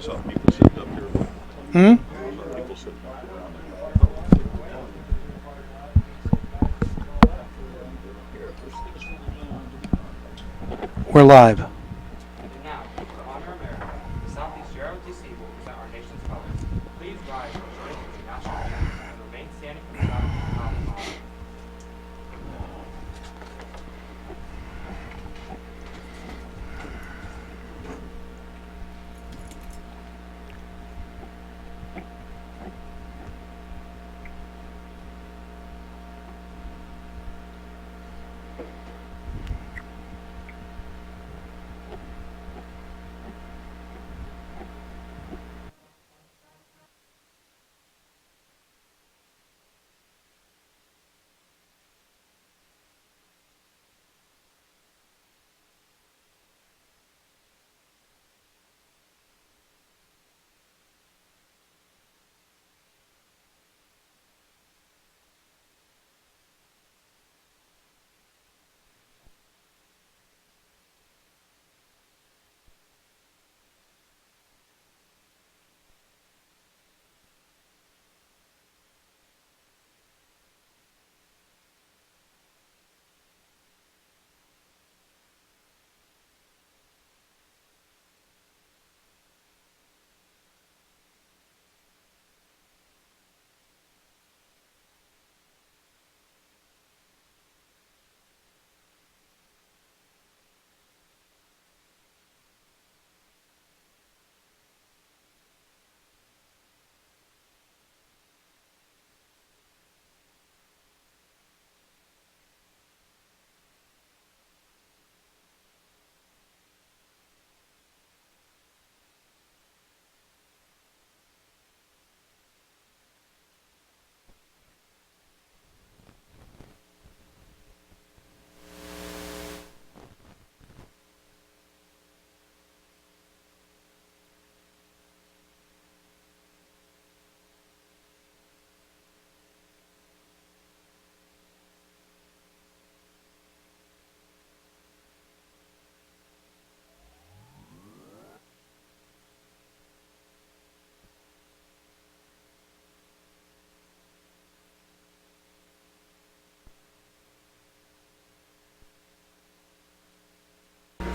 saw people sitting up here. Hmm? People sitting up here. We're live. And now, to honor America, the Southeast JROTC will present our nation's colors. Please rise and join us in the national anthem and remain standing for the sound of the honor.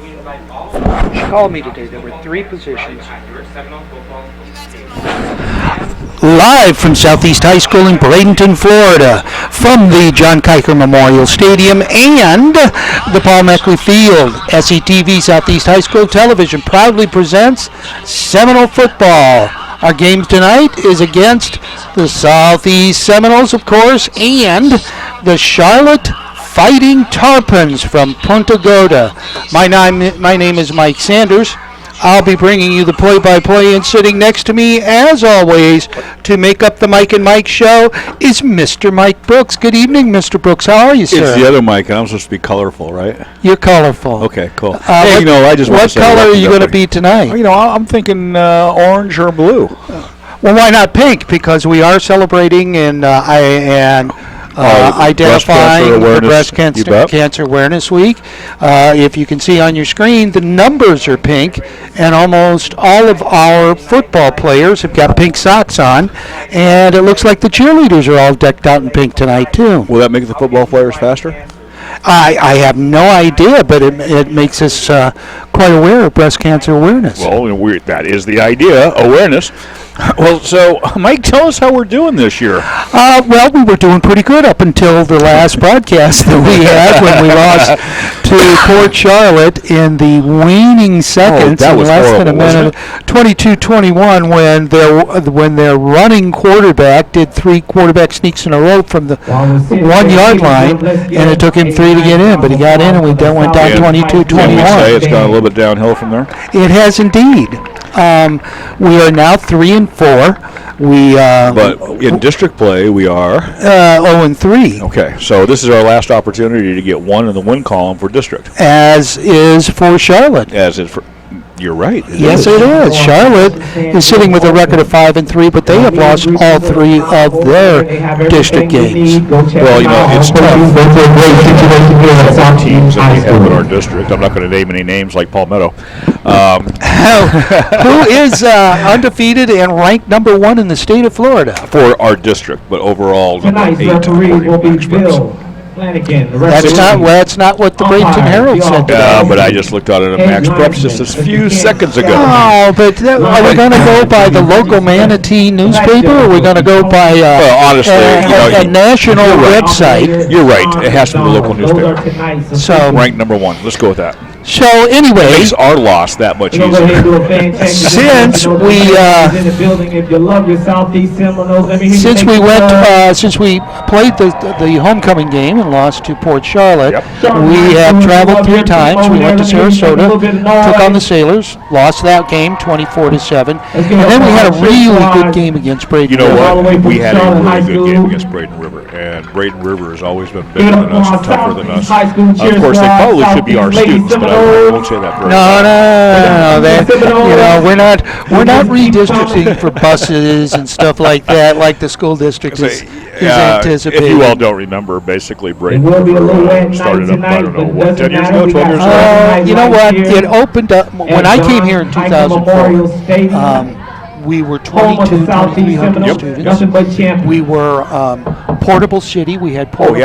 We invite all She called me today. There were 3 positions. at your Seminole football stadium. Live from Southeast High School in Bradenton, Florida, from the John Kiker Memorial Stadium and the Paul Meckley Field. SETV Southeast High School Television proudly presents Seminole football. Our game tonight is against the Southeast Seminoles, of course, and the Charlotte Fighting Tarpons from Punta Gorda. My name is Mike Sanders. I'll be bringing you the play-by-play, and sitting next to me, as always, to make up the Mike and Mike show is Mr. Mike Brooks. Good evening, Mr. Brooks. How are you, sir? It's the other mic. I'm supposed to be colorful, right? You're colorful. Okay, cool. What, I just want what to say color are you going to be tonight? I'm thinking orange or blue. Well, why not pink? Because we are celebrating and identifying for Breast Cancer Awareness Week. If you can see on your screen, the numbers are pink, and almost all of our football players have got pink socks on, and it looks like the cheerleaders are all decked out in pink tonight, too. Will that make the football players faster? I have no idea, but it makes us quite aware of Breast Cancer Awareness. Well, that is the idea, awareness. Well, so, Mike, tell us how we're doing this year. Well, we were doing pretty good up until the last broadcast that we had when we lost to Port Charlotte in the waning seconds. That was less than a minute. 22-21 when their running quarterback did 3 quarterback sneaks in a row from the 1-yard line, and it took him 3 to get in, but he got in, and we went down 22-21. Can we say it's gone a little bit downhill from there? It has indeed. We are now 3-4. But in district play, we are 0-3. Okay, so this is our last opportunity to get 1 in the win column for district. As is for Charlotte. As is for. You're right. Yes, it is. Charlotte is sitting with a record of 5-3, but they have lost all 3 of their district games. Well, it's tough. Teams that we have in our district. I'm not going to name any names like Palmetto. who is undefeated and ranked number 1 in the state of Florida. For our district, but overall, number 8. Tonight's referee will be according to Max Brooks. Bill Flanagan. The That's not what the Bradenton Herald said today. Yeah, but I just looked at it at Max Preps just a few seconds ago. Oh, but are we going to go by the local Manatee newspaper, or are we going to go by Well, honestly, a national website? You're right. It has to be the local newspaper. So, Ranked number 1. Let's go with that. so anyway, Makes our loss that much easier. Since since we played the homecoming game and lost to Port Charlotte, Yep. we have traveled 3 times. We went to Sarasota, took on the Sailors, lost that game 24-7, and then we had a really good game against Braden. You know River. what? We had a really good game against Braden River, and Braden River has always been bigger than us and tougher than us. Of course, they probably should be our students, but I won't say that. No. We're not redistricting for buses and stuff like that, like the school district is anticipating. If you all don't remember, basically Braden will be a little wet River started up, night I don't know, tonight, what, but 10 years doesn't ago, matter. 12 years We ago? got You know what? here It opened up when I came here in 2004. We were 2,300 students. We were portable city. We had portable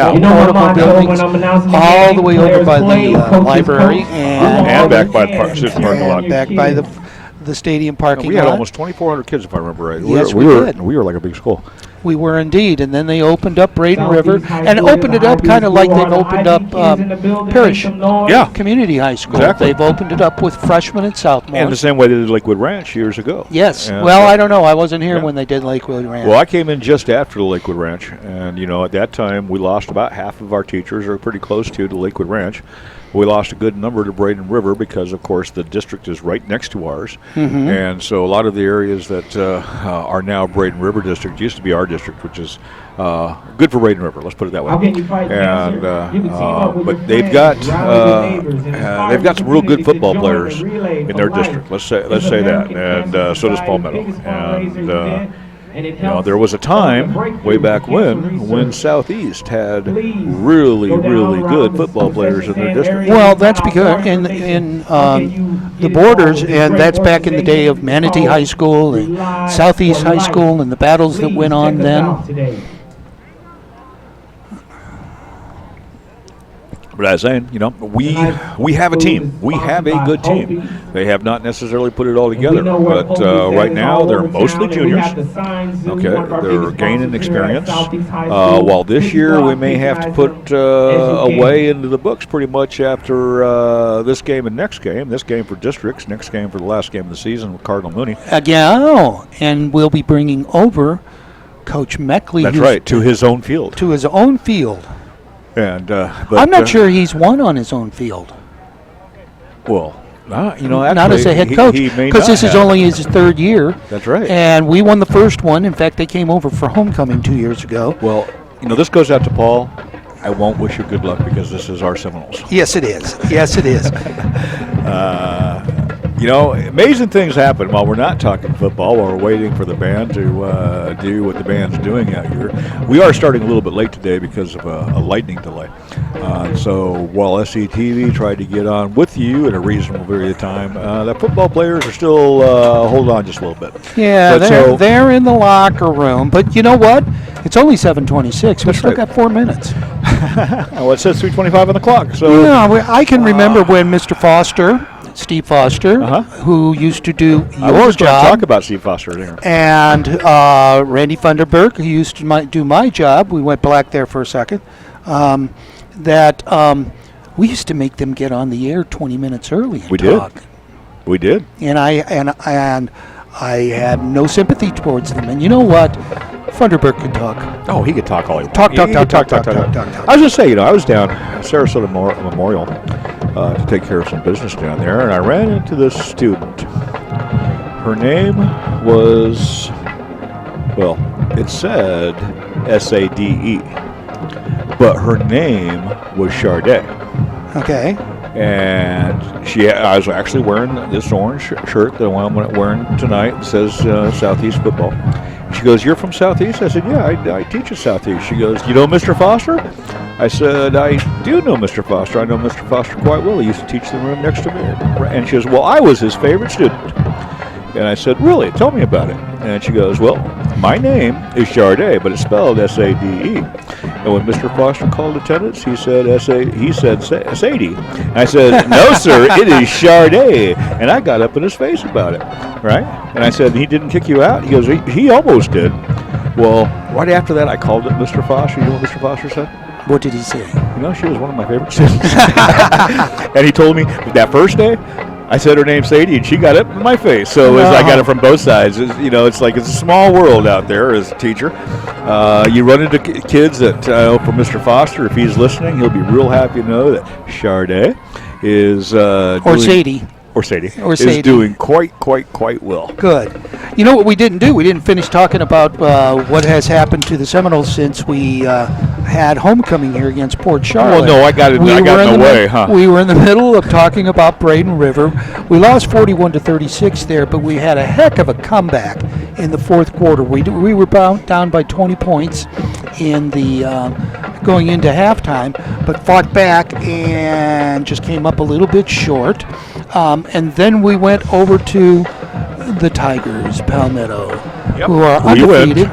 buildings all the way over by the library And back by the parking lot. back by the stadium parking We had lot. almost 2,400 kids, if I remember right. Yes, we we were. did. We were like a big school. We were indeed, and then they opened up Braden River Southeast High and School, opened it up the kind of like Ivy they've School, opened the up Ivy kids in the building, Parish make some noise. Yeah. Community High School. Exactly. They've opened it up with freshmen at Southmore. And the same way they did Lakewood Ranch years ago. Yes. And Well, so- I don't know. I wasn't here Yeah. when they did Lakewood Ranch. Well, I came in just after the Lakewood Ranch, and at that time we lost about half of our teachers, or pretty close to Lakewood Ranch. We lost a good number to Braden River because, of course, the district is right next to ours, and so a lot of the areas that are now Braden River district used to be our district, which is good for Braden River. Let's put it that way. How can you fight And cancer? You can team up with but your they've friends, got rally your neighbors, and inspire they've got some the real good community to football join players the relay in for their life. district. Let's say It's that, American and Cancer so does Society, Palmetto. biggest And fundraiser event, and it helps there was a time way back when Southeast had really good football players in their district. Well, that's because in the borders, and that's back in the day of Manatee High School and Southeast High School and the battles that went on then. But as I was saying, we have a team. We have a good team. They have not necessarily put it all together, but right now they're mostly juniors. Okay, they're gaining experience. While this year we may have to put away into the books pretty much after this game and next game. This game for districts, next game for the last game of the season with Cardinal Mooney. And we'll be bringing over Coach Meckley. That's right, to his own field. To his own field. And but, I'm not sure he's won on his own field. Well, not as a head coach, because this is only his 3rd year. That's right. And we won the first one. In fact, they came over for homecoming 2 years ago. Well, this goes out to Paul. I won't wish you good luck because this is our Seminoles. Yes, it is. Yes, it is. Amazing things happen while we're not talking football, while we're waiting for the band to do what the band's doing out here. We are starting a little bit late today because of a lightning delay. So while SCTV tried to get on with you in a reasonable period of time, the football players are still holding on just a little bit. Yeah, they're in the locker room. But you know what? It's only 7:26. We still got 4 minutes. Well, it says 3:25 on the clock. So yeah, I can remember when Mr. Foster, Steve Foster, who used to do your job. Talk about Steve Foster here. And Randy Funderburk, who used to do my job. We went black there for a second. We used to make them get on the air 20 minutes early and talk. We did. And I had no sympathy towards them. And you know what? Funderburk could talk. Oh, he could talk all he wants. Talk. I was just saying, I was down at Sarasota Memorial to take care of some business down there, and I ran into this student. Her name was, it said SADE, but her name was Charday. Okay. And I was actually wearing this orange shirt that I'm wearing tonight. It says Southeast Football. She goes, "You're from Southeast?" I said, "Yeah, I teach at Southeast." She goes, "You know Mr. Foster?" I said, "I do know Mr. Foster. I know Mr. Foster quite well. He used to teach the room next to me." And she goes, "Well, I was his favorite student." And I said, "Really? Tell me about it." And she goes, "Well, my name is Sade, but it's spelled S-A-D-E. And when Mr. Foster called attendance, he said Sadie. And I said, "No, sir, it is Sade." And I got up in his face about it, right? And I said, "He didn't kick you out?" He goes, he almost did. Well, right after that, I called it Mr. Foster. You know what Mr. Foster said? What did he say? You know, she was one of my favorite students. And he told me that first day, I said her name Sadie, and she got it in my face. So as I got it from both sides. It's like it's a small world out there as a teacher. You run into kids that, from Mr. Foster, if he's listening, he'll be real happy to know that Sade is is doing quite well. Good. You know what we didn't do? We didn't finish talking about what has happened to the Seminoles since we had homecoming here against Port Charlotte. Well, no, I got in the way, huh? We were in the middle of talking about Braden River. We lost 41-36 there, but we had a heck of a comeback in the fourth quarter. We were down by 20 points in the going into halftime, but fought back and just came up a little bit short. And then we went over to the Tigers, Palmetto, who are undefeated.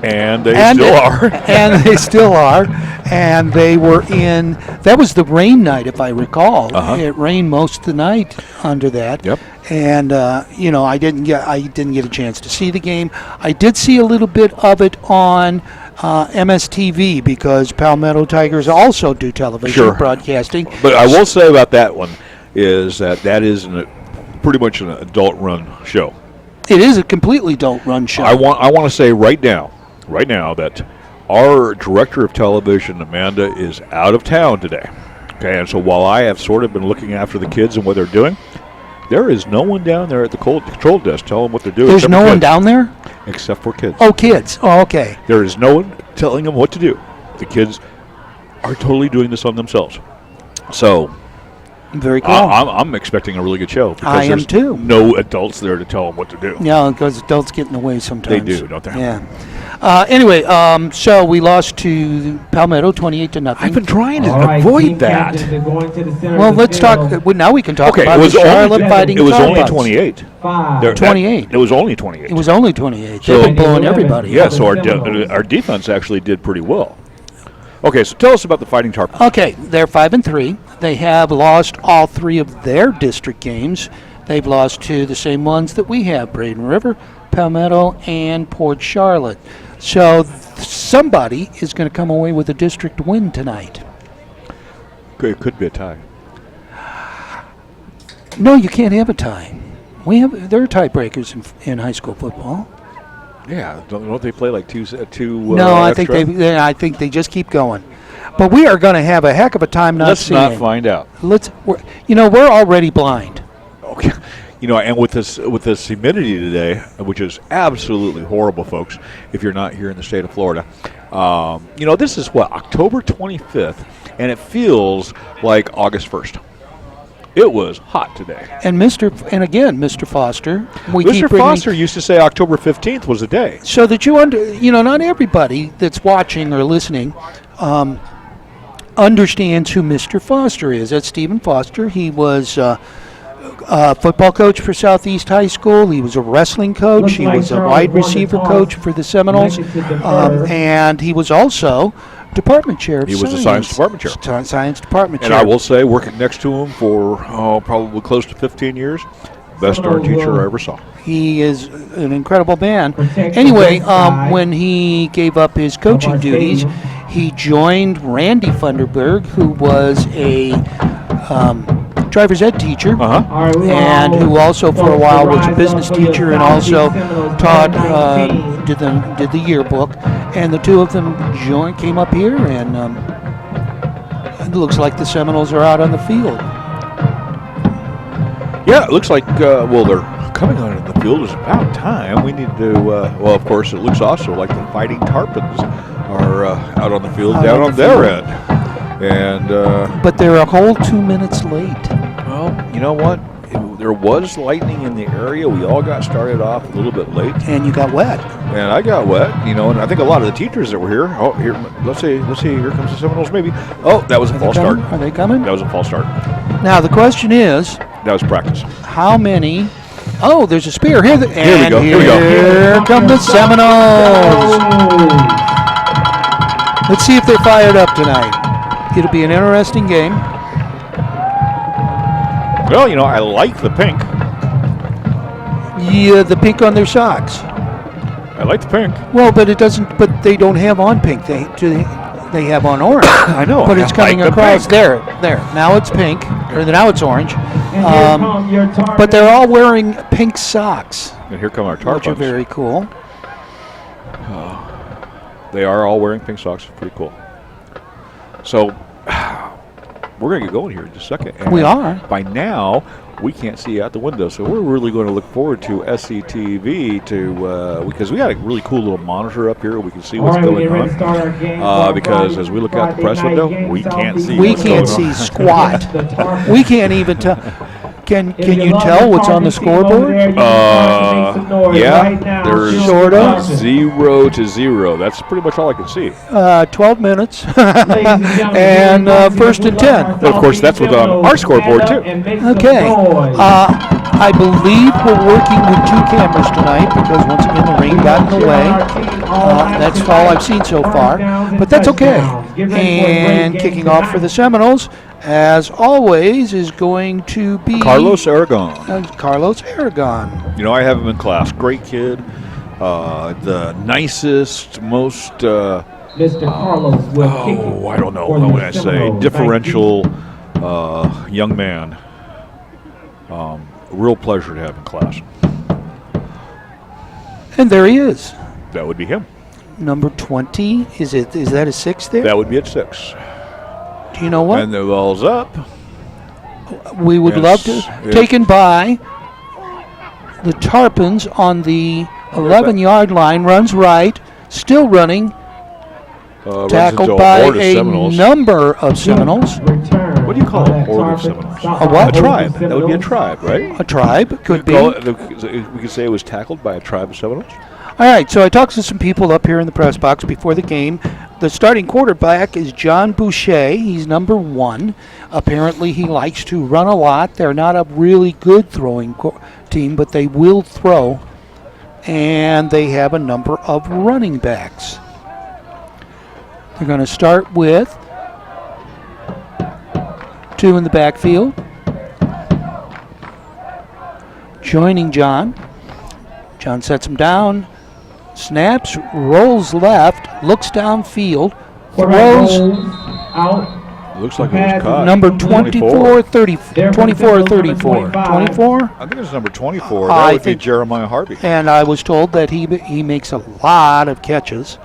And they still are. And they still are. And they were in, that was the rain night, if I recall. It rained most of the night under that. Yep. And I didn't get a chance to see the game. I did see a little bit of it on MSTV because Palmetto Tigers also do television broadcasting. But I will say about that one is that is pretty much an adult-run show. It is a completely adult-run show. I want to say right now that our director of television, Amanda, is out of town today. Okay, and so while I have sort of been looking after the kids and what they're doing, there is no one down there at the control desk telling them what they're doing. There's no one down there? Except for kids. Oh, kids. Oh, okay. There is no one telling them what to do. The kids are totally doing this on themselves. So very cool. I'm expecting a really good show. I am too. No adults there to tell them what to do. Yeah, because adults get in the way sometimes. They do, don't they? Yeah. Anyway, so we lost to Palmetto 28-0. I've been trying to avoid that. Well, let's talk. Now we can talk about the Charlotte Fighting It was Tar only Butts. 28. 28. It was only 28. It was only 28. So, They've been blowing everybody. Yeah, so our defense actually did pretty well. Okay, so tell us about the Fighting Tar Butts. Okay, they're 5-3. They have lost all three of their district games. They've lost to the same ones that we have: Braden River, Palmetto, and Port Charlotte. So somebody is going to come away with a district win tonight. It could be a tie. No, you can't have a tie. There are tiebreakers in high school football. Yeah, don't they play like two? No, I think they just keep going. But we are going to have a heck of a time not seeing. Let's not find out. We're already blind. Okay. And with this humidity today, which is absolutely horrible, folks, if you're not here in the state of Florida, this is October 25th, and it feels like August 1st. It was hot today. And Mr. Foster, Mr. Foster used to say October 15th was the day. So that not everybody that's watching or listening understands who Mr. Foster is. That's Stephen Foster. He was football coach for Southeast High School. He was a wrestling coach. He was a wide receiver coach for the Seminoles. And he was also department chair of He was the science department chair. Science department chair. And I will say, working next to him for probably close to 15 years, best art teacher I ever saw. He is an incredible man. Anyway, when he gave up his coaching duties, he joined Randy Funderburg, who was a driver's ed teacher, and who also for a while was a business teacher and also taught, did the yearbook. And the two of them came up here, and it looks like the Seminoles are out on the field. Yeah, it looks like, they're coming on in the field. It's about time. We need to, of course, it looks also like the Fighting Tarpons are out on the field down on their end. And but they're a whole 2 minutes late. well, you know what? there was lightning in the area. We all got started off a little bit late, And you got wet. and I got wet. And I think a lot of the teachers that were here. Oh, here, let's see. Here comes the Seminoles. Maybe. Oh, that was a false start. Are they coming? That was a false start. Now the question is, That was practice. how many? Oh, there's a spear here. Here we go, here we go. Here come the Seminoles. Let's see if they're fired up tonight. It'll be an interesting game. Well, I like the pink. Yeah, the pink on their socks. I like the pink. Well, but it doesn't. But they don't have on pink. They have on orange. I know. But it's I coming like the across pink. there. Now it's pink, or now it's orange. And here come your Tarpons. But they're all wearing pink socks, And here come our which are Tarpons. very cool. They are all wearing pink socks. Pretty cool. So we're going to get going here in just a second. And We are. By now, we can't see out the window, so we're really going to look forward to SCTV because we got a really cool little monitor up here. We can see All what's right, we're going getting ready to on. start our game. For Because Friday- as we look out the press Friday window, night game, we can't see We what's can't going see on. squat. The Tarpons. We can't even tell. Can If you love tell the what's on the Tarpons team over scoreboard? there, you can make some noise Yeah, right now. there's Sort of. 0-0. That's pretty much all I can see. 12 minutes. Ladies and gentlemen, And here we go. first and 10. But of course, that's what's on our scoreboard, too. And make some Okay. noise. I believe we're working with 2 cameras tonight because once again the rain got in the way. That's all I've seen so far, but that's okay. And kicking off for the Seminoles, as always, is going to be Carlos Aragon. Carlos Aragon. I have him in class. Great kid. The nicest, most, Mr. Carlos will kick it I don't know for how the would I say, Seminoles. differential young man. Real pleasure to have in class. And there he is, That would be him. number 20. Is that a 6 there? That would be at 6. Do you know what? And the ball's up. We would Yes, love to. yeah. Taken by the Tarpons on the 11-yard line, runs right, still running, Runs tackled into by horde of a Seminoles. number of Seminoles. What do you call a horde of Seminoles? A what? A tribe. That would be a tribe, right? A tribe, could be. Call it- we could say it was tackled by a tribe of Seminoles. All right, so I talked to some people up here in the press box before the game. The starting quarterback is John Boucher. He's number 1. Apparently, he likes to run a lot. They're not a really good throwing team, but they will throw. And they have a number of running backs. They're going to start with 2 in the backfield. Joining John. John sets him down. Snaps, rolls left, looks downfield, throws out. Looks like it was caught. number 24, 30, 24 or 34. 24? I think it's number 24. I That would be think- Jeremiah Harvey. And I was told that he makes a lot of catches.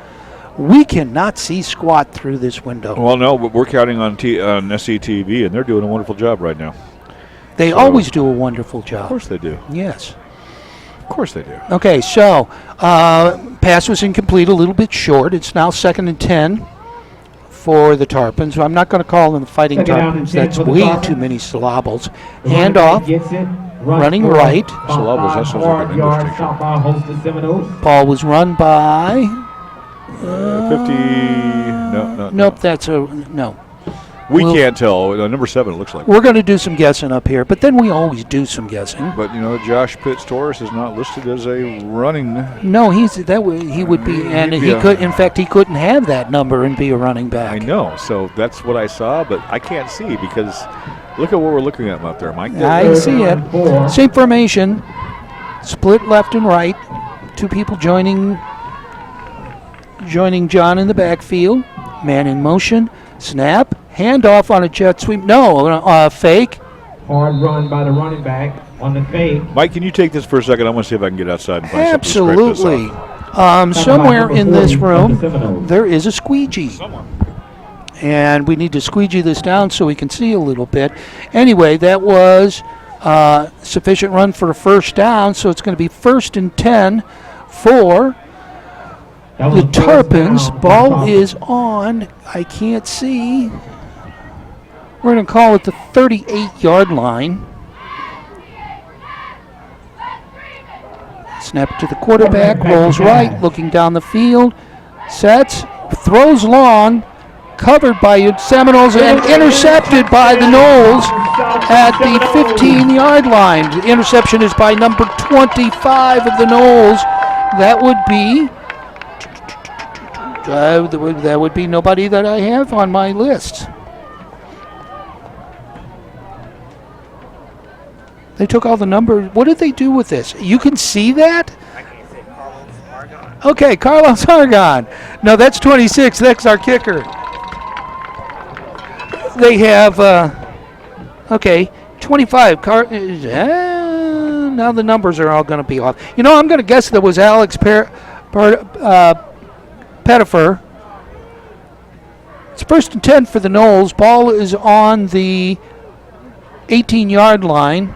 We cannot see squat through this window. Well, no, but we're counting on SCTV, and they're doing a wonderful job right now. They always do a wonderful job. Of course they do. Yes. Of course they do. Okay, so pass was incomplete, a little bit short. It's now 2nd and 10 for the Tarpons. I'm not going to call them the Fighting 2nd down and Tarpons. 10 That's for the way Tarpons. too many syllables. Running Hand off. back gets it, runs running for right. about Syllables, that sounds like an 5 English yards, teacher. top by host of Seminoles. Ball was run by. 50. No. Nope, that's a no. We We'll- can't tell. Number 7, it looks like. We're going to do some guessing up here, but then we always do some guessing. But, Josh Pitts Torres is not listed as a running. No, he would be, and He'd be he a- could. In fact, he couldn't have that number and be a running back. I know. So that's what I saw, but I can't see because look at what we're looking at up there, Mike. I see it. 3rd and 4. Same formation, split left and right. 2 people joining John in the backfield. Man in motion. Snap. Handoff on a jet sweep. No, fake. Hard run by the running back on the fake. Mike, can you take this for a second? I want to see if I can get outside and find something to scrape this Absolutely. off. Somewhere in this number 40 room, of the Seminoles. there is a squeegee. Somewhere. And we need to squeegee this down so we can see a little bit. Anyway, that was sufficient run for a first down, so it's going to be 1st and 10 for That the was first Tarpons. down. Ball is on. I can't see. We're going to call it the 38-yard line. Snap to the quarterback, rolls right, looking down the field, sets, throws long, covered by Seminoles and intercepted by the Noles at the 15-yard line. The interception is by number 25 of the Noles. That would be nobody that I have on my list. They took all the numbers. What did they do with this? You can see that? I can say Carlos Argon. Okay, Carlos Argon. No, that's 26. That's our kicker. They have, 25. Now the numbers are all going to be off. You know, I'm going to guess that was Alex Pettifer. It's 1st and 10 for the Noles. Ball is on the 18-yard line.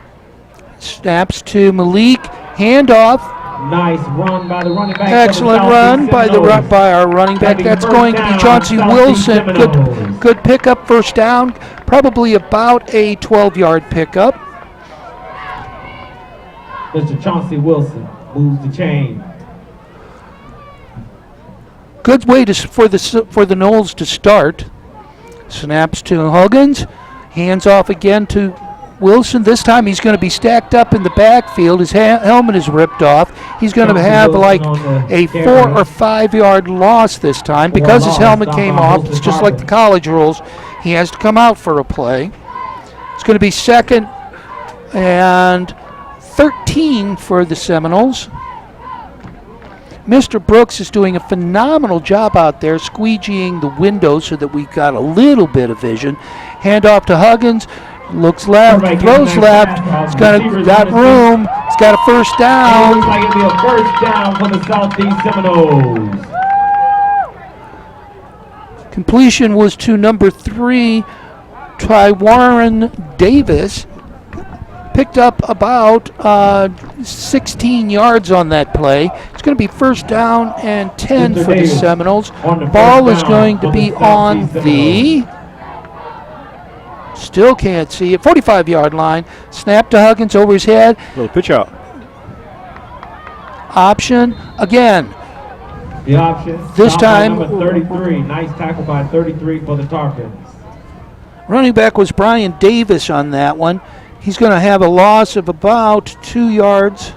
Snaps to Malik. Handoff. Nice run by the running back. Excellent run by our running back. That's going to be Chauncey Wilson. Good pickup, first down. Probably about a 12-yard pickup. Mr. Chauncey Wilson moves the chain. Good way for the Noles to start. Snaps to Huggins. Hands off again to Wilson. This time he's going to be stacked up in the backfield. His helmet is ripped off. He's going to have like a 4 or 5 yard loss this time because his helmet came off. It's just like the college rules. He has to come out for a play. It's going to be 2nd and 13 for the Seminoles. Mr. Brooks is doing a phenomenal job out there squeegeeing the window so that we've got a little bit of vision. Hand off to Huggins. Looks left, throws left. He's got room. He's got a first down. Looks like it'll be a first down for the Southeast Seminoles. Completion was to number 3, Warren Davis. Picked up about 16 yards on that play. It's going to be first down and 10 for the Seminoles. Ball is going to be on the... Still can't see it. 45-yard line. Snap to Huggins over his head. Little pitch out. Option again. The option. This time. Number 33. Nice tackle by 33 for the Tarpons. Running back was Brian Davis on that one. He's going to have a loss of about 2 yards.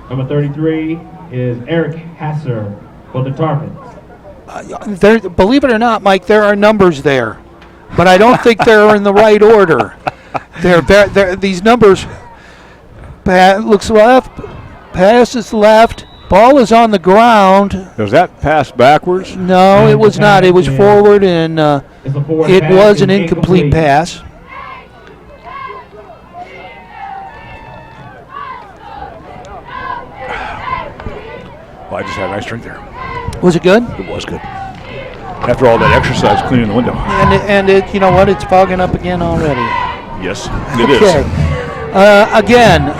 Number 33 is Eric Hasser for the Tarpons. Believe it or not, Mike, there are numbers there. But I don't think they're in the right order. These numbers, looks left, passes left, ball is on the ground. Was that pass backwards? No, it was not. It was forward, and it was an incomplete pass. Well, I just had a nice drink there. Was it good? It was good. After all that exercise cleaning the window. And it, you know what? It's fogging up again already. Yes, it is. Again,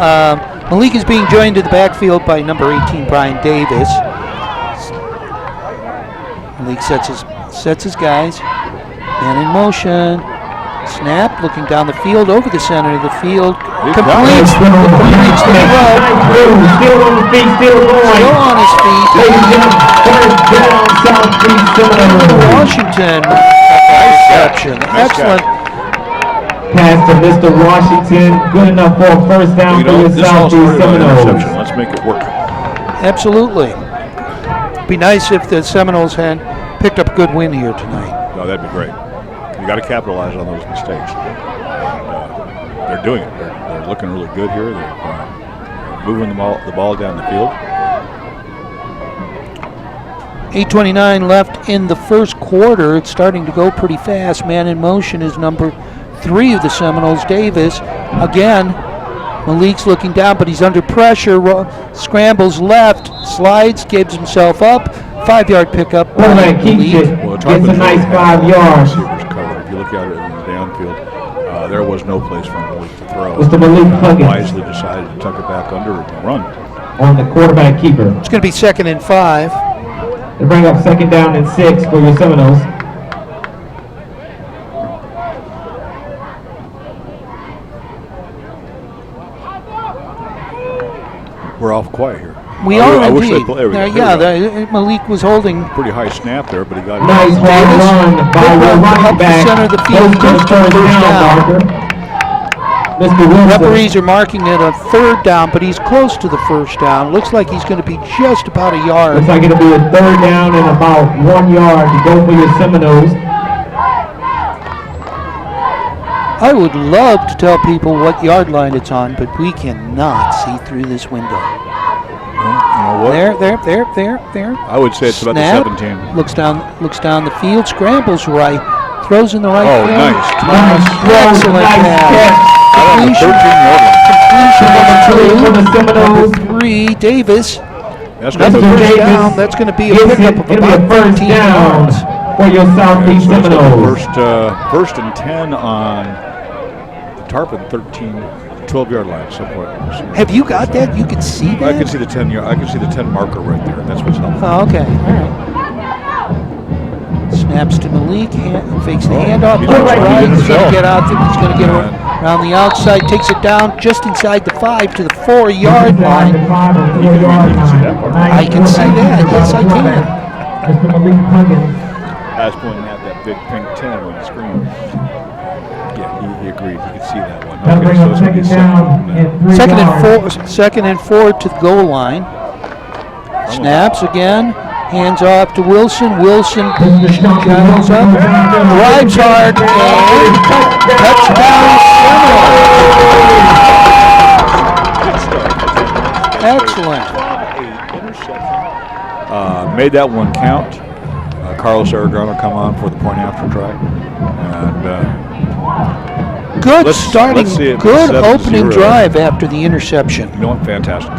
Malik is being joined to the backfield by number 18, Brian Davis. Malik sets his guys. Man in motion. Snap, looking down the field, over the center of the field. Completes the throw. Still on his feet, still going. Still on his feet. First down, Southeast Seminoles. Washington. Reception. Excellent. Pass to Mr. Washington. Good enough for a first down for the this all Southeast started by an Seminoles. interception. Let's make it work. Absolutely. Be nice if the Seminoles had picked up a good win here tonight. No, that'd be great. You got to capitalize on those mistakes. They're doing it. They're looking really good here. They're moving the ball down the field. 8:29 left in the first quarter. It's starting to go pretty fast. Man in motion is number 3 of the Seminoles, Davis. Again, Malik's looking down, but he's under pressure. Scrambles left, slides, gives himself up. 5-yard pickup. Quarterback keeps it. Well, Gets a nice 5 yards. Receivers covered. If you look at it in the downfield, there was no place for Malik to throw. Mr. Malik Huggins Wisely decided to tuck it back under and run. on the quarterback keeper. It's going to be 2nd and 5. They bring up 2nd down and 6 for your Seminoles. We're off quiet here. We I are wish indeed. they'd play. There we go. Yeah, There we go. Malik was holding. Pretty high snap there, but he got it. Nice hard run by your Up running the back. center of the field, Goes to the goes to the first first down down. marker. Mr. Wilson. Referees are marking it a third down, but he's close to the first down. Looks like he's going to be just about a yard. Looks like it'll be a third down and about 1 yard to go for your Seminoles. I would love to tell people what yard line it's on, but we cannot see through this window. You know what? There. I would say it's about Snap. the 17. Looks down the field, scrambles right, throws in the right Oh, field. nice. Nice throw, Excellent nice pass. catch. Out on the 13-yard line. Number 3 for the Seminoles. Number 3, Davis. That's Another gonna Mr. be first Davis down. That's going to be a gets pickup it. of It'll be a about first 13 down yards. for your Southeast so that's Seminoles. first and 10 on the Tarpon 12-yard line somewhere. Have you got that? You can see that? I can see the 10 yard. I can see the 10 marker right there. That's what's helpful. Oh, okay. All right. Snaps to Malik, fakes the handoff. he's Looks right. right. He's going Himself. to get out. He's going to get Yeah. around the outside, takes it down just inside the 5 to the 4-yard line. I can see that. Yes, I can. Mr. Malik Huggins. I was pointing at that big pink 10 on the screen. Yeah, he agreed. He could see that one. That'll bring so up it's gonna be second down and 3 yards. Second and four to the goal line. Snaps again. Hands off to Wilson. Wilson goes up, drives hard, and touchdown. Excellent. Made that one count. Carlos Aragona come on for the point after try. And Good let's starting, see it good 7-0. opening drive after the interception. you know what? Fantastic.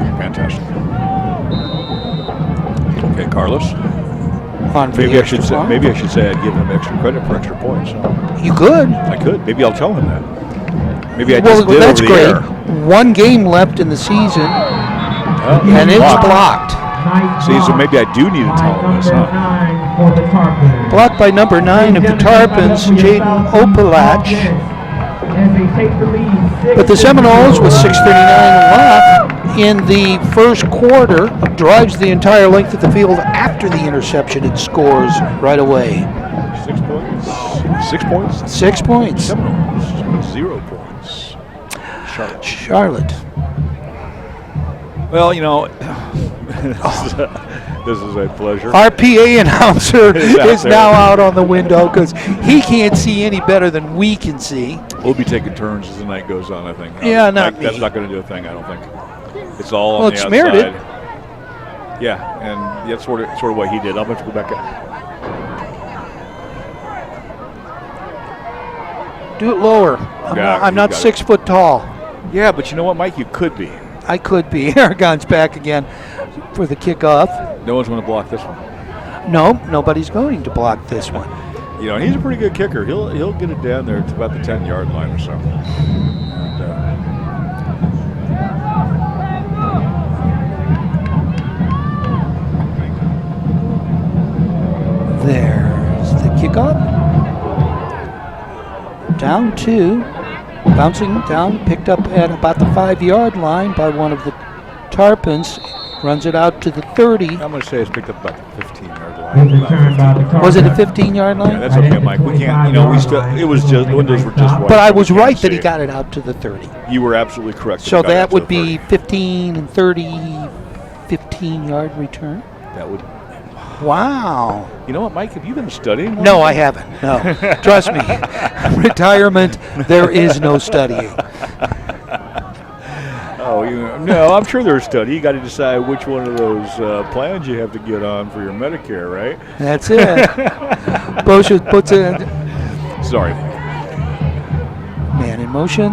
Okay, Carlos. On for the Maybe I extra should say point. I'd give him extra credit for extra points. You could. I could. Maybe I'll tell him that. Maybe I Well, just did that's over the great. air. One game left in the season, Well, and it's blocked. blocked. See, so maybe I do need to tell him this, huh? For the Tarpons. Blocked by number 9 of the Tarpons, Jaden Opelach. But the Seminoles, with 6:39 left in the first quarter, drives the entire length of the field after the interception and scores right away. 6 points. 6 points. 6 points. Seminoles. 0 points. Charlotte. Charlotte. Well, you know, this is a pleasure. Our PA announcer Is out is there. now out on the window because he can't see any better than we can see. We'll be taking turns as the night goes on, I think. Yeah, not Like, That's me. not going to do a thing, I don't think. It's all on Well, the it outside. smeared it. Yeah, and that's sort of what he did. I'm going to go back up. Do it lower. I'm you not got 6 foot tall. Yeah, but you know what, Mike? You could be. I could be. Aragon's back again for the kickoff. No one's going to block this one. No, nobody's going to block this one. You know, he's a pretty good kicker. He'll get it down there to about the 10-yard line or so. And, There's the kickoff. Down 2. Bouncing down, picked up at about the 5-yard line by one of the Tarpons. Runs it out to the 30. I'm going to say it's picked up about the 15-yard line. About 15. Was it a 15-yard line? Yeah, that's okay, Mike. We can't, it was just, the windows were just white. But I so we was can't right see that he it. got it out to the 30. You were absolutely correct. So He got it that out to would the be 30. 15 and 30, 15-yard return. That would. Wow. You know what, Mike? Have you been studying? No, I haven't. No. Trust me. Retirement, there is no studying. Oh, no, I'm sure there's study. You got to decide which one of those plans you have to get on for your Medicare, right? That's it. Bosha puts it. Sorry. Man in motion.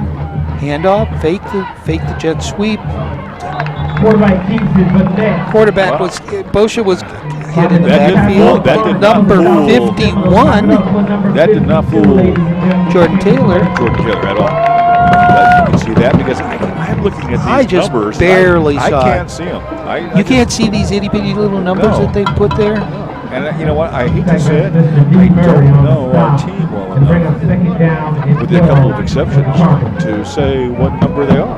Handoff. Fake the jet sweep. Quarterback keeps it, but net. Quarterback Wow. Bosha was hit in the That didn't backfield. fool- that did not Number fool. 51, That did not fool Jordan Taylor. Jordan Taylor at all. You can see that because I'm looking at these I just numbers. barely I saw can't it. see them. You can't see these itty bitty little numbers No. that they put there? And you know what? I hate to say it. I don't know our team well And bring enough, up second down and with a couple of 12 exceptions, for the Tarpons. to say what number they are.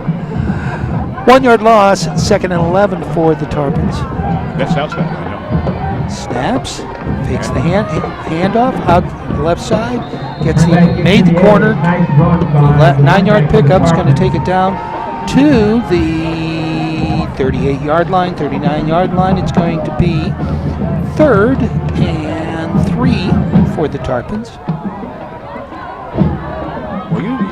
1 yard loss, 2nd and 11 for the Tarpons. That sounds bad, I know. Snaps, fakes the handoff out the left side, made the corner. 9-yard pickup's going to take it down to the 38-yard line, 39-yard line. It's going to be 3rd and 3 for the Tarpons. Well, you did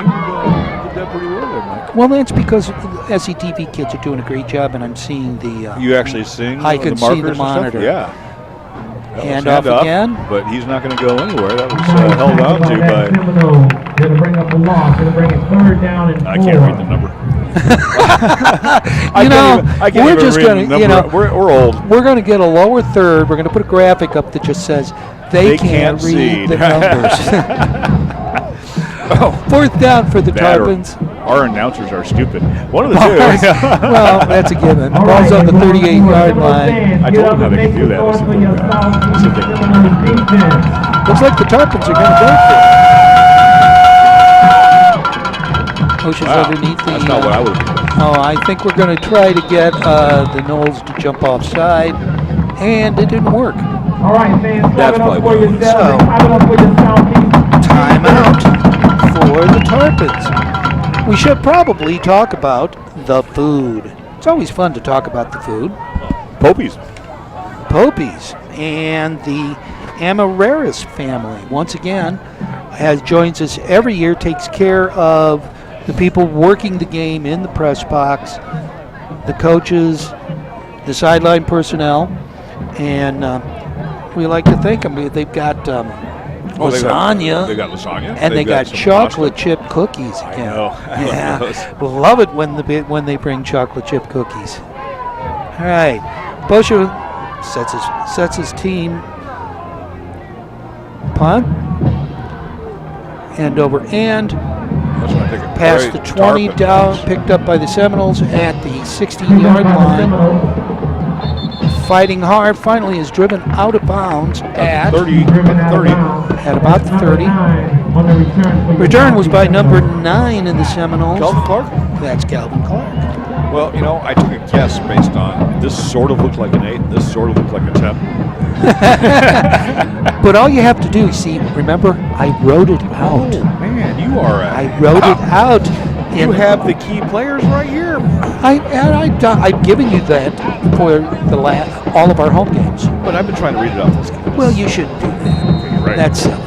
that pretty well there, Mike. Well, that's because the SCTV kids are doing a great job, and I'm seeing the. You actually seeing I the could see the markers and stuff? monitor. Yeah. That was Hand off up, again. But he's not going to go anywhere. That was held on to by. Going to bring up a loss. Going to bring it 3rd down and 4. I can't read the number. I can't we're even just read going the to, number. We're old. we're going to get a lower third. We're going to put a graphic up that just says they can't read see. the numbers. 4th down for the That or Tarpons. Our announcers are stupid. One of the two. Well, that's a given. The ball's on the 38-yard line. I told them how they could do that. Let's see if they can. Let's see if they can. Looks like the Tarpons are going to go for it. Ocean's Wow, underneath the. that's not what I would have done. Oh, I think we're going to try to get the Knowles to jump offside, and it didn't work. All right, fans, That's clap it up probably for what it yourselves. was. Clap it up for your Southeast. Timeout for the Tarpons. We should probably talk about the food. It's always fun to talk about the food. Popies. Popey's and the Amoreras family, once again, joins us every year, takes care of the people working the game in the press box, the coaches, the sideline personnel, and we like to thank them. They've got lasagna. They got lasagna. And they They've got some chocolate pasta. chip cookies again. I know. I Yeah, love love it when they bring chocolate chip cookies. All right, Bosher sets his team. Punt. End over end. That's what I think. Past the 20 down, picked up by the Seminoles at the 16-yard line. Fighting hard, finally is driven out of bounds at 30. at about the 30. Return was by number 9 in the Seminoles. Calvin Clark? That's Calvin Clark. Well, I took a guess based on this sort of looked like an 8, this sort of looked like a 10. But all you have to do, remember, I wrote it out. Oh, man, you are I wrote it out. You have the key players right here. I've given you that for all of our home games. But I've been trying to read it off this game. Well, you shouldn't do that. You're right. That's silly.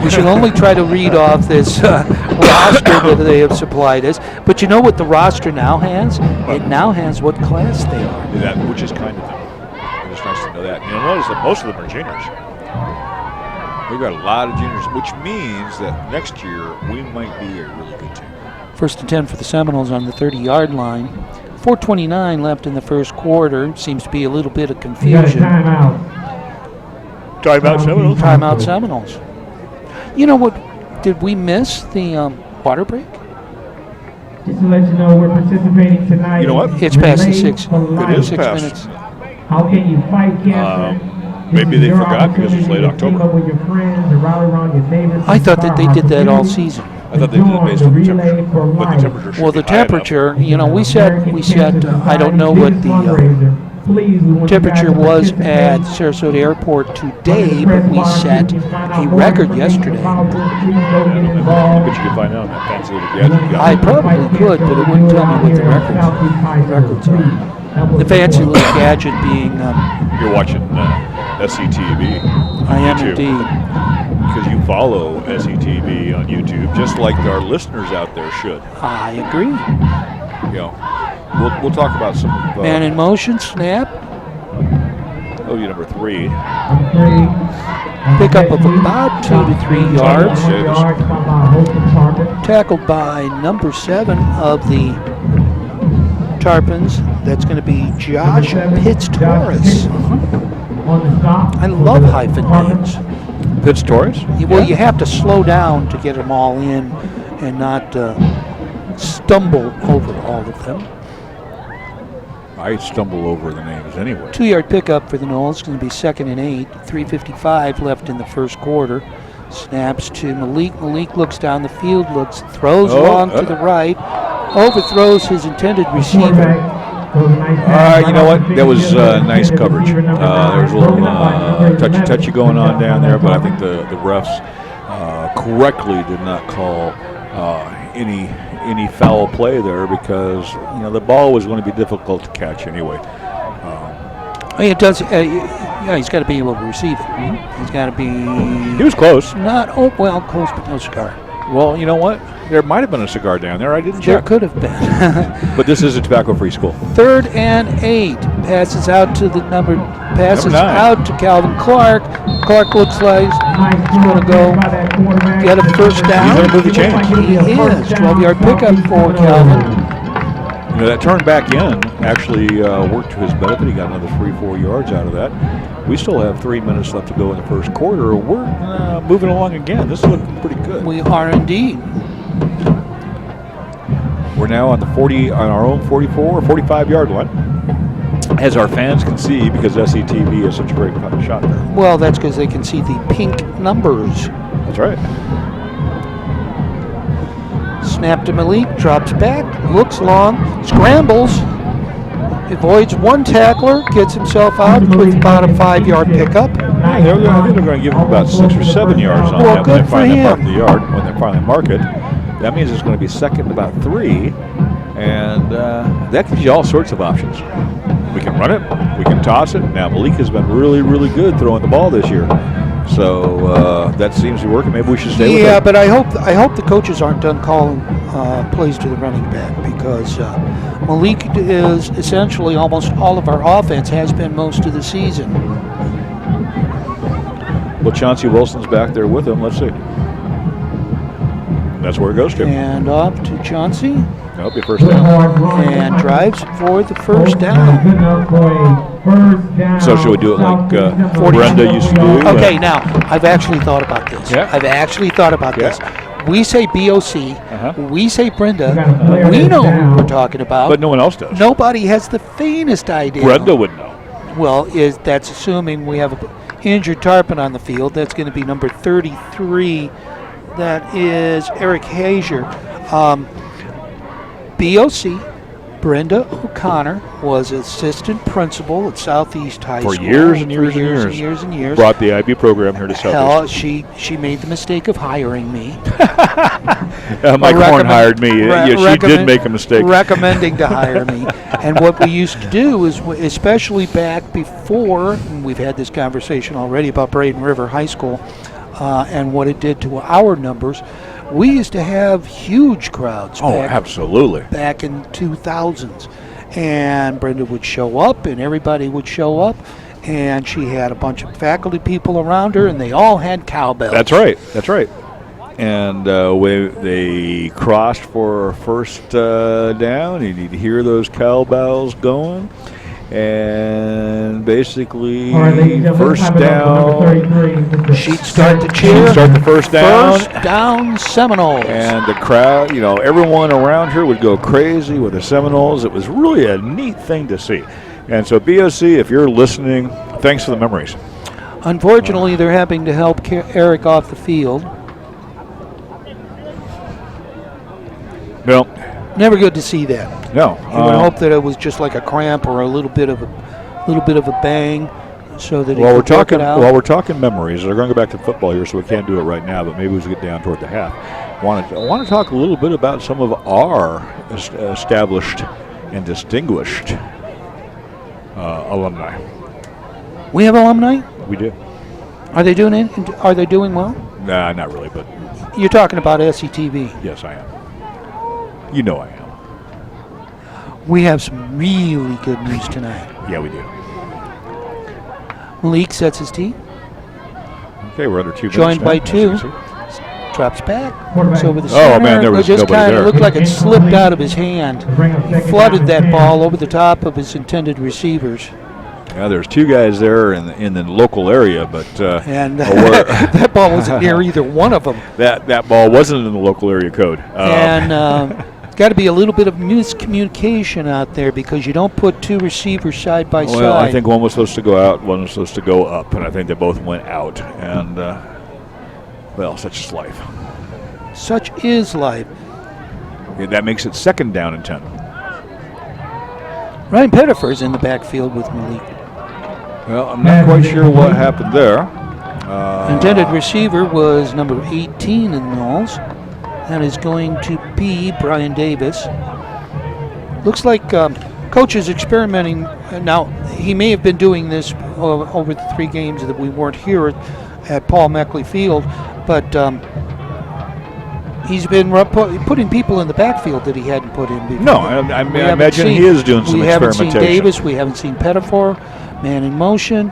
We should only try to read off this roster that they have supplied us. But you know what the roster now has? It now has what class they are. That, which is kind of it's nice to know that. You'll notice that most of them are juniors. We've got a lot of juniors, which means that next year we might be a really good team. 1st and 10 for the Seminoles on the 30-yard line. 4:29 left in the first quarter. Seems to be a little bit of confusion. Timeout Seminoles. Timeout Seminoles. You know what? Did we miss the water break? Just to let you know, we're participating tonight. You know what? It's past the Relay 6. for Life. It is 6 past. minutes. How can you fight cancer? Maybe they forgot because it's late Team October. up with your friends and rally around your neighbors. I thought that they did that all season. I thought they did it based on the temperature. But the temperature should Well, the be high enough. temperature, we set. I don't know what the temperature was at Sarasota Airport today, but we set a record yesterday. I bet you could find out on that fancy little gadget you got. I probably could, but it wouldn't tell me what the records are. The fancy little gadget being, You're watching SCTV. I am YouTube. indeed. Because you follow SCTV on YouTube, just like our listeners out there should. I agree. We'll talk about some of Man in motion, snap, number 3. pickup of about 2 to 3 yards. Davis. Tackled by number 7 of the Tarpons. That's going to be Josh Pitts-Torres. I love hyphen names. Pitts Torres? Well, you have to slow down to get them all in and not stumble over all of them. I stumble over the names anyway. 2-yard pickup for the Knowles. It's going to be 2nd and 8. 3:55 left in the first quarter. Snaps to Malik. Malik looks down the field, throws long to the right, overthrows his intended receiver. You know what? That was nice coverage. There was a little touchy going on down there, but I think the refs correctly did not call any foul play there because the ball was going to be difficult to catch anyway. It does. He's got to be able to receive it. He's got to be. He was close. Close, but no cigar. Well, you know what? There might have been a cigar down there. I didn't There check. could have been. But this is a tobacco-free school. 3rd and 8. Passes out to the number. Passes Number 9. out to Calvin Clark. Clark looks like he's going to go get a first down. He's gonna move the chains. He is. 12-yard pickup for Calvin. That turn back in actually worked to his benefit. He got another 3-4 yards out of that. We still have 3 minutes left to go in the first quarter. We're moving along again. This is looking pretty good. We are indeed. We're now on our own 44 or 45-yard line. As our fans can see, because SCTV is such a great shot there. Well, that's because they can see the pink numbers. That's right. Snap to Malik, drops back, looks long, scrambles, avoids one tackler, gets himself out with about a 5-yard pickup. I think they're going to give him about 6 or 7 yards on Well, that good when they finally for mark him. the yard. When they finally mark it, that means it's going to be second and about 3, and that gives you all sorts of options. We can run it, we can toss it. Now Malik has been really, really good throwing the ball this year, so that seems to be working. Maybe we should stay with it. Yeah, but I hope the coaches aren't done calling plays to the running back because Malik is essentially almost all of our offense, has been most of the season. Well, Chauncey Wilson's back there with him. Let's see. That's where it goes to. And off to Chauncey, That'll be first down. and drives for the first down. So should we do it like Brenda used to do? Okay, now, I've actually thought about this. Yeah. I've actually thought about Yeah. this. We say BOC, Uh-huh. we say Brenda, we know who we're talking about. But no one else does. Nobody has the faintest idea. Brenda would know. Well, that's assuming we have an injured Tarpon on the field. That's going to be number 33. That is Eric Hazier. BOC, Brenda O'Connor, was assistant principal at Southeast High For School. years and years for and years years. and years and years. Brought the IB program here to Hell, Southeast. she made the mistake of hiring me. Mike Horn Recommend- hired me. Yeah, she did recommend- make a mistake. Recommending to hire me. And what we used to do is, especially back before, and we've had this conversation already about Braden River High School and what it did to our numbers, we used to have huge crowds Oh, absolutely. back in 2000s. And Brenda would show up, and everybody would show up, and she had a bunch of faculty people around her, and they all had cowbells. That's right. That's right. And they crossed for first down. You need to hear those cowbells going. And basically, first down. She'd start the cheer. She'd start the first down. First down, Seminoles. And the crowd, everyone around her would go crazy with the Seminoles. It was really a neat thing to see. And so, BOC, if you're listening, thanks for the memories. Unfortunately, they're having to help Eric off the field. No, Never good to see that. no. You would hope that it was just like a cramp or a little bit of a bang, so that he While we're could work talking, it out. while we're talking memories, they're going to go back to football here, so we can't do it right now. But maybe as we get down toward the half, I want to talk a little bit about some of our established and distinguished alumni. We have alumni. We do. Are they doing it? Are they doing well? Nah, not really, but You're talking about SCTV. yes, I am. You know I am. We have some really good news tonight. Yeah, we do. Malik sets his tee, Okay, we're under 2 minutes. joined now, by as you 2. can see. Drops back, looks over the center. Oh, man, there was It just nobody kind there. of looked like it slipped out of his hand. He flooded that ball over the top of his intended receivers. Yeah, there's 2 guys there in the local area, but And we're- that ball wasn't near either one of them. that ball wasn't in the local area code. And got to be a little bit of miscommunication out there because you don't put 2 receivers side by side. Well, I think one was supposed to go out, one was supposed to go up, and I think they both went out. And, well, such is life. Such is life. Yeah, that makes it second down and 10. Ryan Pettifer's in the backfield with Malik. Well, I'm not quite sure what happened there. Intended receiver was number 18 in the Knowles. That is going to be Brian Davis. Looks like coach is experimenting. Now, he may have been doing this over the 3 games that we weren't here at Paul Meckley Field, but he's been putting people in the backfield that he hadn't put in before. No, I imagine he is doing some experimentation. We haven't seen experimentation. Davis. We haven't seen Pettifor. Man in motion.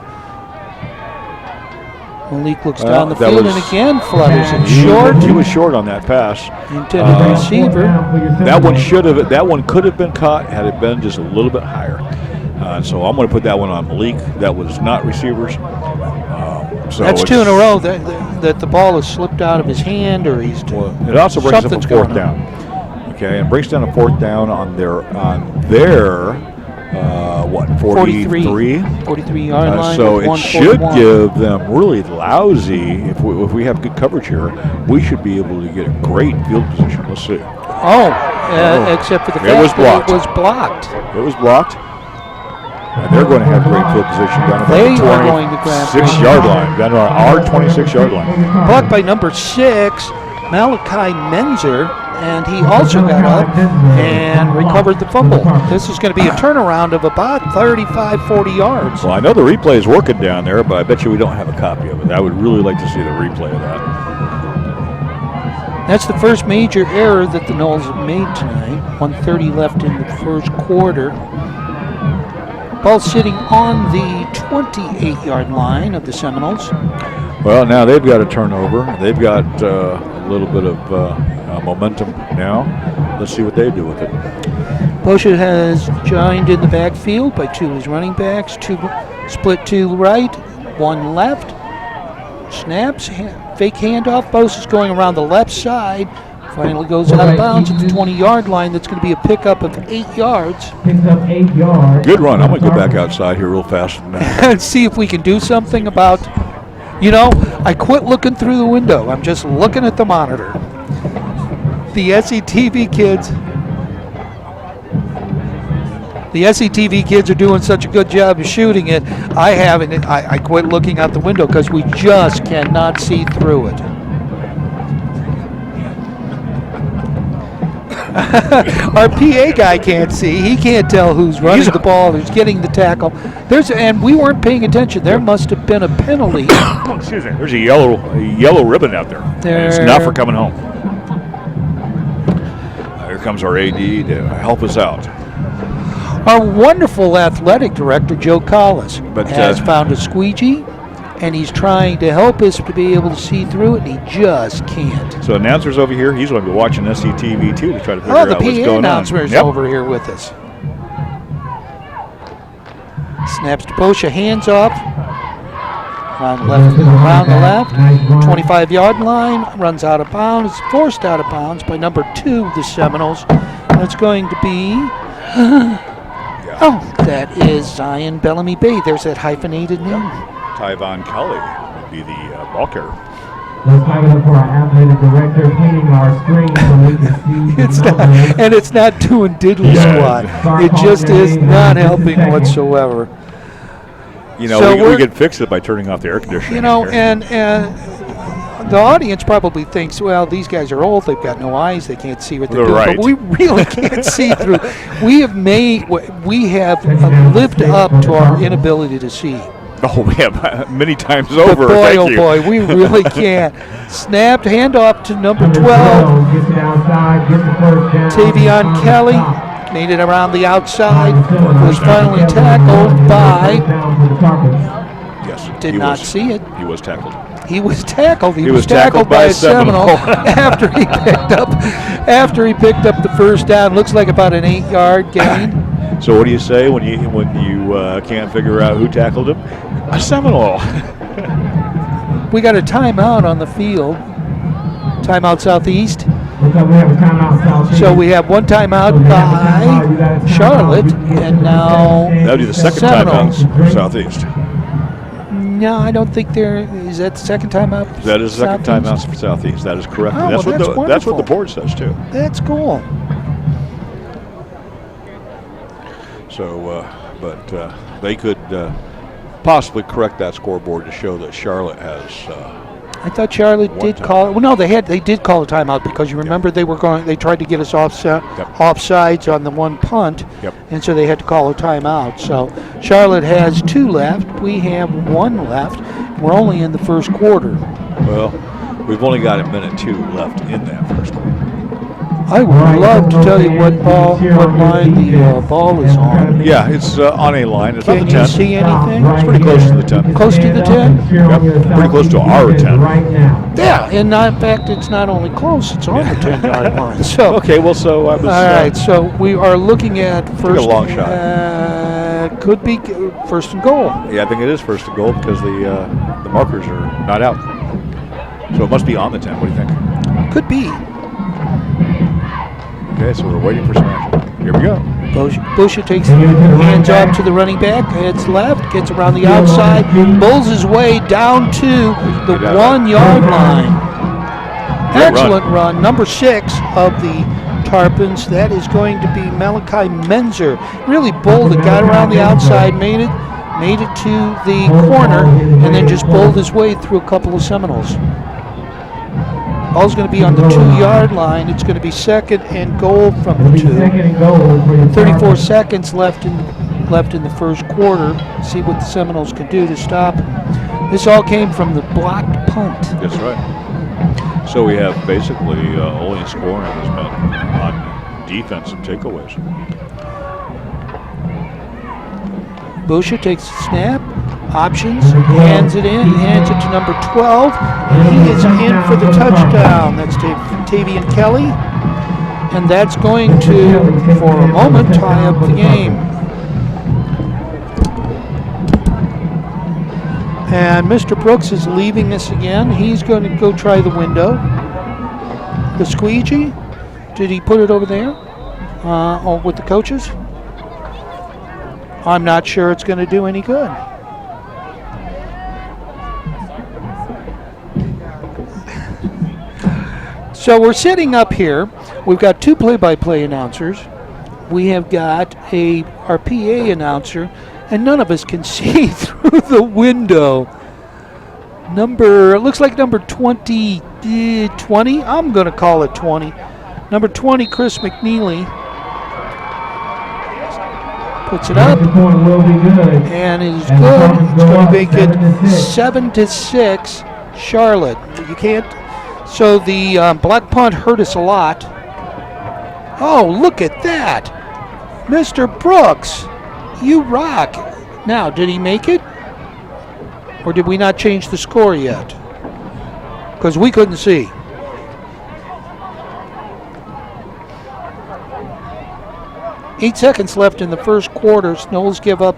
Malik looks down the that field was- and again flutters it He short. was short on that pass. Intended receiver. That one could have been caught had it been just a little bit higher. So I'm going to put that one on Malik. That was not receivers. So That's 2 in a it's- row that the ball has slipped out of his hand, or he's It also brings up a something's 4th going down. Okay, and brings down a 4th down on their 43. 43-yard line. So with it 1:41. should give them really lousy. If we have good coverage here, we should be able to get a great field position. Let's see. Except for the It fact was that it was blocked. It was blocked. And they're going to have great field position down They at the are going to grab 26-yard line. Down on our 26-yard line. Blocked by number 6, Malachi Menzer, and he also got up and recovered the fumble. This is going to be a turnaround of about 35, 40 yards. Well, I know the replay is working down there, but I bet you we don't have a copy of it. I would really like to see the replay of that. That's the first major error that the Knowles have made tonight. 1:30 left in the first quarter. Ball sitting on the 28-yard line of the Seminoles. Well, now they've got a turnover. They've got a little bit of momentum now. Let's see what they do with it. Bosha has joined in the backfield by 2 of his running backs. 2 split 2 right, 1 left. Snaps, fake handoff. Bosa's going around the left side. Finally goes out of bounds at the 20-yard line. That's going to be a pickup of 8 yards. Picks up 8 yards. Good run. I'm going to go back outside here real fast. And see if we can do something about, I quit looking through the window. I'm just looking at the monitor. The SETV kids are doing such a good job of shooting it. I quit looking out the window because we just cannot see through it. Our PA guy can't see. He can't tell who's running the ball, who's getting the tackle. And we weren't paying attention. There must have been a penalty. Excuse me. There's a yellow ribbon out there. And it's not for coming home. Here comes our AD to help us out. Our wonderful athletic director, Joe Collis, But, has found a squeegee, and he's trying to help us to be able to see through it, and he just can't. So announcer's over here. He's going to be watching SCTV too to try to figure Oh, the out what's PA going on. announcer is over here with us. Snaps to Bosha, hands off. Around the left, 25-yard line, runs out of bounds, forced out of bounds by number 2 of the Seminoles. That's going to be, that is Zion Bellamy Bay. There's that hyphenated name. Tyvon Kelly would be the ball carrier. Let's have it for our athletic director cleaning our screen so we can see the numbers. And it's not doing diddly squat. It just is not helping whatsoever. So we could fix it by turning off the air conditioning. And the audience probably thinks, well, these guys are old. They've got no eyes. They can't see what they're doing. Right. But we really can't see through. We have lived up to our inability to see. Oh, we have many times But over. boy, Thank oh you. boy, we really can't. Snapped, handoff to number 12. Gets it outside, gets the first down. Tavion Kelly made it around the outside. Was finally tackled by. Yes. Did he not was. see it. He was tackled. He was tackled. He He was was tackled tackled by by a a Seminole Seminole. after he picked up the first down. Looks like about an 8-yard gain. So what do you say when you can't figure out who tackled him? A Seminole. We got a timeout on the field. Timeout Southeast. So we have one timeout by Charlotte, and now That would be the second Seminoles. timeout for Southeast. No, I don't think is that the second timeout? That is the second Southeast? timeout for Southeast. That is correct. Oh, that's well, what that's that's what the wonderful. board says too. That's cool. So, but they could possibly correct that scoreboard to show that Charlotte has. I thought Charlotte did time. call. Well, no, they did call a timeout because you remember they tried to get us offsides on the one punt, Yep. and so they had to call a timeout. So Charlotte has 2 left. We have 1 left. We're only in the first quarter. Well, we've only got a minute 2 left in that first quarter. I would love to tell you what line the ball is on. Yeah, it's on a line. It's on Can the you 10. see anything? It's pretty close to the 10. Close to the 10? Yep, pretty close to our 10. Right now. Yeah, and in fact, it's not only close; it's on the 10-yard line. So. Okay, well, so I was. All right, so we are looking at first. a long shot. Could be first and goal. Yeah, I think it is first and goal because the markers are not out. So it must be on the 10. What do you think? Could be. Okay, so we're waiting for some action. Here we go. Busha takes hands off to the running back, heads left, gets around the outside, bulls his way down to the 1-yard line. Excellent run. Number 6 of the Tarpons. That is going to be Malachi Menzer. Really bold. It got around the outside, made it to the corner, and then just bowled his way through a couple of Seminoles. Ball's going to be on the 2-yard line. It's going to be second and goal from the 2. 34 seconds left in the first quarter. See what the Seminoles can do to stop. This all came from the blocked punt. That's right. So we have basically only scoring has been on defensive takeaways. Busha takes the snap, options, hands it to number 12, and he is in for the touchdown. That's Tavian Kelly, and that's going to, for a moment, tie up the game. And Mr. Brooks is leaving us again. He's going to go try the window. The squeegee, did he put it over there? Or with the coaches? I'm not sure it's going to do any good. So we're sitting up here. We've got 2 play-by-play announcers. We have got our PA announcer, and none of us can see through the window. It looks like number 20. I'm going to call it 20. Number 20, Chris McNeely. Puts it up, and it is good. It's going to make it 7-6, Charlotte. You can't. So the block punt hurt us a lot. Oh, look at that, Mr. Brooks, you rock. Now, did he make it, or did we not change the score yet? Because we couldn't see. Eight seconds left in the first quarter. Knowles give up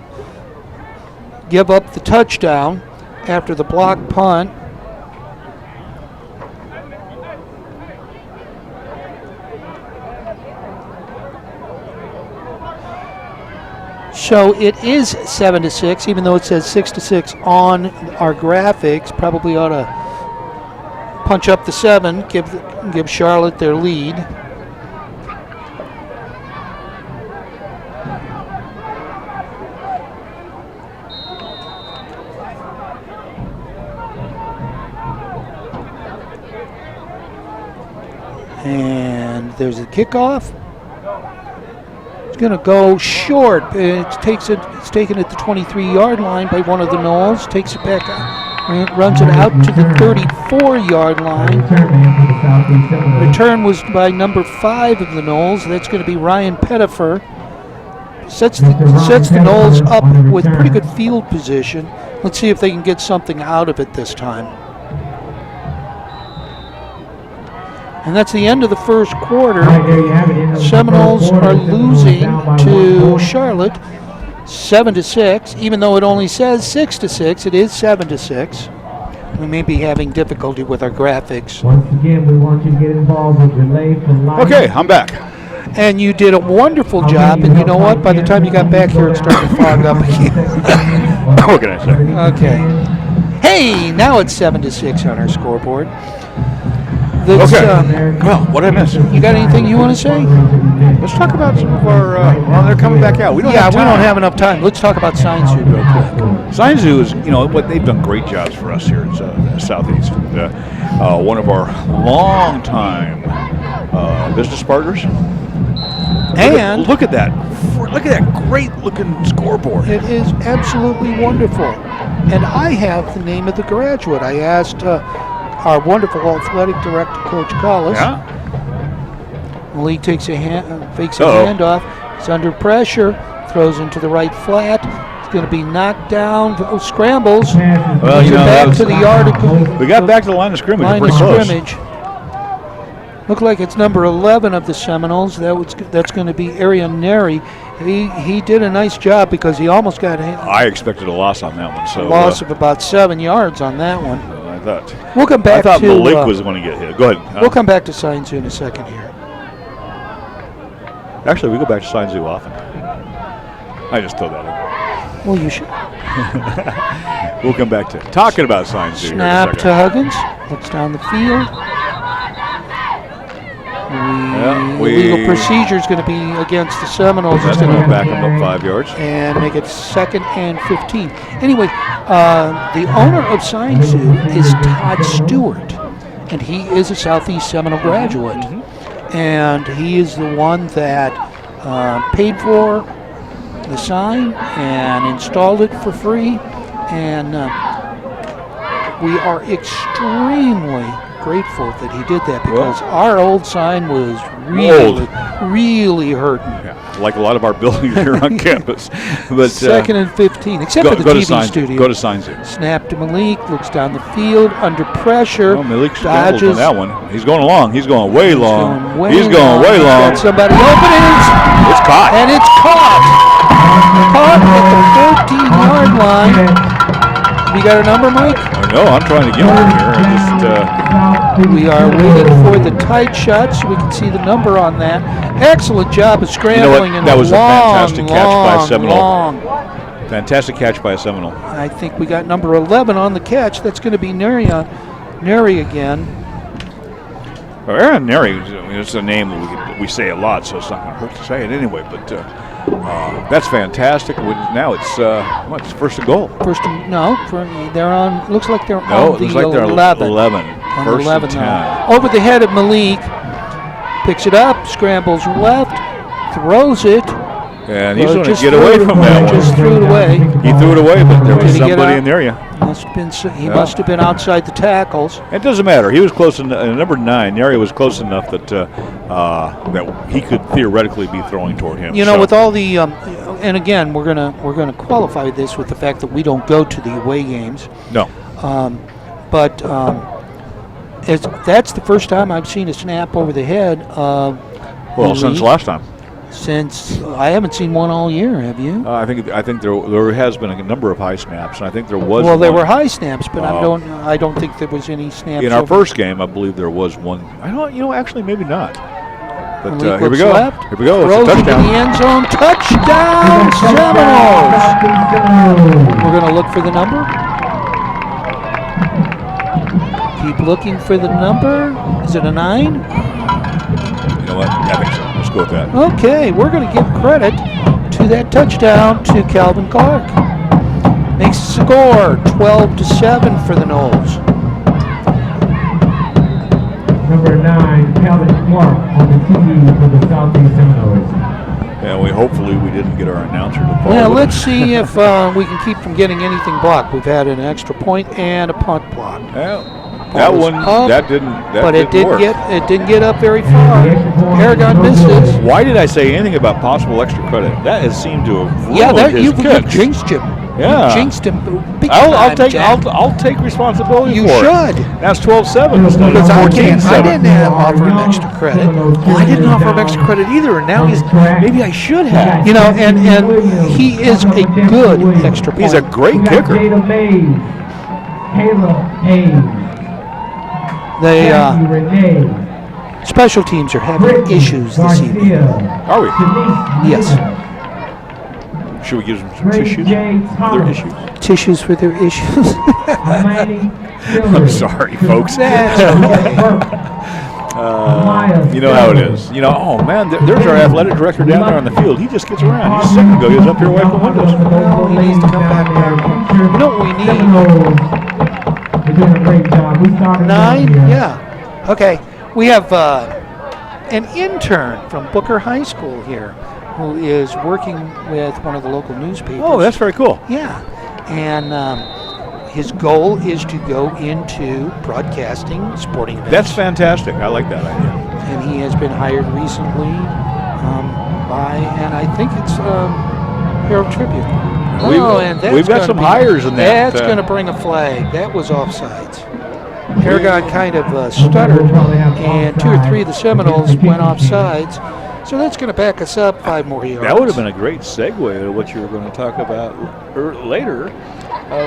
the touchdown after the block punt. So it is 7-6, even though it says 6-6 on our graphics. Probably ought to punch up the 7, give Charlotte their lead. And there's a kickoff. It's going to go short. It's taken at the 23-yard line by one of the Knowles. Takes it back, runs it out to the 34-yard line. Return was by number 5 of the Knowles. That's going to be Ryan Pettifer. Sets the Knowles up with pretty good field position. Let's see if they can get something out of it this time. And that's the end of the first quarter. Seminoles are losing to Charlotte 7-6, even though it only says 6-6. It is 7-6. We may be having difficulty with our graphics. Once again, we want you to get involved with Relay for Life. Okay, I'm back. And you did a wonderful job. And you know what? By the time you got back here, it started to fog up again. What can I say? Okay. Hey, now it's 7-6 on our scoreboard. Let's, Okay. Well, what did I miss? you got anything you want to say? Let's talk about some of our. Well, they're coming back out. We don't Yeah, have we time. don't have enough time. Let's talk about Science Zoo real quick. Science Zoo is, what they've done great jobs for us here in Southeast. One of our long-time business partners. And look at that great-looking scoreboard. it is absolutely wonderful. And I have the name of the graduate. I asked our wonderful athletic director, Coach Collis. Yeah. Malik takes fakes a Uh-oh. handoff. He's under pressure. Throws into the right flat. He's going to be knocked down. Scrambles. Well, Puts it back that to the article. we got back to the line of scrimmage. Line of Pretty close. scrimmage. Look like it's number 11 of the Seminoles. That's going to be Arian Neri. He did a nice job because he almost got a I expected a loss on that one. So loss of about 7 yards on that one. I thought. We'll come I back thought to Malik was going to get hit. Go ahead. we'll come back to Science Zoo in a second here. Actually, we go back to Science Zoo often. I just throw that in. Well, you should. We'll come back to talking about Science Zoo Snap here in a to second. Huggins. Looks down the field. we- Legal procedure is going to be against the Seminoles. It's That's going going to to back him up 5 yards. and make it 2nd and 15. Anyway, the owner of Science Zoo is Todd Stewart, and he is a Southeast Seminole graduate. And he is the one that paid for the sign and installed it for free. And we are extremely grateful that he did that because our old sign was really hurting. Yeah, like a lot of our buildings here on campus. But 2nd and 15, except for the go to TV Science Zoo. studio. Go to Science Zoo. Snap to Malik, looks down the field, under pressure. Oh, Malik scrambled on dodges. that one. He's going long. He's going way long. He's Going going way long. Got somebody open, It's caught. and it's caught. Caught at the 13-yard line. You got a number, Mike? No, I'm trying to get one here. We are waiting for the tight shot so we can see the number on that. Excellent job of scrambling and That was a long, fantastic catch by long, Seminole. long. Fantastic catch by a Seminole. I think we got number 11 on the catch. That's going to be Neri again. Well, Aaron Neri, it's a name that we say a lot, so it's not going to hurt to say it anyway. But that's fantastic. Now it's it's first and goal. They're on. Looks like they're No, on it the looks like they're 11. 11. On First the 11 and 10. now. Over the head of Malik. Picks it up, scrambles left, throws it. And he's Well, going to just get threw away it- from that Just one. threw it away. He threw it away, but there was Did he get somebody out? in the area. He must have been outside the tackles. It doesn't matter. He was close enough. Number 9, Neri was close enough that that he could theoretically be throwing toward him. You know, So- with all the and again, we're gonna qualify this with the fact that we don't go to the away games. No. But that's the first time I've seen a snap over the head of Well, since last time. Since I haven't seen one all year, have you? I think there has been a number of high snaps, and I think there was. Well, there one. were high snaps, but I don't think there was any snaps. In our over- first game, I believe there was one. I don't. Actually, maybe not. But Malik here we looks go. left, Here we go. throws It's a it in the touchdown. end zone. Touchdown, Seminoles! We're going to look for the number. Keep looking for the number. Is it a 9? You know what? I think so. Let's go with that. Okay, we're going to give credit to that touchdown to Calvin Clark. Makes the score 12-7 for the Noles. Number 9, Calvin Clark on the TV for the Southeast Seminoles. And hopefully we didn't get our announcer to follow. Well, with let's us. see if we can keep from getting anything blocked. We've had an extra point and a punt block. Well, that was one, up, that didn't. That But it didn't didn't work. get up very far. Aragon missed it. Why did I say anything about possible extra credit? That has seemed to have ruined Yeah, his you kicks. jinxed him. Yeah. You jinxed him. Big I'll time, take Jack. I'll take responsibility You for it. should. That's 12-7 instead of Because I 14-7. didn't offer him extra credit. Well, I didn't offer him extra credit either, and now maybe I should have. You know, and he is a good extra point. He's a great We got kicker. Jada Mays, Kayla Hayes, They Jackie Renee, special teams are having Brittany issues this evening. Garcia, Are we? Denise Yes. Newman, Should we give them some Drake tissues J. for their Thomas. issues? Tissues for their issues. Amani I'm Hillary. sorry, folks. That's You know how it is. You know, oh man, there's our athletic director down there on the field. He just gets around. He's sick and go. He's up here away from the windows. Well, he needs to come back down. You know what we need? They're doing a great job. We started 9? here. Yeah. Okay. We have an intern from Booker High School here who is working with one of the local newspapers. Oh, that's very cool. Yeah. And his goal is to go into broadcasting sporting events. That's fantastic. I like that idea. And he has been hired recently by, and I think it's Herald Tribune. We've got some hires in that. That's going to bring a flag. That was offsides. Aragon kind of stuttered, and 2 or 3 of the Seminoles went offsides. So that's going to back us up 5 more yards. That would have been a great segue to what you were going to talk about later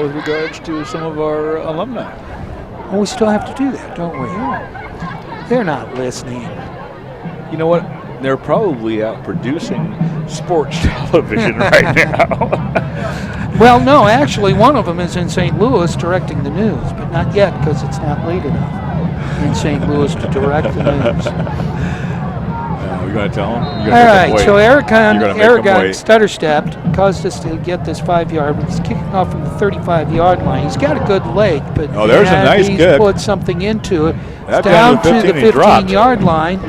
with regards to some of our alumni. Oh, we still have to do that, don't we? They're not listening. You know what? They're probably out producing sports television right now. Well, no, actually, one of them is in St. Louis directing the news, but not yet because it's not late enough in St. Louis to direct the news. We're going to tell them? All right, so Aragon wait. stutter stepped, caused us to get this 5-yard. He's kicking off from the 35-yard line. He's got a good leg, but Oh, there's a nice he's kick. put something into it. That It's down down to to the 15, he dropped. 15-yard line.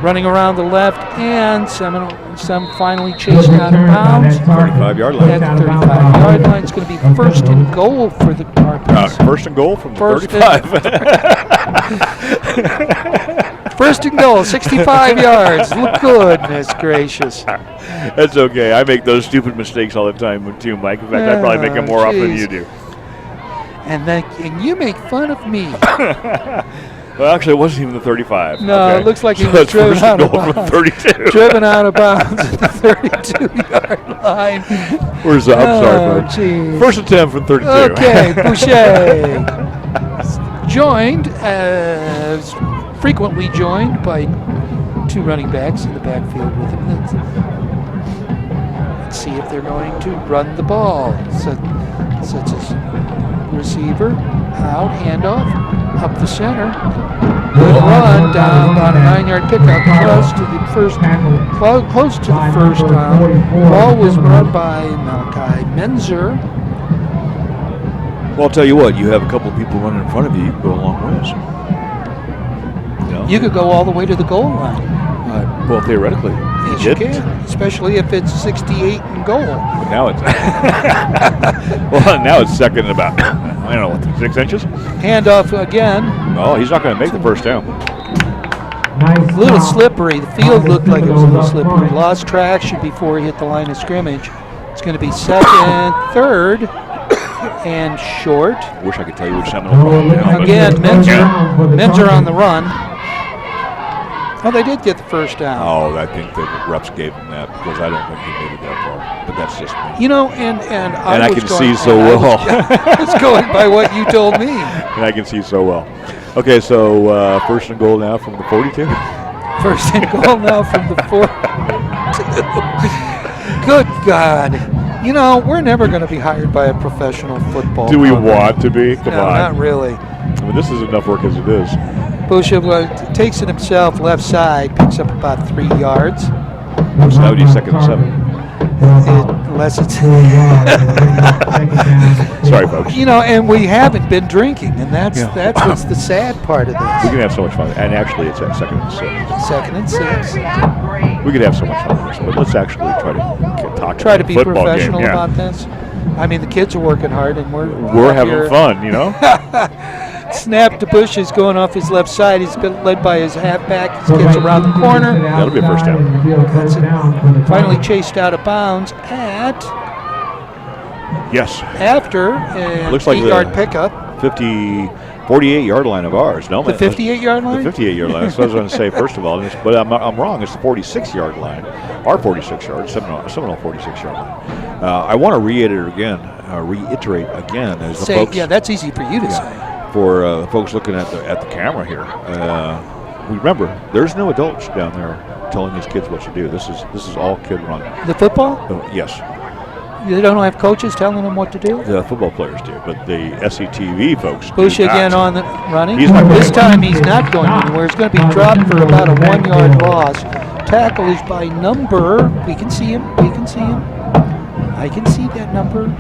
Running around the left, and some finally chased out of bounds. 35-yard line. At the 35-yard line, it's going to be first and goal for the Carpets. First and goal from the First 35. First and goal, 65 yards. Goodness gracious. That's okay. I make those stupid mistakes all the time too, Mike. In fact, I probably make them more often than you do. And you make fun of me. Well, actually, it wasn't even the 35. No, okay. it looks like he So was it's driven first out and of goal from bounds. 32. Driven out of bounds at the 32-yard line. Where's the? I'm sorry, Oh, folks. geez. First attempt from 32. Okay, Boucher. Joined, frequently joined by 2 running backs in the backfield with him. Let's see if they're going to run the ball. Such as receiver, out, handoff, up the center. Good run down about a 9-yard pickup, close to the first down. Ball was run by Malachi Menzer. Well, I'll tell you what. You have a couple of people running in front of you. You can go a long ways. You know? You could go all the way to the goal line. Well, theoretically, Yes, you can, especially if it's 68 and goal. But now it's now it's second and about I don't know what 6 inches. Handoff again. Oh, he's not going to make the first down. A little slippery. The field looked like it was a little slippery. Lost traction before he hit the line of scrimmage. It's going to be second, third, and short. Wish I could tell you which Seminole. Again, Menzer on the run. Oh, they did get the first down. Oh, I think the reps gave him that because I don't think he made it that far. But that's just me. You know, and I was can going, see so and well. I was going by what you told me. And I can see so well. Okay, so first and goal now from the 42. First and goal now from the 42. Good God. You know, we're never going to be hired by a professional football Do we program. want to be? Come No, on. not really. I mean, this is enough work as it is. Boucher takes it himself, left side, picks up about 3 yards. So now he's second and 7. Unless it's, Sorry, folks. you know, and we haven't been drinking, and that's what's the sad part of We this. can have so much fun. And actually, it's at second and 6. Second and 6. We could have so much fun with this, but let's actually try to talk Try about to be the football professional game. Yeah. about this. I mean, the kids are working hard, and We're having here. fun, you know? Snap to Bush is going off his left side. He's been led by his halfback. He gets around the corner. That'll be a first down. That's it. Finally chased out of bounds after an Looks like 8-yard pickup. 48-yard line of ours. No, The 58-yard line? The 58-yard line. That's what I was going to say, first of all. But I'm wrong. It's the 46-yard line. Our 46-yard, Seminole 46-yard line. I want to reiterate again as the folks. Yeah, that's easy for you to say. For folks looking at the camera here, remember, there's no adults down there telling these kids what to do. This is all kid run. The football? Yes, They don't have coaches telling them what to do? the football players do, but the SETV folks do Bush again not. on the running. He's not This going time he's not going anywhere. It's going to be dropped for about a 1 yard loss. Tackle is by number. We can see him. We can see him. I can see that number.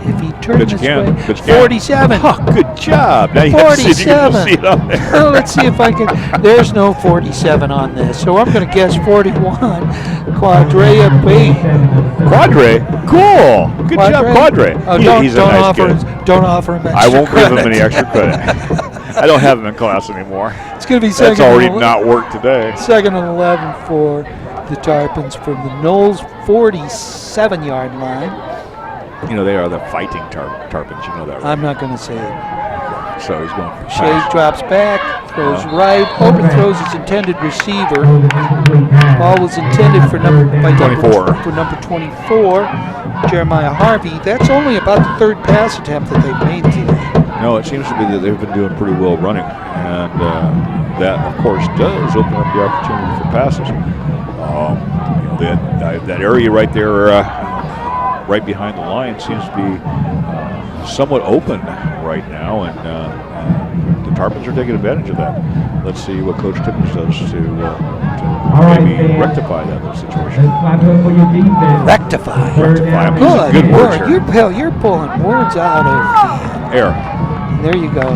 If he turns Bet you this can. way. Bet you can. 47. Oh, good job. Now you have to see if you can 47. see it on there. Oh, let's see if I can. There's no 47 on this, so I'm going to guess 41. Quadrea B. Quadre, cool. Good job, Quadre. Oh, He's a nice kid. don't offer him extra I won't give him credit. any extra credit. I don't have him in class anymore. It's going to be second. That's already and not worked today. Second and 11 for the Tarpons from the Knowles 47-yard line. You know, they are the fighting Tarpons. You know that, right? I'm not going to say it. So he's going for Shea pass. drops back, throws right, overthrows his intended receiver. Ball was intended for number 24. For number 24, Jeremiah Harvey. That's only about the third pass attempt that they've made today. No, it seems to be that they've been doing pretty well running, and that, of course, does open up the opportunity for passes. You know, that area right there, right behind the line, seems to be somewhat open right now, and the Tarpons are taking advantage of that. Let's see what Coach Tippins does to maybe rectify that situation. Rectify. Rectify. I'm using Good, good words word. here. You're pulling words out of Air. There you go.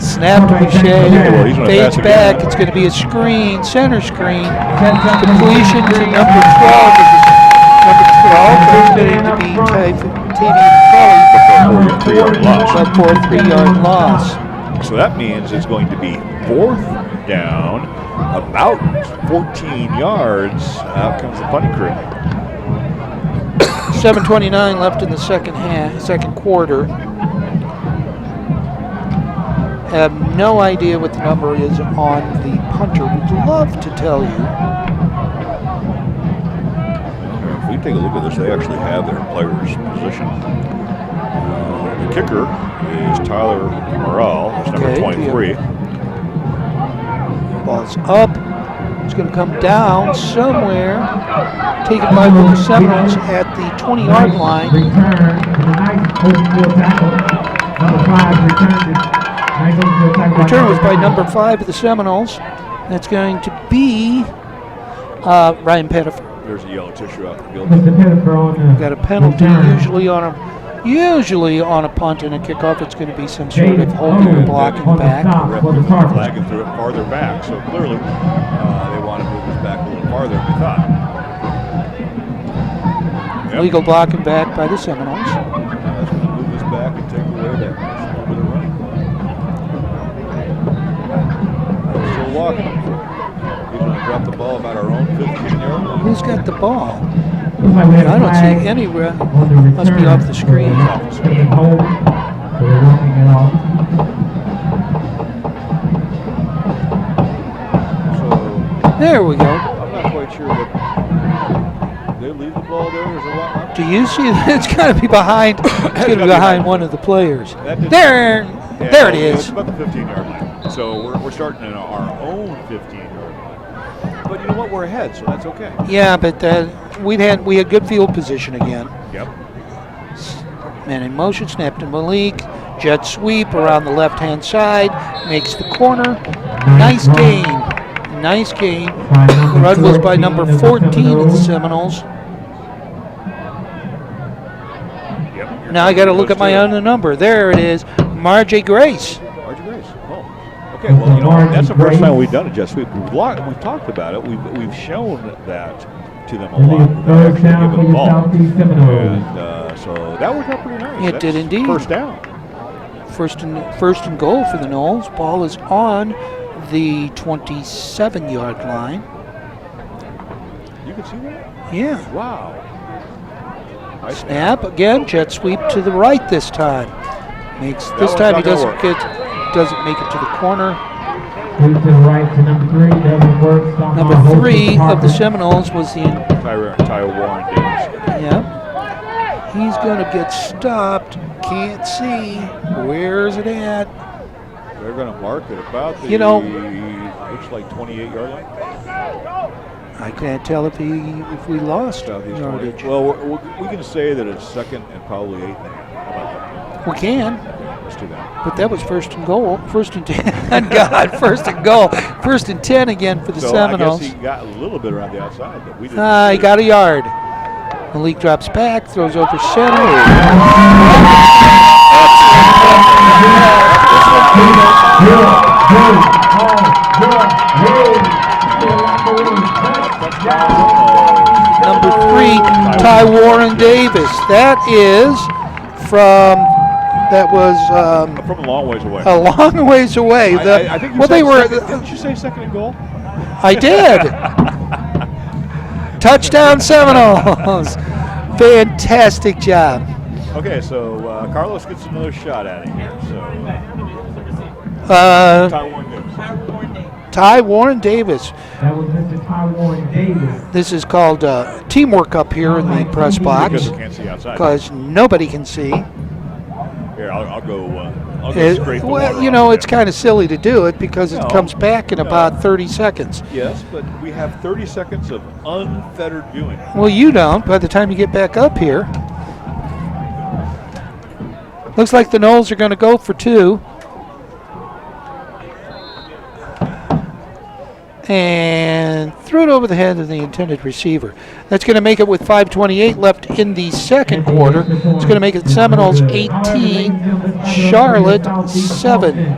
Snap to Boucher. Well, he's gonna Fades pass it back. again. It's going to be a screen, center screen. Completion to number 12. Number 12 is going to be Tavian Kelly. 3-yard loss. But for a 3-yard loss. So that means it's going to be 4th down, about 14 yards. Out comes the punting crew. 7:29 left in the second quarter. Have no idea what the number is on the punter. Would love to tell you. If we take a look at this, they actually have their players' position. The kicker is Tyler Morrell. That's number Okay, 23. Ball's up. It's going to come down somewhere. Taken by the Seminoles at the 20-yard line. Return to the nice open field tackle. Number 5 returned it. Nice open field tackle. Return was by number 5 of the Seminoles. That's going to be Ryan Pettifer. There's a yellow tissue out in the field. Mr. Pettifer on the Got a penalty return. usually on a punt and a kickoff. It's going to be some sort of holding or blocking on the back. stop Ref for the moved the Tarpons. flag and threw it farther back. So clearly, they want to move this back a little farther than we thought. Yep. Legal blocking back by the Seminoles. Now it's going to move this back and take away that nice little bit of running. Still walking. He's going to drop the ball about our own 15-yard line. Who's got the ball? Looks like we have a I don't flag see anywhere. on the Must be return. off the screen. It's a hold, so they're working it off. So There we go. I'm not quite sure that they leave the ball there. There's a lot left. Do you see that? It's got to be behind. It's going to be behind one of the players. That did- There it It's is. about the 15-yard line. So we're starting in our own 15-yard line. But you know what? We're ahead, so that's okay. Yeah, but we had good field position again. Yep. Man in motion, snap to Malik. Jet sweep around the left-hand side. Makes the corner. Nice gain. Nice gain. The run was by number 14 of the Seminoles. Yep. Now I got to look at my own number. There it is. Margie Grace. Margie Grace. Oh. Okay. Well, you know that's the first time we've done a jet sweep. We've talked about it. We've shown that to them a It'll be lot. a We've third actually down given for the your ball. Southeast Seminoles. And so that worked out pretty nice. It That's did indeed. First down. First and goal for the Knowles. Ball is on the 27-yard line. You can see that. Yeah. Wow. Nice Snap again. Jet sweep to the right this time. Makes That this one's time he not gonna doesn't make it to the corner. Move to the right to number 3. Doesn't work. Somehow Number holds 3 of the Tarpons. Seminoles was the Ty Warren Davis. yeah. He's gonna get stopped. Can't see. Where is it at? They're going to mark it about the, You know- looks like 28-yard line. I can't tell if we lost Southeast 20. yardage. Well, we can say that it's second and probably 8.5. How about We can, that? Let's do that. but that was first and goal. First and 10. God, first and goal. First and 10 again for the So Seminoles. I guess he got a little bit around the outside, but we didn't. He got a yard. Malik drops back, throws over center. Number 3, Ty Warren Davis. That is From a long ways away. a long ways away. I think you well, said they were. second, didn't you say second and goal? I did. Touchdown Seminoles. Fantastic job. Okay, so Carlos gets another shot at it here. So Taiwan Davis. Ty Warren Davis. That was Mr. Ty Warren Davis. This is called teamwork up here in the press box Because we can't see outside. because nobody can see. Here, I'll go scrape the water Well, you off know, there. it's kind of silly to do it because it No, comes back in about 30 seconds. Yes, but we have 30 seconds of unfettered viewing. Well, you don't by the time you get back up here. Looks like the Noles are going to go for 2. And threw it over the head of the intended receiver. That's going to make it with 5:28 left in the second quarter. It's going to make it Seminoles 18, Charlotte 7.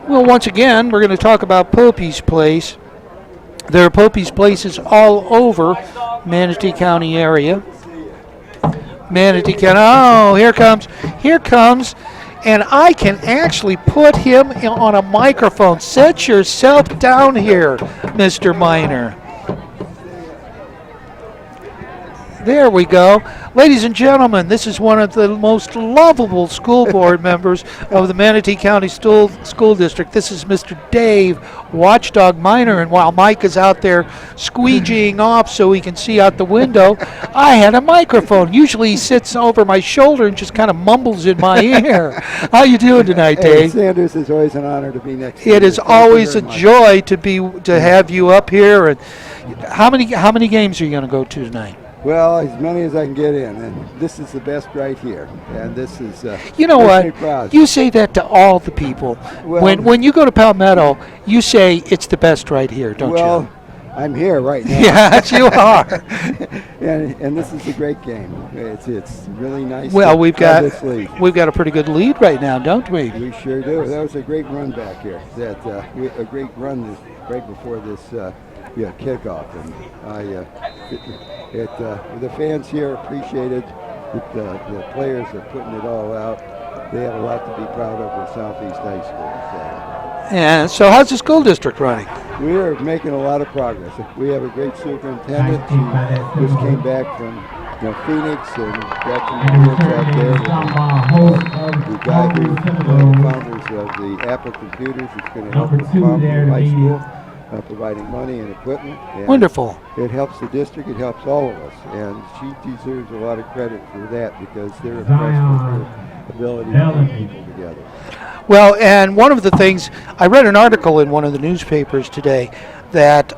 Well, once again, we're going to talk about Popey's Place. There are Popey's Places all over Manatee County area. Manatee County. Oh, here comes. And I can actually put him on a microphone. Set yourself down here, Mr. Miner. There we go. Ladies and gentlemen, this is one of the most lovable school board members of the Manatee County School District. This is Mr. Dave Watchdog Miner, and while Mike is out there squeegeeing off so he can see out the window, I had a microphone. Usually he sits over my shoulder and just kind of mumbles in my ear. How you doing tonight, Hey, Dave? Sanders, it's always an honor to be next to you. It is Thank you always a very much. joy to have you up here. And how many games are you going to go to tonight? Well, as many as I can get in, and this is the best right here. And this is. You know makes what? me proud. You say that to all the people. Well- when you go to Palmetto, you say it's the best right here, don't well, you? I'm here right now. Yes, you are. and this is a great game. It's really nice. Well, to we've have got this league. a pretty good lead right now, don't we? We sure do. That was a great run back here. A great run right before this kickoff, and the fans here appreciate it. The players are putting it all out. They have a lot to be proud of with Southeast High School. And so, how's the school district running? So we are making a lot of progress. We have a great superintendent. She just came back from Phoenix and got some kids out there. The guy who's one of the founders of the Apple Computers is going to help Number with two Palm there to High be- School, providing money and equipment. And Wonderful. It helps the district. It helps all of us, and she deserves a lot of credit for that because they're impressed with her ability to put people together. Well, and one of the things, I read an article in one of the newspapers today that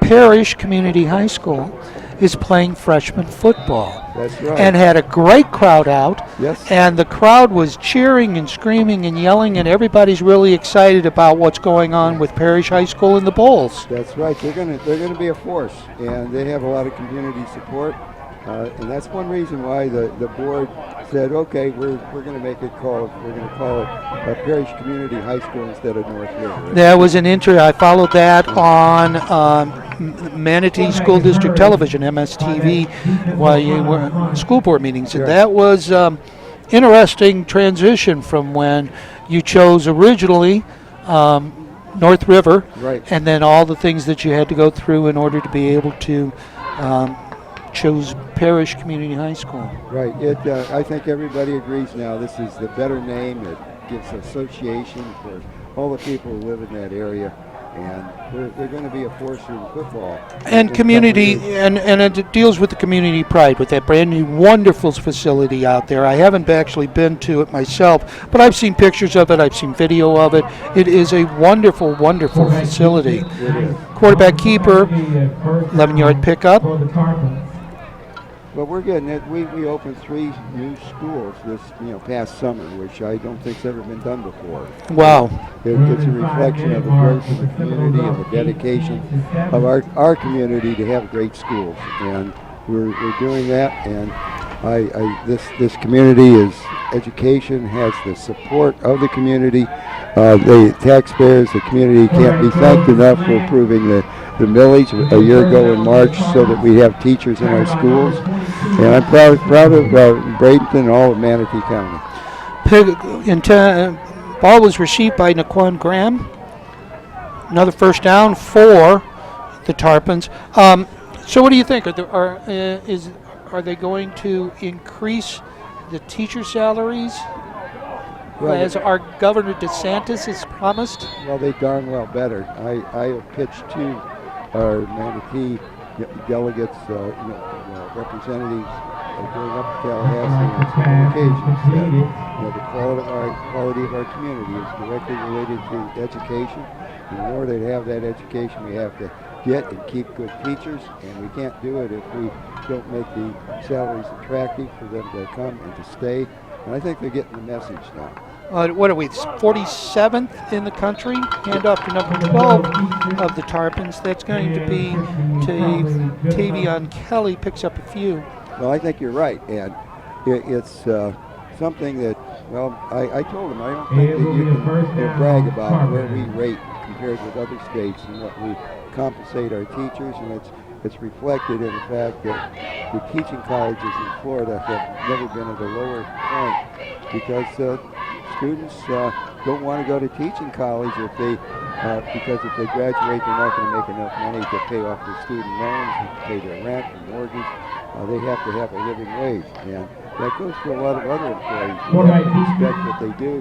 Parrish Community High School is playing freshman football. That's right. And had a great crowd out. Yes. And the crowd was cheering and screaming and yelling, and everybody's really excited about what's going on with Parrish High School in the Bowls. That's right. They're gonna be a force, and they have a lot of community support, and that's one reason why the board said, okay, we're going to make it called. We're going to call it Parrish Community High School instead of North River. There was an interview. I followed that on Manatee School District Television, MSTV, while you were at school board meetings, and Sure. that was interesting transition from when you chose originally North River, Right. and then all the things that you had to go through in order to be able to choose Parrish Community High School. Right. I think everybody agrees now. This is the better name. It gives association for all the people who live in that area, and they're going to be a force in football. And in community, couple years. and it deals with the community pride with that brand new wonderful facility out there. I haven't actually been to it myself, but I've seen pictures of it. I've seen video of it. It is a wonderful, wonderful facility. It is. Quarterback keeper, 11-yard pickup. For the Tarpons. Well, we're getting it. We opened 3 new schools this past summer, which I don't think's ever been done before. Wow. It's a reflection of the growth of the community and the dedication of our community to have great schools, and we're doing that. And this community is education, has the support of the community. The taxpayers, the community can't be thanked enough for approving the millage a year ago in March, so that we have teachers in our schools. And I'm proud of Bradenton and all of Manatee County. Ball was received by Naquan Graham. Another first down for the Tarpons. So what do you think? Are they going to increase the teacher salaries as our Governor DeSantis has promised? Well, they darn well better. I have pitched to our Manatee delegates, representatives going up to Tallahassee on several occasions that the quality of our community is directly related to education. In order to have that education, we have to get and keep good teachers, and we can't do it if we don't make the salaries attractive for them to come and to stay. And I think they're getting the message now. What are we, 47th in the country? Hand off to number 12 of the Tarpons. That's going to be Tavion Kelly, picks up a few. Well, I think you're right, and it's something that, well, I told him I don't think that you can brag about where we rate compared with other states and what we compensate our teachers, and it's reflected in the fact that the teaching colleges in Florida have never been at a lower point, because students don't want to go to teaching college because if they graduate, they're not going to make enough money to pay off their student loans, to pay their rent and mortgage. They have to have a living wage, and that goes for a lot of other employees. We have to respect what they do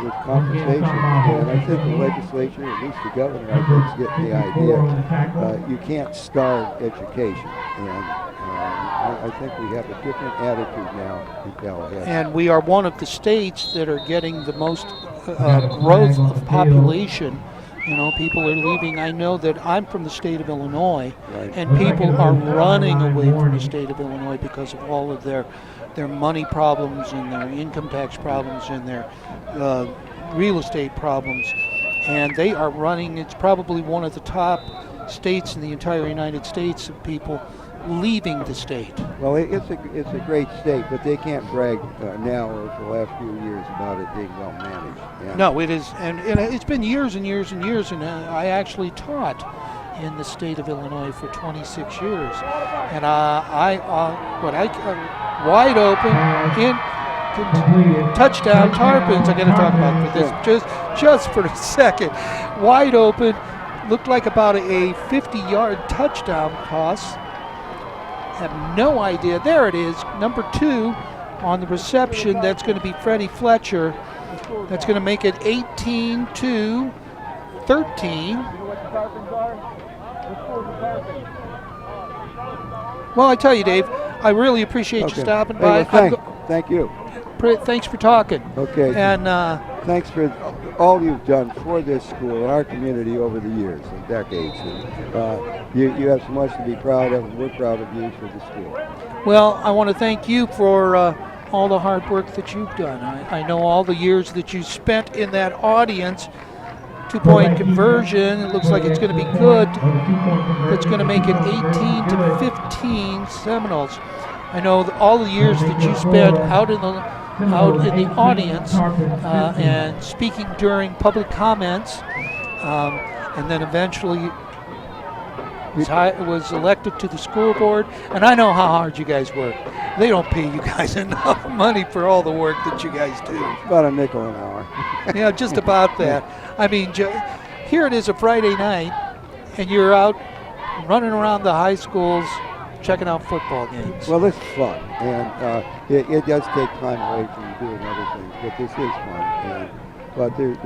with compensation. And I think the legislature, at least the governor, I think, is getting the idea. You can't starve education, and I think we have a different attitude now in Tallahassee. And we are one of the states that are getting the most growth of population. People are leaving. I know that I'm from the state of Illinois, Right. and people are running away from the state of Illinois because of all of their money problems and their income tax problems and their real estate problems. And they are running. It's probably one of the top states in the entire United States of people leaving the state. Well, it's a great state, but they can't brag now or for the last few years about it being well managed. Yeah. No, it is, and it's been years and years and years, and I actually taught in the state of Illinois for 26 years, and wide open in touchdown Tarpons. I got to talk about this just for a second. Wide open, looked like about a 50-yard touchdown toss. Have no idea. There it is, number 2 on the reception. That's going to be Freddie Fletcher. That's going to make it 18-13. Well, I tell you, Dave, I really appreciate you stopping by. Thank you. Thanks for talking. Okay. And thanks for all you've done for this school and our community over the years and decades. And you have so much to be proud of, and we're proud of you for the school. Well, I want to thank you for all the hard work that you've done. I know all the years that you spent in that audience. 2-point conversion. It looks like it's going to be good. It's going to make it 18-15 Seminoles. I know all the years that you spent out in the audience and speaking during public comments, and then eventually was elected to the school board. And I know how hard you guys work. They don't pay you guys enough money for all the work that you guys do. About a nickel an hour. Yeah, just about that. I mean, here it is a Friday night, and you're out running around the high schools checking out football games. Well, this is fun, and it does take time away from doing other things, but this is fun. And but there's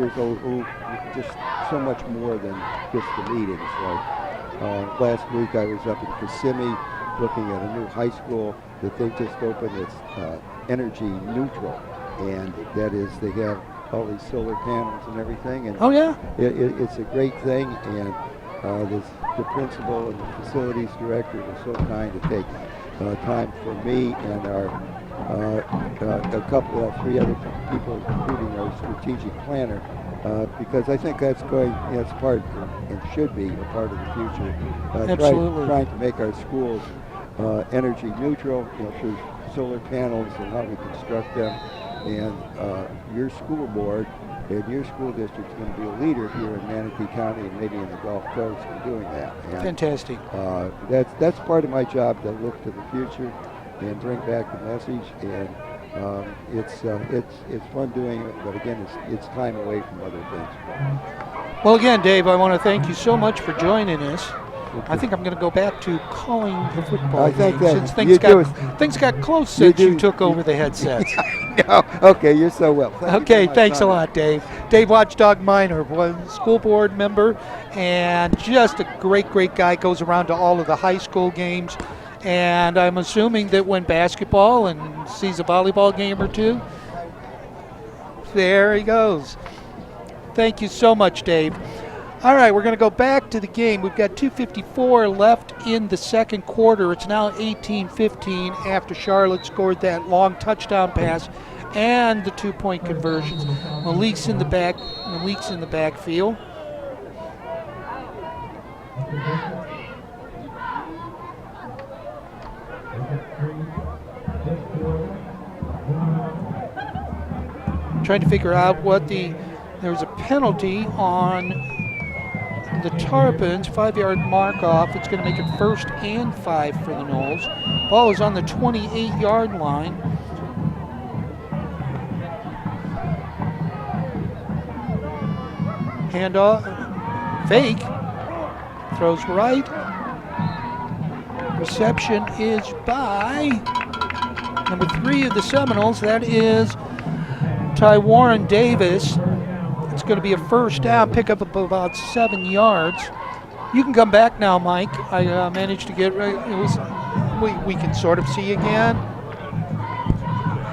just so much more than just the meetings. Like last week I was up in Kissimmee looking at a new high school that they just opened. It's energy neutral, and that is they have all these solar panels and everything. And Oh, yeah? it's a great thing, and the principal and the facilities director was so kind to take time for me and three other people, including our strategic planner, because I think that's it's part and should be a part of the future. Absolutely. Trying to make our schools energy neutral, through solar panels and how we construct them. And your school board and your school district is going to be a leader here in Manatee County and maybe in the Gulf Coast in doing that. And, Fantastic. that's part of my job, to look to the future and bring back the message. And it's fun doing it, but again, it's time away from other things. Well, again, Dave, I want to thank you so much for joining us. I think I'm going to go back to calling the football I think game that since you things got close since you do. took over the headsets. No, okay, you're so well. Thank you Okay, so much, thanks a Simon. lot, Dave. Dave Watchdog Minor was a school board member and just a great, great guy. Goes around to all of the high school games. And I'm assuming that when basketball and sees a volleyball game or two, there he goes. Thank you so much, Dave. All right, we're going to go back to the game. We've got 2:54 left in the second quarter. It's now 18-15 after Charlotte scored that long touchdown pass and the 2-point conversions. Malik's in the backfield. Trying to figure out there was a penalty on the Tarpons, 5-yard mark off. It's going to make it 1st and 5 for the Noles. Ball is on the 28-yard line. Handoff, fake, throws right. Reception is by number 3 of the Seminoles. That is Ty Warren Davis. It's going to be a first down, pick up about 7 yards. You can come back now, Mike. I managed to get right. We can sort of see again.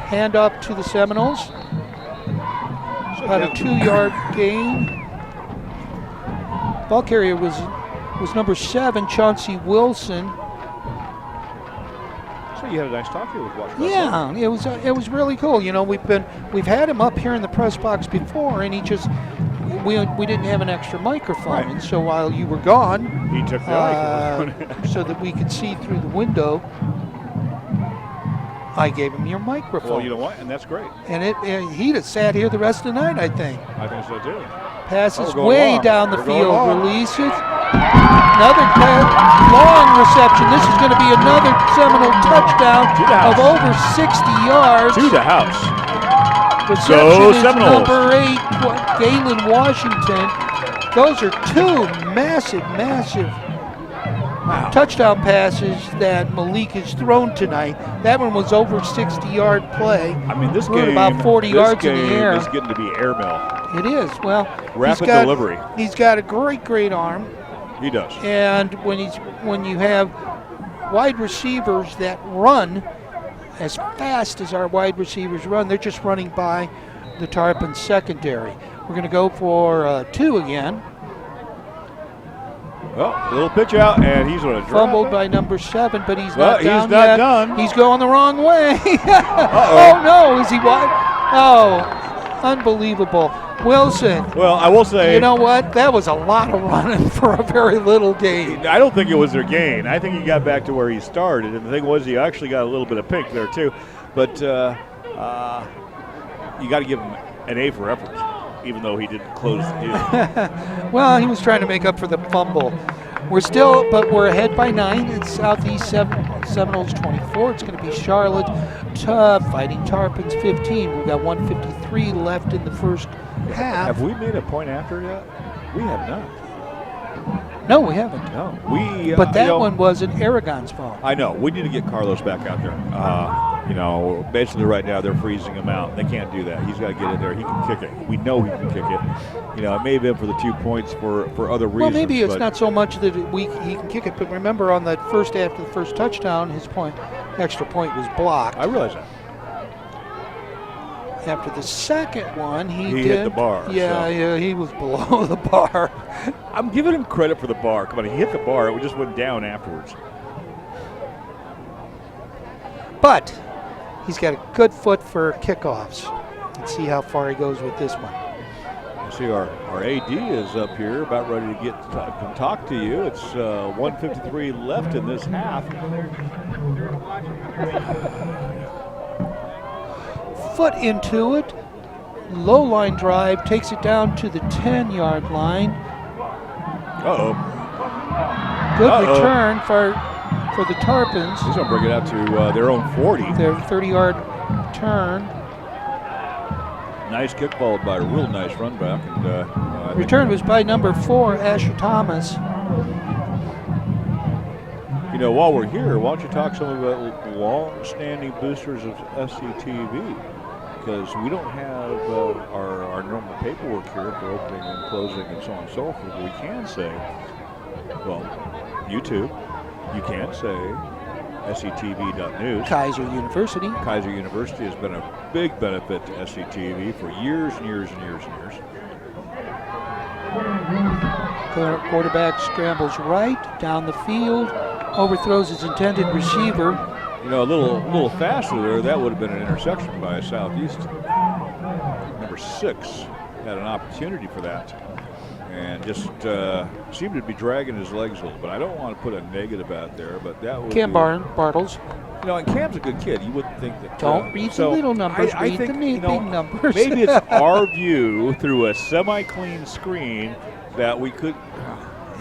Hand up to the Seminoles. About a 2-yard gain. Ball carrier was number 7, Chauncey Wilson. So you had a nice talk here with Washington. Yeah, it was really cool. We've had him up here in the press box before, and we didn't have an extra microphone, Right. And so while you were gone, He took the microphone. so that we could see through the window, I gave him your microphone. Well, you know what? And that's great. And he'd have sat here the rest of the night, I think. I think so too. Passes we're going way long. down the We're going field, long. releases. Another long reception. This is going to be another Seminole touchdown To the house. of over 60 yards. To the house. Reception is Seminoles. number 8, Galen Washington. Those are 2 massive touchdown passes that Malik has thrown tonight. That one was over 60-yard play. I mean, this We're game about 40 this yards in game the air. is getting to be airmail. It is. Well, Rapid delivery. He's got a great arm. He does. And when you have wide receivers that run as fast as our wide receivers run, they're just running by the Tarpon secondary. We're going to go for 2 again. Well, a little pitch out, and he's going to drop Fumbled it. by number 7, but he's Well, not down he's not yet. done. He's going the wrong way. Uh-oh. Oh no, is he wide? Oh, unbelievable. Wilson, Well, I will say, you know what? That was a lot of running for a very little gain. I don't think it was their gain. I think he got back to where he started, and the thing was he actually got a little bit of pink there too. But you got to give him an A for effort, even though he didn't close the deal. Well, he was trying to make up for the fumble. We're ahead by 9. It's Southeast Seminoles 24. It's going to be Charlotte fighting Tarpons 15. We've got 1:53 left in the first half. Have we made a point after yet? We have not. No, we haven't. No, we. But that you know, one wasn't Aragon's fault. I know. We need to get Carlos back out there. You know, basically right now they're freezing him out. They can't do that. He's got to get in there. He can kick it. We know he can kick it. You know, it may have been for the 2 points for other reasons. Well, maybe it's but not so much that he can kick it, but remember on that first after the first touchdown, his extra point was blocked. I realize that. After the second one, he did. hit the bar. Yeah, so. yeah, he was below the bar. I'm giving him credit for the bar. Come on, he hit the bar. It just went down afterwards. But he's got a good foot for kickoffs. Let's see how far he goes with this one. You see our AD is up here about ready to talk to you. It's 1:53 left in this half. Foot into it. Low line drive takes it down to the 10-yard line. Uh-oh. Good return for the Tarpons. He's going to bring it out to their own 40. Their 30-yard turn. Nice kick followed by a real nice run back. And, I think Return was by number 4, Asher Thomas. You know, while we're here, why don't you talk some about long-standing boosters of SCTV? Because we don't have our normal paperwork here for opening and closing and so on and so forth. But we can say, well, YouTube. You can say SCTV.news. Kaiser University. Kaiser University has been a big benefit to SCTV for years and years and years and years. Quarterback scrambles right down the field, overthrows his intended receiver. You know, a little faster there, that would have been an interception by Southeast. Number 6 had an opportunity for that. And just seemed to be dragging his legs a little bit. I don't want to put a negative out there, but that would Cam be, Bartles. You know, and Cam's a good kid. You wouldn't think that. Don't read the little numbers, I read think, the you know, big numbers. Maybe it's our view through a semi-clean screen that we could.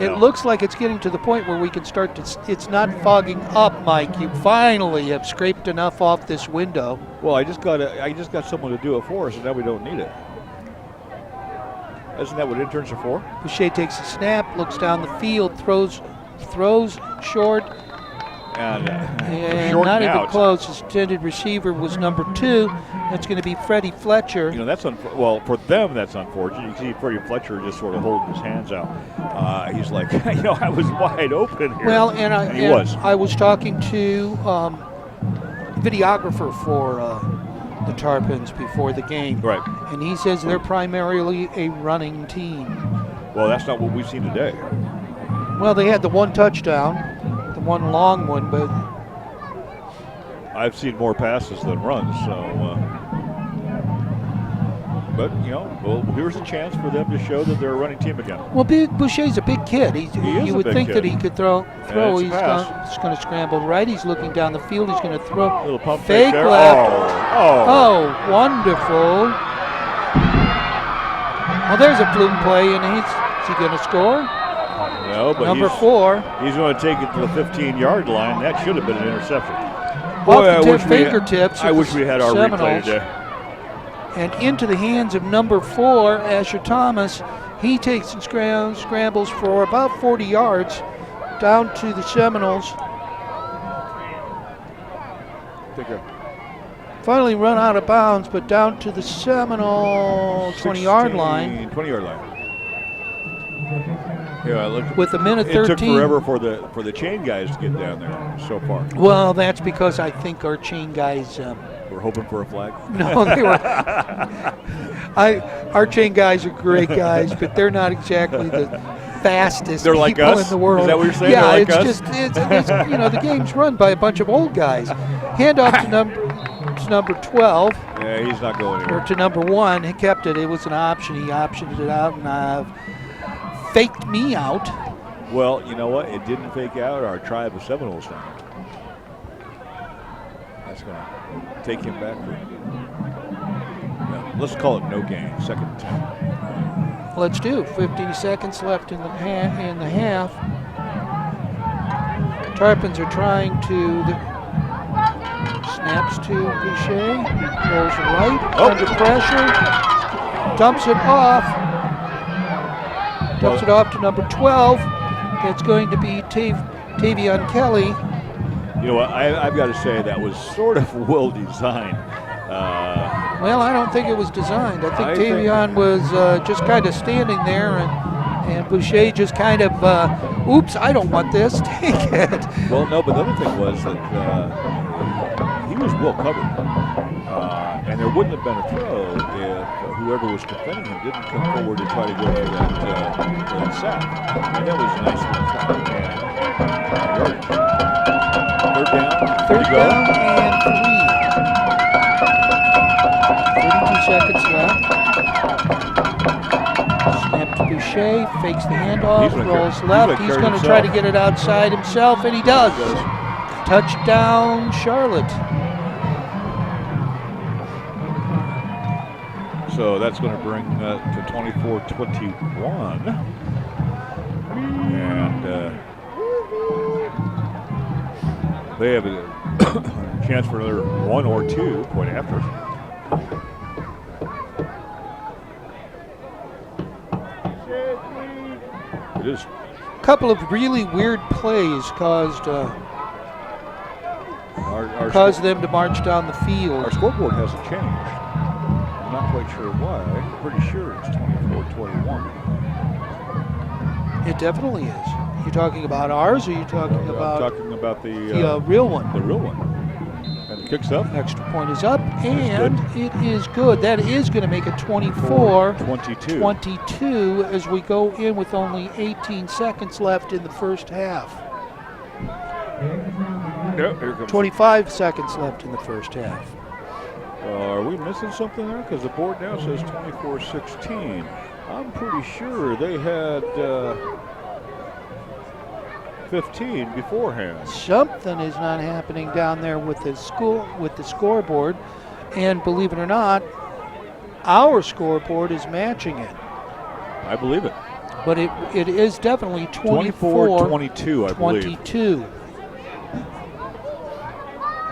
It looks like it's getting to the point where we can start to. It's not fogging up, Mike. You finally have scraped enough off this window. Well, I just got someone to do it for us, and now we don't need it. Isn't that what interns are for? Boucher takes a snap, looks down the field, throws short, And and not even close. His intended receiver was number 2. That's going to be Freddie Fletcher. You know, that's well, for them, that's unfortunate. You see Freddie Fletcher just sort of holding his hands out. He's like, you know, I was wide open here. Well, and he was. I was talking to videographer for the Tarpons before the game. Right. And he says they're primarily a running team. Well, that's not what we've seen today. Well, they had the one touchdown, the one long one, but I've seen more passes than runs, so. But, you know, well, here's a chance for them to show that they're a running team again. well, Boucher's a big kid. You would think that he could throw. it's a He's pass. going to scramble right. He's looking down the field. He's going to throw. Little pump Fake fake there. left. Oh. Oh, wonderful. Well, there's a fluke play, and is he going to score? No, but Number 4. He's going to take it to the 15-yard line. That should have been an interception. Off the fingertips. I wish we had our replay Seminoles. today. And into the hands of number 4, Asher Thomas. He takes and scrambles for about 40 yards down to the Seminoles. Finally run out of bounds, but down to the Seminole 20-yard line. 20-yard line. Yeah, look. With a minute It 13. took forever for the chain guys to get down there so far. Well, that's because I think our chain guys. We're hoping for a flag. No, they were. Our chain guys are great guys, but they're not exactly the fastest They're like people us? in the world. Is that what you're saying? Yeah, They're like it's us? just it's you know, the game's run by a bunch of old guys. Hand off to number 12 Yeah, he's not going or anywhere. to number 1. He kept it. It was an option. He optioned it out and faked me out. Well, you know what? It didn't fake out our tribe of Seminoles now. That's going to take him back for, let's call it no gain, 2nd and 10. Let's do. 15 seconds left in the half. Tarpons are trying to. Snaps to Boucher. Rolls right. Under pressure. Dumps it off. Dumps it off to number 12. It's going to be Tavion Kelly. You know what? I've got to say that was sort of well designed. Well, I don't think it was designed. I think I think- Tavion was just kind of standing there, and Boucher just kind of, oops, I don't want this. Take it. Well, no, but the other thing was that he was well covered. And there wouldn't have been a throw if whoever was defending him didn't come forward to try to go for that sack. And that was a nice little sack. And third down. Third There you go. down and 3. 32 seconds left. Snap to Boucher, fakes the handoff, He's gonna rolls carry- left. he's He's gonna going to carry try to get it outside himself, and he does. Touchdown, Charlotte. So that's going to bring to 24-21. And they have a chance for another 1 or 2 point after. It is. Couple of really weird plays caused Our them to march down the field. Our scoreboard hasn't changed. I'm not quite sure why. I'm pretty sure it's 24-21. It definitely is. You talking about ours, or you talking I'm about talking about the real one? real one. And the kick's up. Extra point is up, and it is good. That is going to make it 24-22 as we go in with only 18 seconds left in the first half. Yep, here comes. 25 seconds left in the first half. Are we missing something there? Because the board now says 24-16. I'm pretty sure they had 15 beforehand. Something is not happening down there with the scoreboard, and believe it or not, our scoreboard is matching it. I believe it. But it is definitely 24-22, I believe. 22.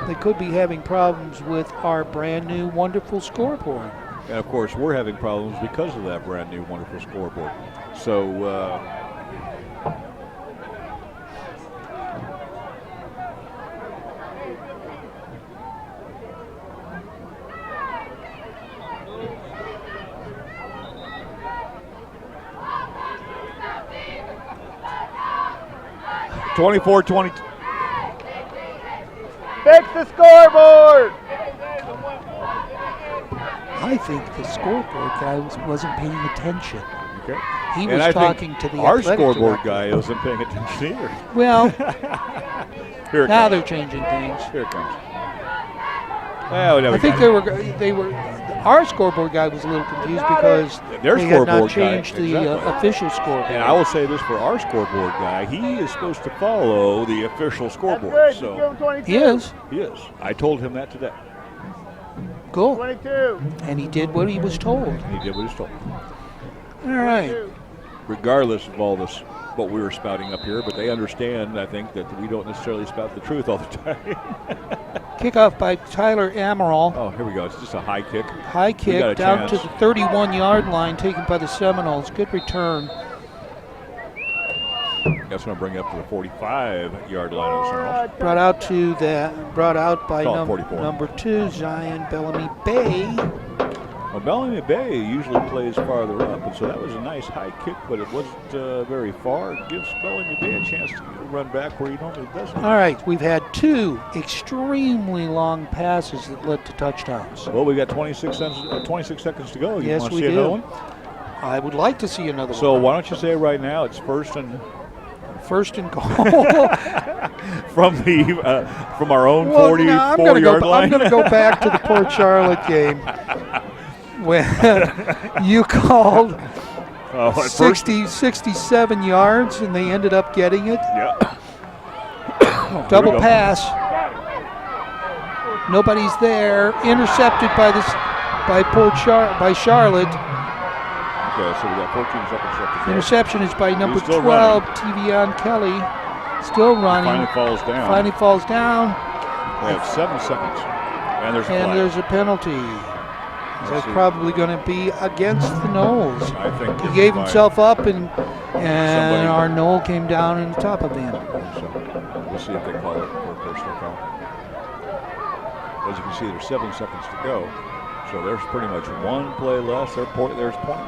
They could be having problems with our brand new wonderful scoreboard. And of course, we're having problems because of that brand new wonderful scoreboard. So, (24-22). Fix the scoreboard! I think the scoreboard guy wasn't paying attention. Okay. He And was I think talking to the our athletic scoreboard director. guy isn't paying attention either. Well, Here it now comes. they're changing things. Here it comes. Well, no, I think they were. Our scoreboard guy was a little confused because Their they had not scoreboard guy, changed the exactly. official scoreboard. And I will say this for our scoreboard guy, he is supposed to follow the official scoreboard. So He is. he is. I told him that today. Cool. 22. And he did what he was told. He did what he's told. All right. Regardless of all this, what we were spouting up here, but they understand, I think, that we don't necessarily spout the truth all the time. Kickoff by Tyler Amaral. Oh, here we go. It's just a high kick. High got a kick down to chance. the 31-yard line taken by the Seminoles. Good return. That's going to bring up to the 45-yard line of the Seminoles. Brought out by Call it 44. number 2, Zion Bellamy Bay. Well, Bellamy Bay usually plays farther up, and so that was a nice high kick, but it wasn't very far. It gives Bellamy Bay a chance to run back where he normally doesn't. All right, we've had 2 extremely long passes that led to touchdowns. Well, we got 26 seconds to go. You Yes, want to we see do. another one? I would like to see another So one. why don't you say right now it's first and First and goal. from our own Well, 44-yard line? I'm going to go back to the Port Charlotte game when you called Oh, at first- 67 yards, and they ended up getting it. Yeah. Double go. pass. Nobody's there. Intercepted by Charlotte. Okay, so we got 14 seconds left to go. Interception is by number He's still 12, Tavion Kelly. Still running. Finally falls down. Finally falls down, They have 7 seconds. And there's a and flag. there's a penalty. That's see. probably going to be against the Noles. I think He this gave is himself up and And our Knoll came down in the top of the end. So we'll see if they call it for a personal foul. As you can see, there's 7 seconds to go. So there's pretty much one play less. There's pointing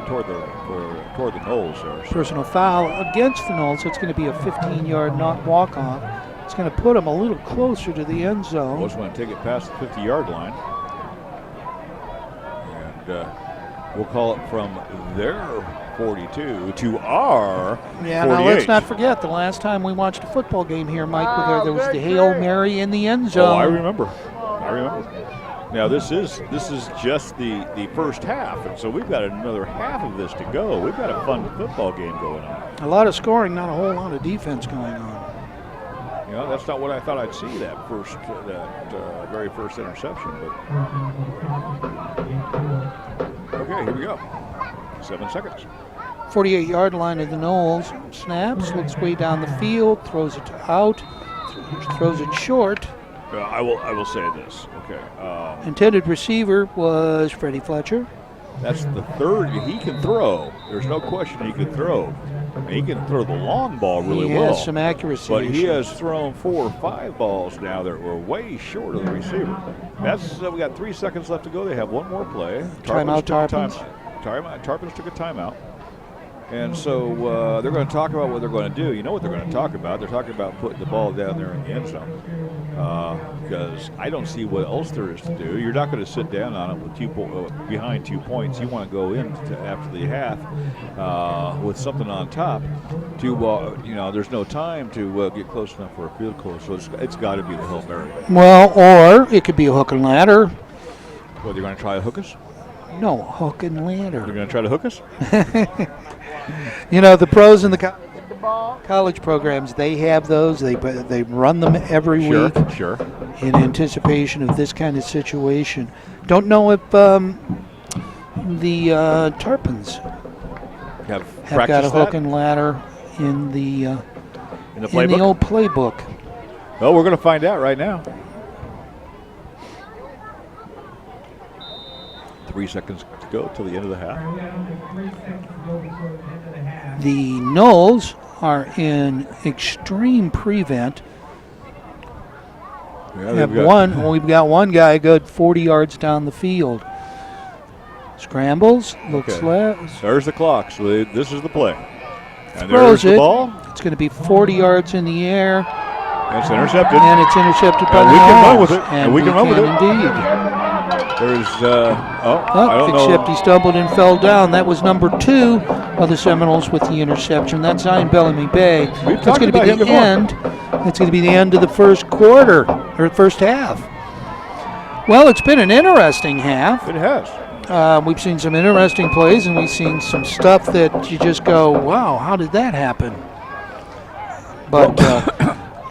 toward the Knolls there. So Personal foul against the Knolls. It's going to be a 15-yard not walk-off. It's going to put them a little closer to the end zone. Wolves want to take it past the 50-yard line. And we'll call it from their 42 to our 48. Now let's not forget the last time we watched a football game here, Mike, there was the Hail Mary in the end zone. Oh, I remember. Now this is just the first half, and so we've got another half of this to go. We've got a fun football game going on. A lot of scoring, not a whole lot of defense going on. You know, that's not what I thought I'd see that very first interception. But okay, here we go. 7 seconds. 48-yard line of the Knolls. Snaps, looks way down the field, throws it out, throws it short. I will say this. Okay. Intended receiver was Freddie Fletcher. That's the third. He can throw. There's no question he can throw. And he can throw the long ball really He well. has some accuracy. But he issues. has thrown 4 or 5 balls now that were way short of the receiver. We got 3 seconds left to go. They have one more play. Timeout, Tarpons. Tarpons took a timeout. And so they're going to talk about what they're going to do. You know what they're going to talk about. They're talking about putting the ball down there in the end zone. Because I don't see what else there is to do. You're not going to sit down on it with behind 2 points. You want to go in after the half with something on top. There's no time to get close enough for a field goal. So it's got to be the Hail Mary. Well, or it could be a hook and ladder. Well, they're going to try to hook us? No, hook and ladder. They're going to try to hook us? You know, the pros and the college programs, they have those. They run them every week Sure. in anticipation of this kind of situation. Don't know if the Tarpons Have got a hook that and ladder in the in the playbook? old playbook. Well, we're going to find out right now. 3 seconds to go till the end of the half. The Knolls are in extreme prevent. Yeah, We've got one guy good 40 yards down the field. Scrambles, looks Okay. left, There's the clock. So this is the play. And throws there's the it. ball. It's going to be 40 yards in the air, And it's intercepted. and it's intercepted by And the we can run Knolls. with it. And we can run with it. Indeed. There's, I don't Except know. he stumbled and fell down. That was number 2 of the Seminoles with the interception. That's Zion Bellamy Bay. That's talked going to be about the him before. end. That's going to be the end of the first quarter, or first half. Well, it's been an interesting half. It has. We've seen some interesting plays, and we've seen some stuff that you just go, wow, how did that happen? But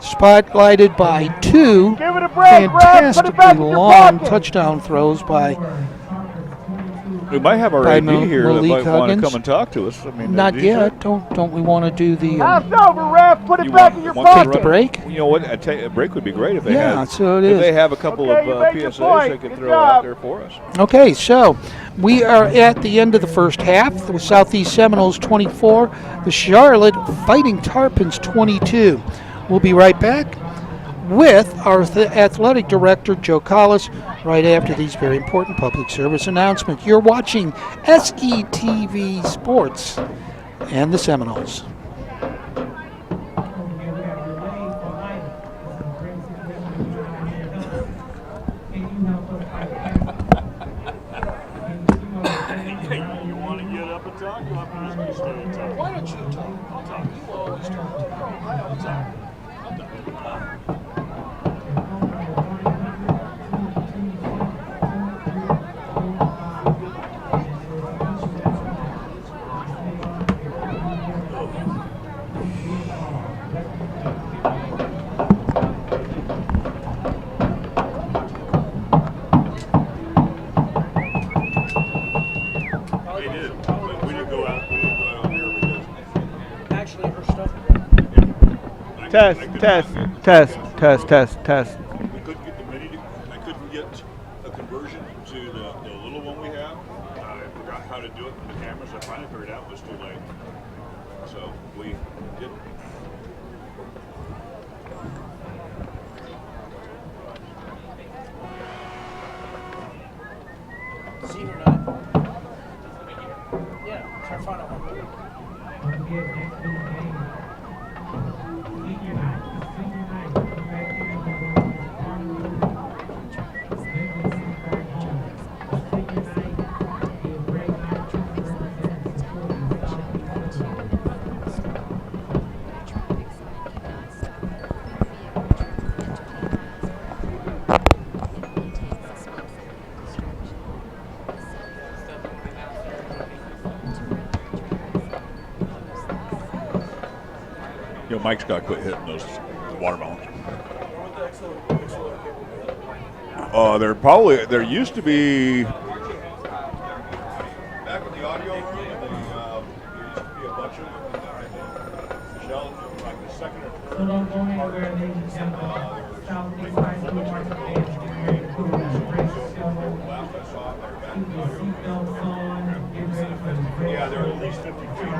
spotlighted by 2 Give it a break, Ref. Put it back fantastically in your long pocket. touchdown throws by We might have our By AD here that Malik might want to Huggins. come and talk to us. I mean, not these yet. Don't we want to do the Half's over, Ref. Put it You back want- in your want to take pocket. the break? You know what? A break would be great if they Yeah, had. so it if is. they have a couple Okay, you of made your PSAs point. they could Good throw out job. there for us. Okay, so we are at the end of the first half with Southeast Seminoles 24, the Charlotte Fighting Tarpons 22. We'll be right back with our athletic director, Joe Collis, right after these very important public service announcements. You're watching SETV Sports and the Seminoles. You want to get up and talk? You want me to just stay and talk? Why don't you talk? I'll talk. You always talk. We did. We didn't go out. We didn't go out on here because Actually, her stuff. Test. we couldn't get the mini. I couldn't get a conversion to the little one we have. I forgot how to do it with the cameras. I finally figured it out. It was too late. So Mike's got to quit hitting those watermelons. There used to be. Back in the audio room, there used to be a bunch of shelves, like the second or So don't go anywhere, ladies and gentlemen. Southeast High School marching band is getting ready to put on a great show. Keep your seatbelts on, get ready for the great Yeah, there are at show. least 50 feet.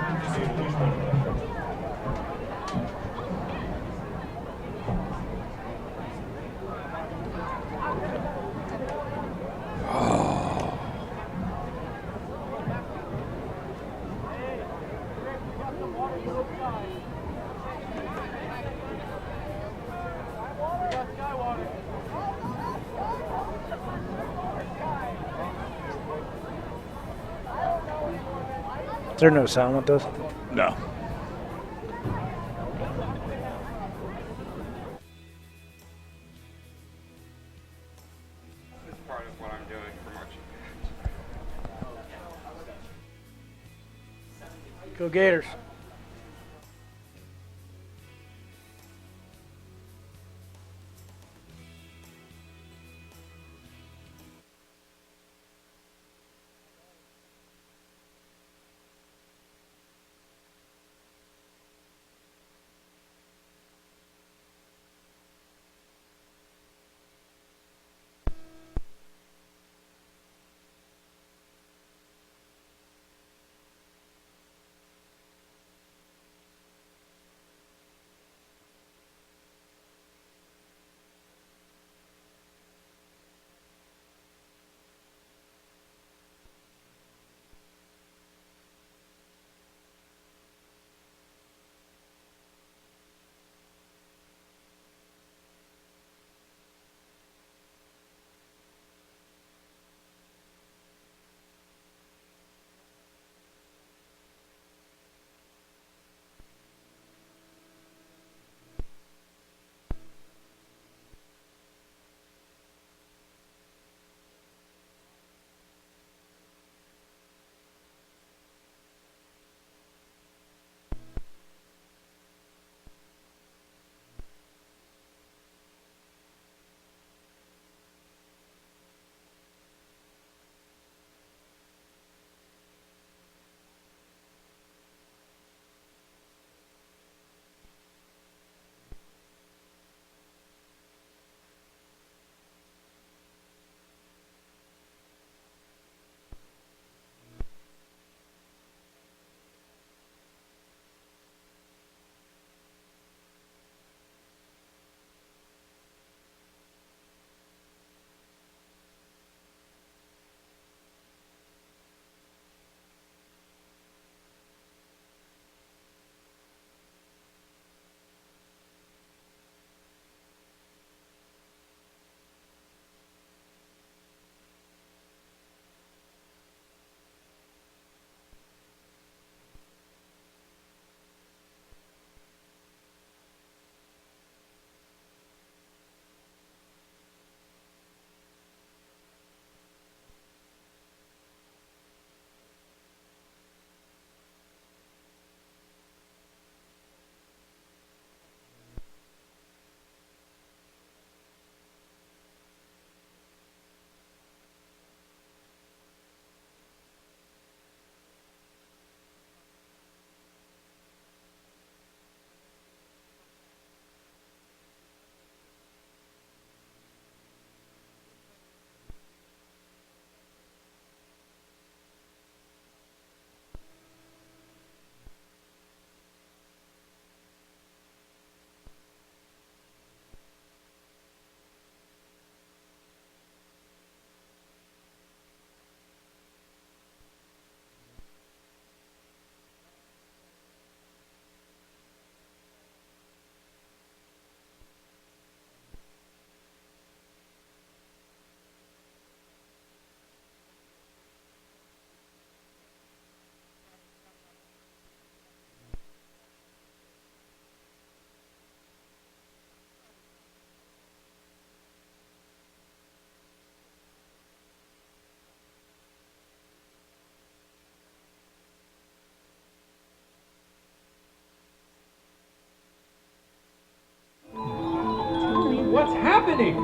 Is there no sound with this? No. This is part of what I'm doing for marching band. Go Gators. What's happening?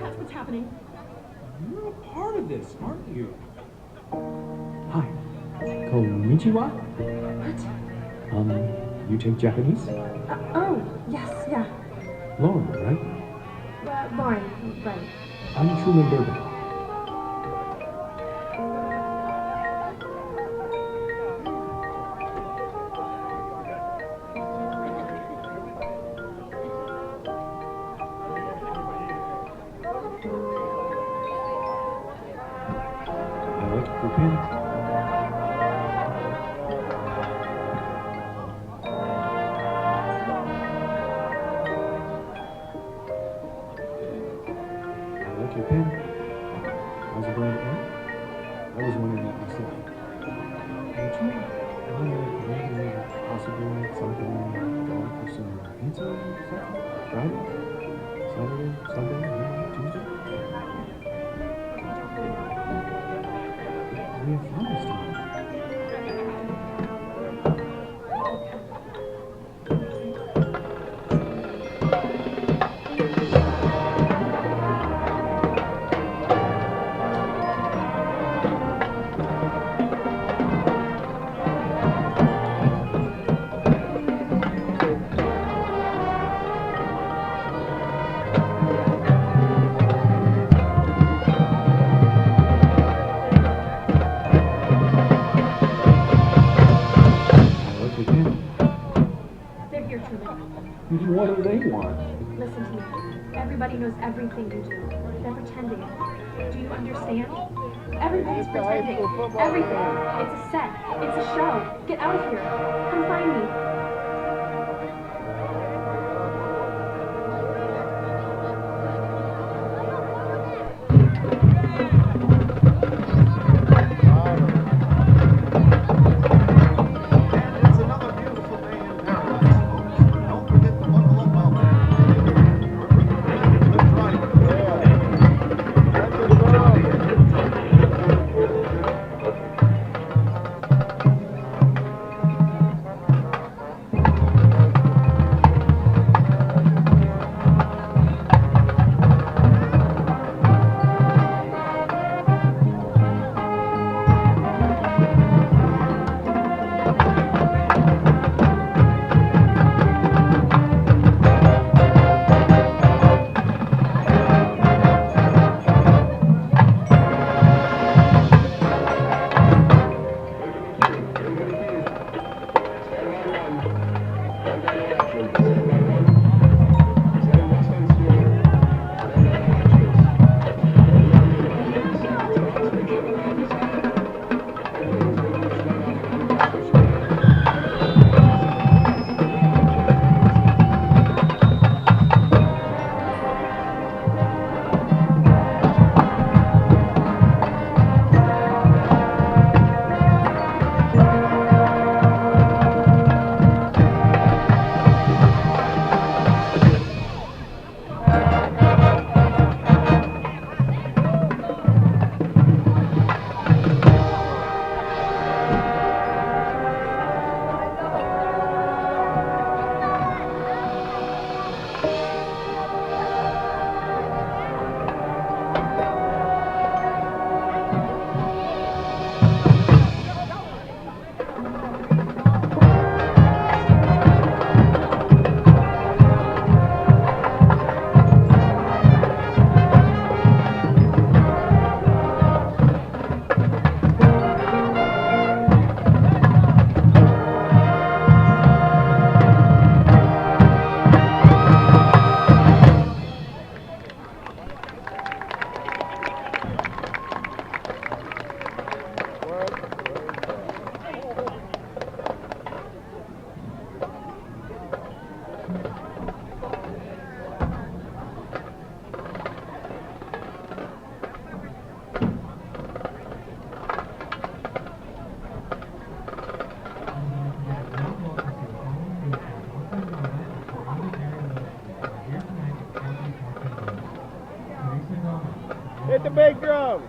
That's what's happening. You're a part of this, aren't you? Hi. Konnichiwa? What? You take Japanese? Oh, yes, yeah. Lauren, right? Lauren, right. I'm Truman Bourbon. I like your pen. I like your pen. How's the brand at? I was wondering that myself. Would you mind maybe possibly something going for some pizza or something? Friday? Saturday? Sunday? Monday? Tuesday? We have finals tomorrow. They're here, Truman. What do they want? Listen to me. Everybody knows everything you do. They're pretending. Do you understand? Everybody's pretending. Everything. It's a set. It's a show. Get out of here. Come find me. It's another beautiful day in paradise. Don't forget to buckle up out there. Good driving. Hit the big drum.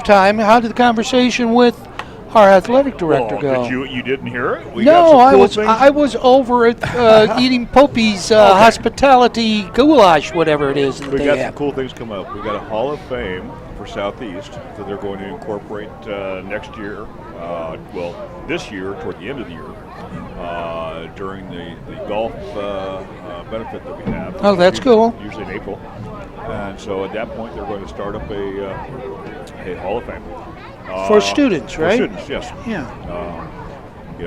Time. How did the conversation with our athletic director go? You didn't hear it? We No, got I some cool was things. I was over at eating Popey's hospitality goulash, whatever it is that We they got some have. cool things coming up. We got a Hall of Fame for Southeast that they're going to incorporate next year. This year toward the end of the year during the golf benefit that we have. Oh, that's cool. Usually in April, and so at that point they're going to start up a Hall of Fame For students, right? For students, yes. Yeah.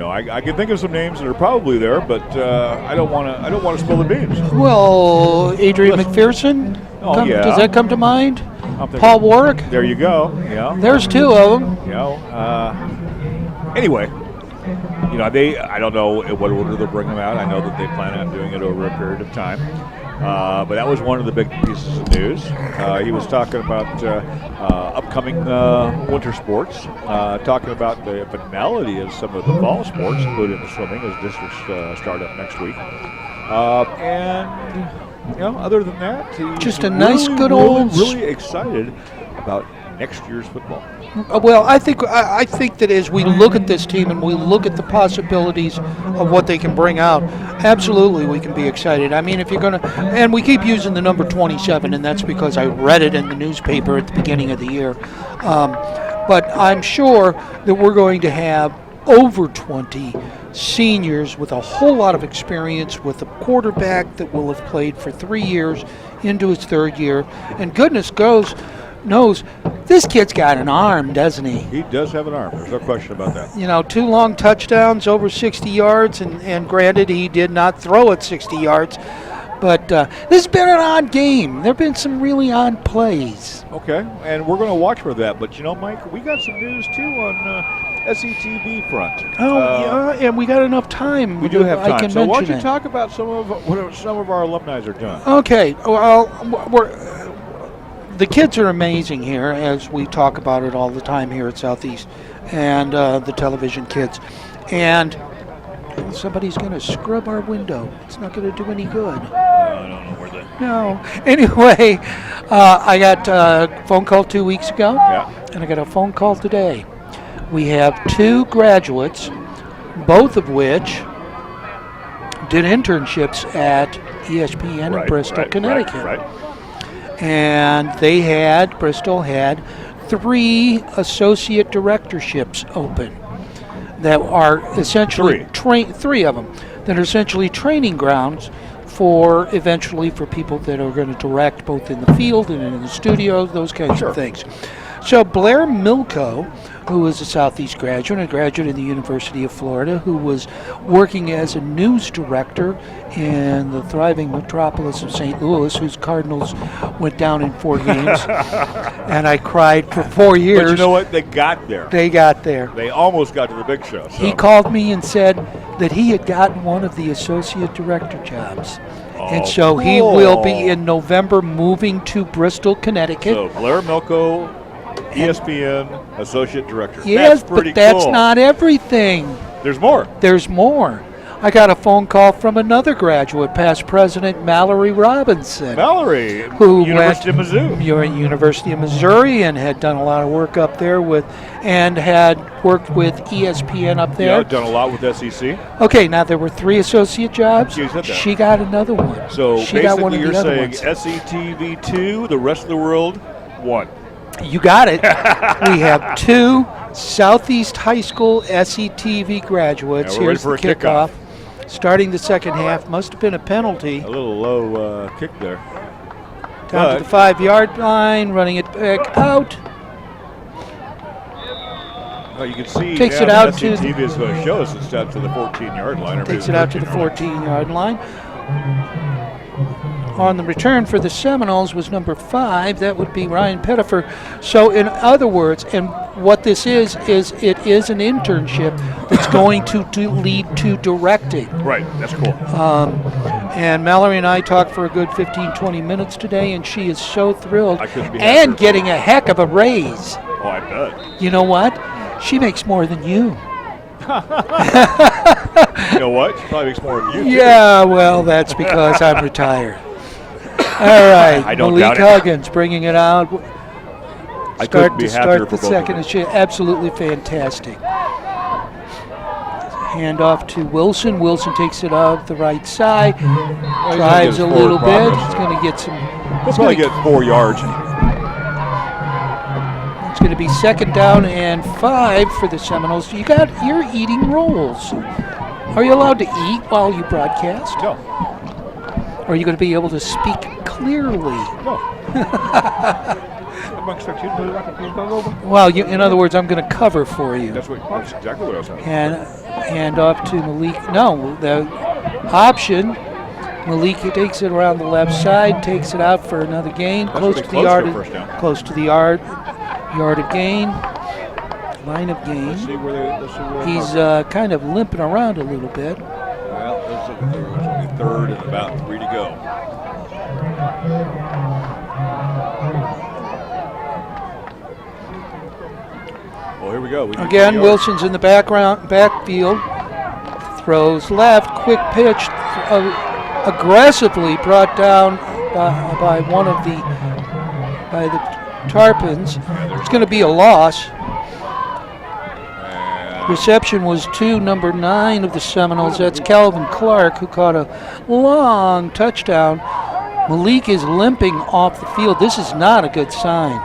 I can think of some names that are probably there, but I don't want to spill the beans. Well, Adrian McPherson. Oh, yeah. Does that come to mind? I'm thinking- Paul Warwick. There you go. Yeah. There's two of them. Anyway, I don't know in what order they'll bring them out. I know that they plan on doing it over a period of time. But that was one of the big pieces of news. He was talking about upcoming winter sports, talking about the finality of some of the fall sports, including the swimming, as districts start up next week. Other than that, he's Just a nice, good really, old really excited about next year's football. Well, I think that as we look at this team and we look at the possibilities of what they can bring out, absolutely we can be excited. I mean, if you're going to, and we keep using the number 27, and that's because I read it in the newspaper at the beginning of the year. But I'm sure that we're going to have over 20 seniors with a whole lot of experience, with a quarterback that will have played for 3 years into his third year, and goodness knows this kid's got an arm, doesn't he? He does have an arm. There's no question about that. 2 long touchdowns, over 60 yards, and granted, he did not throw it 60 yards. But this has been an odd game. There have been some really odd plays. Okay, and we're going to watch for that. But, Mike, we got some news, too, on SETV front. Yeah, and we got enough time. We do have time. I can So why don't mention you it. talk about some of our alumni are doing? Okay, well, the kids are amazing here, as we talk about it all the time here at Southeast, and the television kids. And somebody's going to scrub our window. It's not going to do any good. I don't know where the... No. Anyway, I got a phone call 2 weeks ago, and I got a phone call today. We have 2 graduates, both of which did internships at ESPN in Bristol, Connecticut. Right. And Bristol had 3 associate directorships open that are essentially 3 of them that are essentially training grounds for people that are going to direct both in the field and in the studio, those kinds of things. So Blair Milko, who is a Southeast graduate, a graduate of the University of Florida, who was working as a news director in the thriving metropolis of St. Louis, whose Cardinals went down in 4 games. And I cried for 4 years. But you know what? They got there. They got there. They almost got to the big show. So. He called me and said that he had gotten one of the associate director jobs. And so he will be in November moving to Bristol, Connecticut. So Blair Milko, ESPN Associate Director. Yes, that's pretty but that's cool. not everything. There's more. There's more. I got a phone call from another graduate, past president Mallory Robinson. Mallory, who University of Missouri. University of Missouri, and had done a lot of work up there had worked with ESPN up there. Yeah, done a lot with SEC. Okay, now there were 3 associate jobs. You said that. She got another one. So she got one basically of you're the other saying ones. SETV 2, the rest of the world 1. You got it. We have 2 Southeast High School SETV graduates. Yeah, we're ready Here's for the a kickoff. Starting the second half. Must have been a penalty. A little low kick there. Down to the 5-yard line, running it back out. Oh, you can see Takes now it out the to SETV is going to show us it's down to the 14-yard line. Takes it out to the 14-yard line. On the return for the Seminoles was number 5. That would be Ryan Pettifer. So in other words, and what this is it is an internship that's going to lead to directing. Right, that's cool. And Mallory and I talked for a good 15, 20 minutes today, and she is so thrilled I couldn't be and happier. getting a heck of a raise. Oh, I bet. You know what? She makes more than you. You know what? She probably makes more than you. too. Yeah, well, that's because I'm retired. All right, I don't Malik doubt it. Huggins bringing it out. I couldn't be happier Start for the both of second. them. It's absolutely fantastic. Hand off to Wilson. Wilson takes it out the right side, he's gonna drives get a his little forward bit. progress. He's going to get some. He'll He's probably going get 4 yards. to be second down and 5 for the Seminoles. You're eating rolls. Are you allowed to eat while you broadcast? No. Or are you going to be able to speak clearly? No. I'm expecting you to put it back. Well, in other words, I'm going to cover for you. That's exactly what I was saying. And hand off to Malik. No, the option. Malik takes it around the left side, takes it out for another gain, That's close really to the close yard. for a first down. Close to the yard of gain, line of Let's gain. see where they He's kind of limping around a little bit. Well, let's look at third. It's only third and about 3 to go. Oh, here we go. We need Again, 3 yards. Wilson's in the backfield, throws left, quick pitch, aggressively brought down by the Tarpons. It's going to be a loss. And Reception was to number 9 of the Seminoles. That's Calvin Clark, who caught a long touchdown. Malik is limping off the field. This is not a good sign.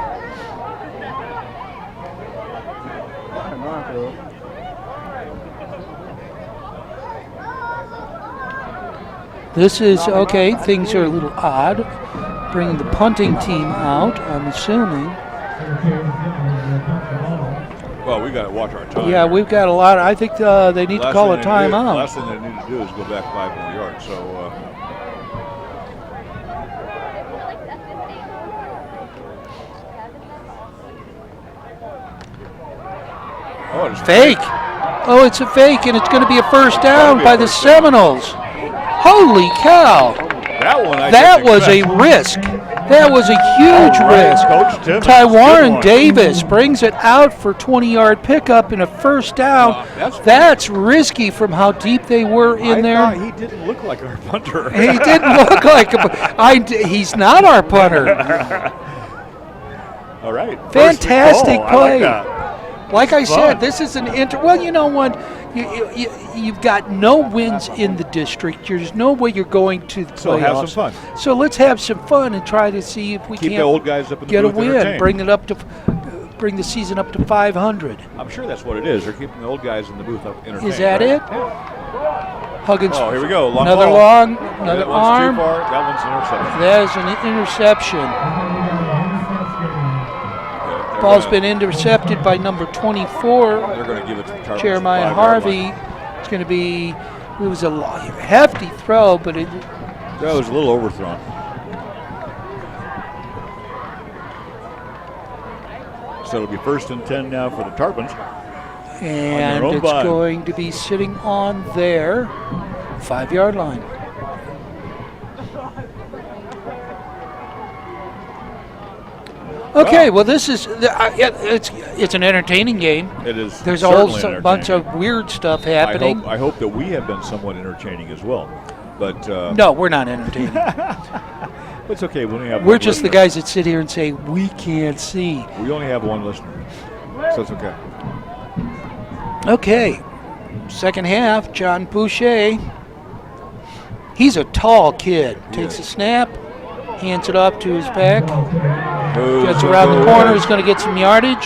This is, okay, things are a little odd. Bringing the punting team out, I'm assuming. well, we got to watch our time. Yeah, we've got a lot. I think they need to call a The timeout. last thing they need to do is go back 5 more yards. So, oh, it's Fake. Oh, it's a fake, and it's going to be a first down be a by the first down. Seminoles. Holy cow. That one I That didn't was a expect. risk. That was a huge All right, risk. Coach Timmons, Tywarren good one. Davis brings it out for 20-yard pickup and a first down. That's risky from how deep they were in I there. thought he didn't look like our punter. He didn't look like he's not our punter. All right. Fantastic First and goal. play. I like that. Like I said, Fun. this is an well, you know what? You've got no wins in the district. There's no way you're going to the playoffs. So have some fun. So let's have some fun and try to see if we Keep can't the old guys up in the get a booth win. entertained. Bring the season up to 500. I'm sure that's what it is. They're keeping the old guys in the booth up entertained. Is that right? it? Huggins. Oh, here we go. Long another ball. long, Yeah, another that one's arm. too far. That one's an interception. There's an interception. Yeah, Ball's been intercepted by number 24. They're going to give it to the Tarpons. Jeremiah 5-yard Harvey. line. It's going to be, it was a hefty throw, but it, That was a little overthrown. So it'll be 1st and 10 now for the Tarpons. and own it's bye. going to be sitting on their 5-yard line. Okay, well, this is it's an entertaining game. It is. There's a whole certainly bunch entertaining. of weird stuff happening. I hope that we have been somewhat entertaining as well. But No, we're not entertaining. it's okay. We only have We're one just the listener. guys that sit here and say we can't see. We only have one listener, so it's okay. Okay, second half, John Boucher. He's a tall kid. Takes a snap, hands it off to his back, gets around the corner, is going to get some yardage.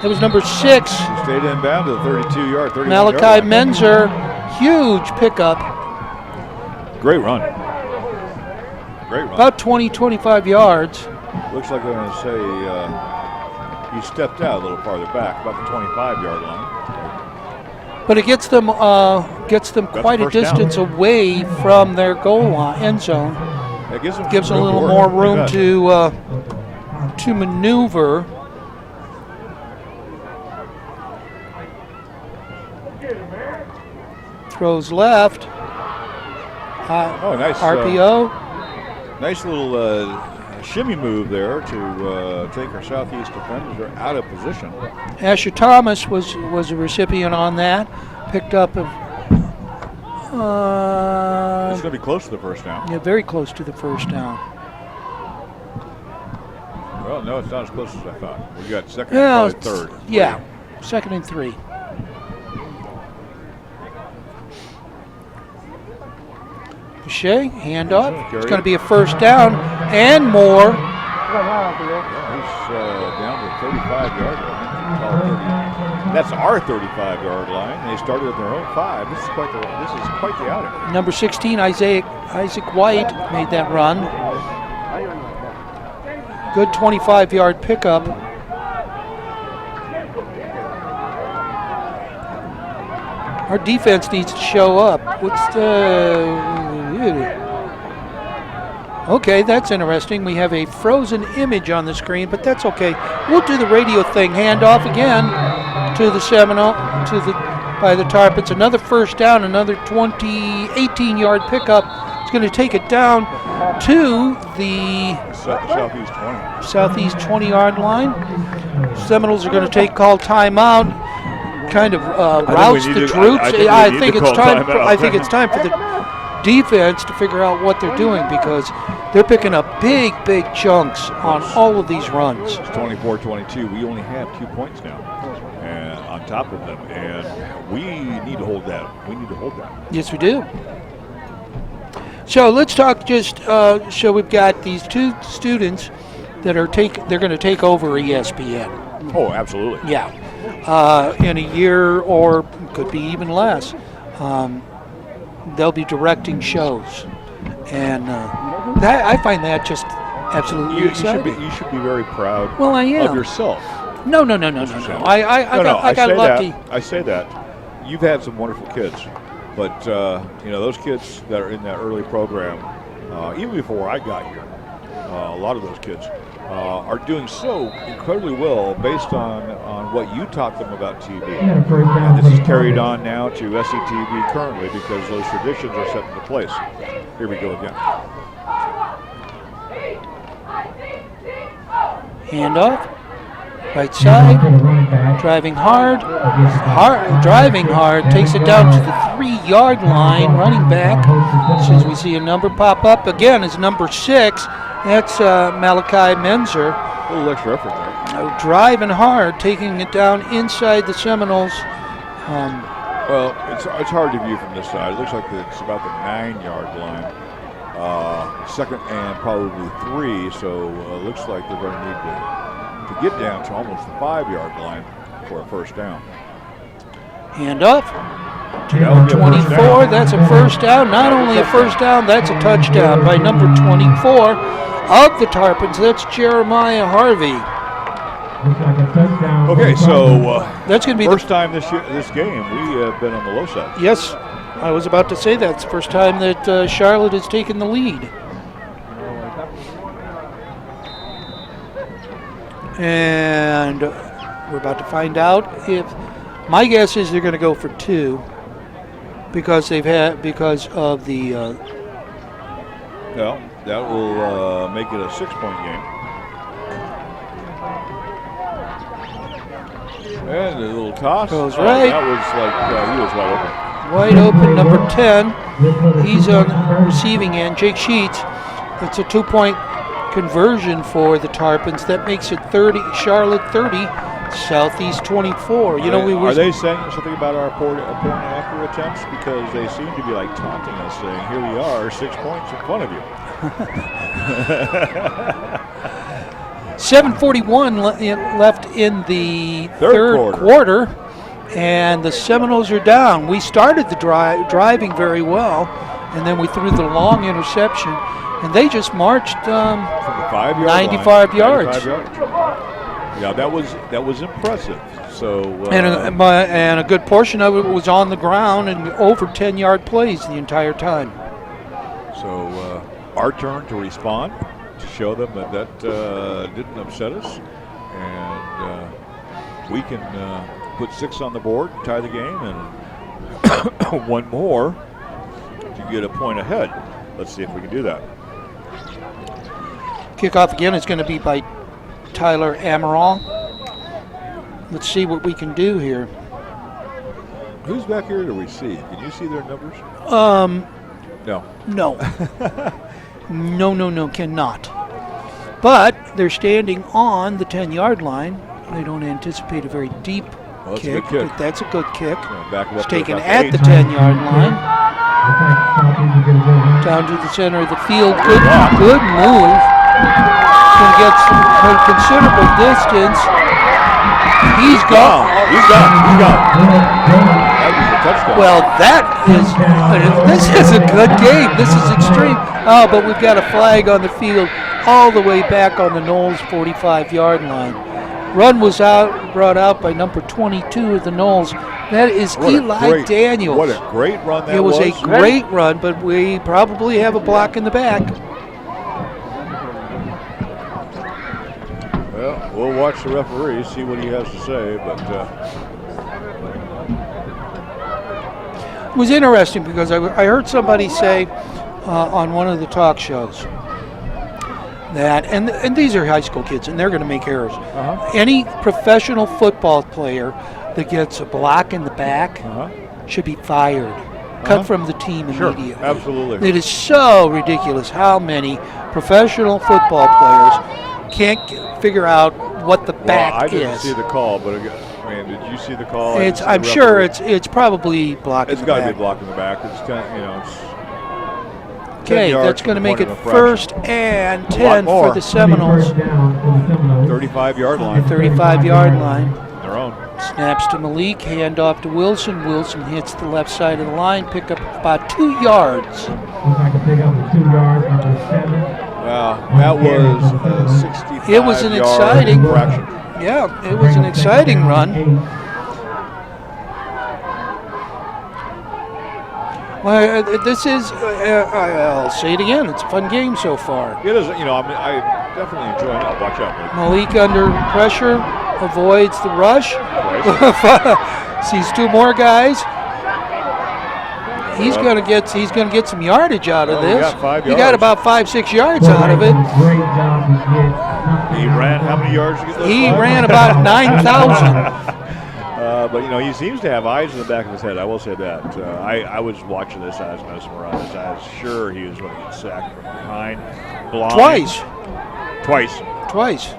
That was number 6, Stayed inbound to the 32-yard, 31-yard Malachi line. Menzer. Huge pickup, Great run. Great run. about 20, 25 yards. Looks like they're going to say he stepped out a little farther back, about the 25-yard line. But it gets them quite a first down. distance away from their goal line, end zone. That gives them Gives them a some little room to more work. room to maneuver. Throws left, Oh, nice. RPO. Nice little shimmy move there to take our Southeast defenders. They're out of position. Asher Thomas was a recipient on that. Picked up It's going to be close to the first down. yeah, very close to the first down. Well, no, it's not as close as I thought. We got second Yeah, and probably third. Yeah, 2nd and 3. Boucher, handoff. It's going to be a first down and more. Yeah, he's down to the 35-yard line. That's our 35-yard line. They started at their own 5. This is quite the outing. Number 16, Isaac White made that run. Good 25-yard pickup. Our defense needs to show up. What's the... Okay, that's interesting. We have a frozen image on the screen, but that's okay. We'll do the radio thing. Handoff again to the Seminole, by the Tarpons. Another first down, another 18-yard pickup. It's going to take it down to the Southeast 20. Southeast 20-yard line. Seminoles are going to call timeout. Kind of routes the troops. I think it's time for the defense to figure out what they're doing because they're picking up big chunks on all of these runs. It's 24-22. We only have 2 points now, and on top of them, and we need to hold that. Yes, we do. So let's talk so we've got these 2 students that they're going to take over ESPN. Oh, absolutely. Yeah. In a year or could be even less. They'll be directing shows. And I find that just absolutely exciting. You should be very proud Well, I am. of yourself. No. I got lucky. I say that. You've had some wonderful kids, but those kids that are in that early program, even before I got here, a lot of those kids are doing so incredibly well based on what you taught them about TV. And this is carried on now to SCTV currently because those traditions are set into place. Here we go again. Handoff. Right side. Driving hard. Driving hard. Takes it down to the 3-yard line. Running back. As we see a number pop up again is number 6. That's Malachi Menzer. A little extra effort there. Driving hard, taking it down inside the Seminoles. Well, it's hard to view from this side. It looks like it's about the 9-yard line. Second and probably 3, so it looks like they're going to need to get down to almost the 5-yard line for a first down. Hand up. 24, that's a first down. Not only a first down, that's a touchdown by number 24 of the Tarpons. That's Jeremiah Harvey. Okay, so that's going to be first time this game we have been on the low side. Yes, I was about to say that. It's the first time that Charlotte has taken the lead. And we're about to find out if my guess is they're going to go for 2 because of the. Well, that will make it a 6-point game. And a little toss. Goes right. That was like he was wide open. Wide open, number 10. He's on the receiving end. Jake Sheets. It's a 2-point conversion for the Tarpons. That makes it 30. Charlotte 30. Southeast 24. Are they saying something about our point after attempts? Because they seem to be like taunting us, saying, "Here we are, 6 points in front of you." 7:41 left in the third quarter, and the Seminoles are down. We started the driving very well, and then we threw the long interception, and they just marched from the 5-yard 95 yards. Yeah, that was impressive. So and a good portion of it was on the ground and over 10-yard plays the entire time. So our turn to respond, to show them that didn't upset us, and we can put 6 on the board, tie the game, and one more to get a point ahead. Let's see if we can do that. Kickoff again is going to be by Tyler Amaral. Let's see what we can do here. Who's back here to receive? Can you see their numbers? No. No. No, cannot. But they're standing on the 10-yard line. They don't anticipate a very deep Well, that's a kick, good kick. but that's a good kick. Back It's up taken to about at 8. the 10-yard line. Down to the center of the field. Good move. Can get some considerable distance. He's gone. He's gone. That was a touchdown. Well, this is a good game. This is extreme. Oh, but we've got a flag on the field all the way back on the Knowles 45-yard line. Run was brought out by number 22 of the Knowles. That is Eli Daniels. What a great run that was. It was a great run, but we probably have a block in the back. Well, we'll watch the referee, see what he has to say, but It was interesting because I heard somebody say on one of the talk shows that, and these are high school kids, and they're going to make errors. Any professional football player that gets a block in the back should be fired, cut from the team immediately. Sure, absolutely. It is so ridiculous how many professional football players can't figure out what the back I didn't is. see the call, but I mean, did you see the call? I'm sure it's probably blocking. It's got to be blocking the back. It's kind of, it's okay. 10 yards That's going to from the make point it of infraction. first and A lot 10 for more. the Seminoles. 35-yard line. 35-yard line. Their own. Snaps to Malik, handoff to Wilson. Wilson hits the left side of the line, pick up about 2 yards. Looks like a pick up of 2 yards, number 7. Wow, that was a 65 It was an exciting fraction. Yeah, it was an exciting run. Well, this is, I'll say it again, it's a fun game so far. It is, I mean, I definitely enjoy it. Watch out, Malik under pressure, avoids the rush. Sees 2 more guys. He's going to get some yardage out of He this. got 5 He got yards. about 5-6 yards out of it. Great job to get. He ran how many yards? Did you get? He ran about 9,000. But he seems to have eyes in the back of his head. I will say that. I was watching this. I was mesmerized. I was sure he was going to get sacked from behind. Blind. Twice.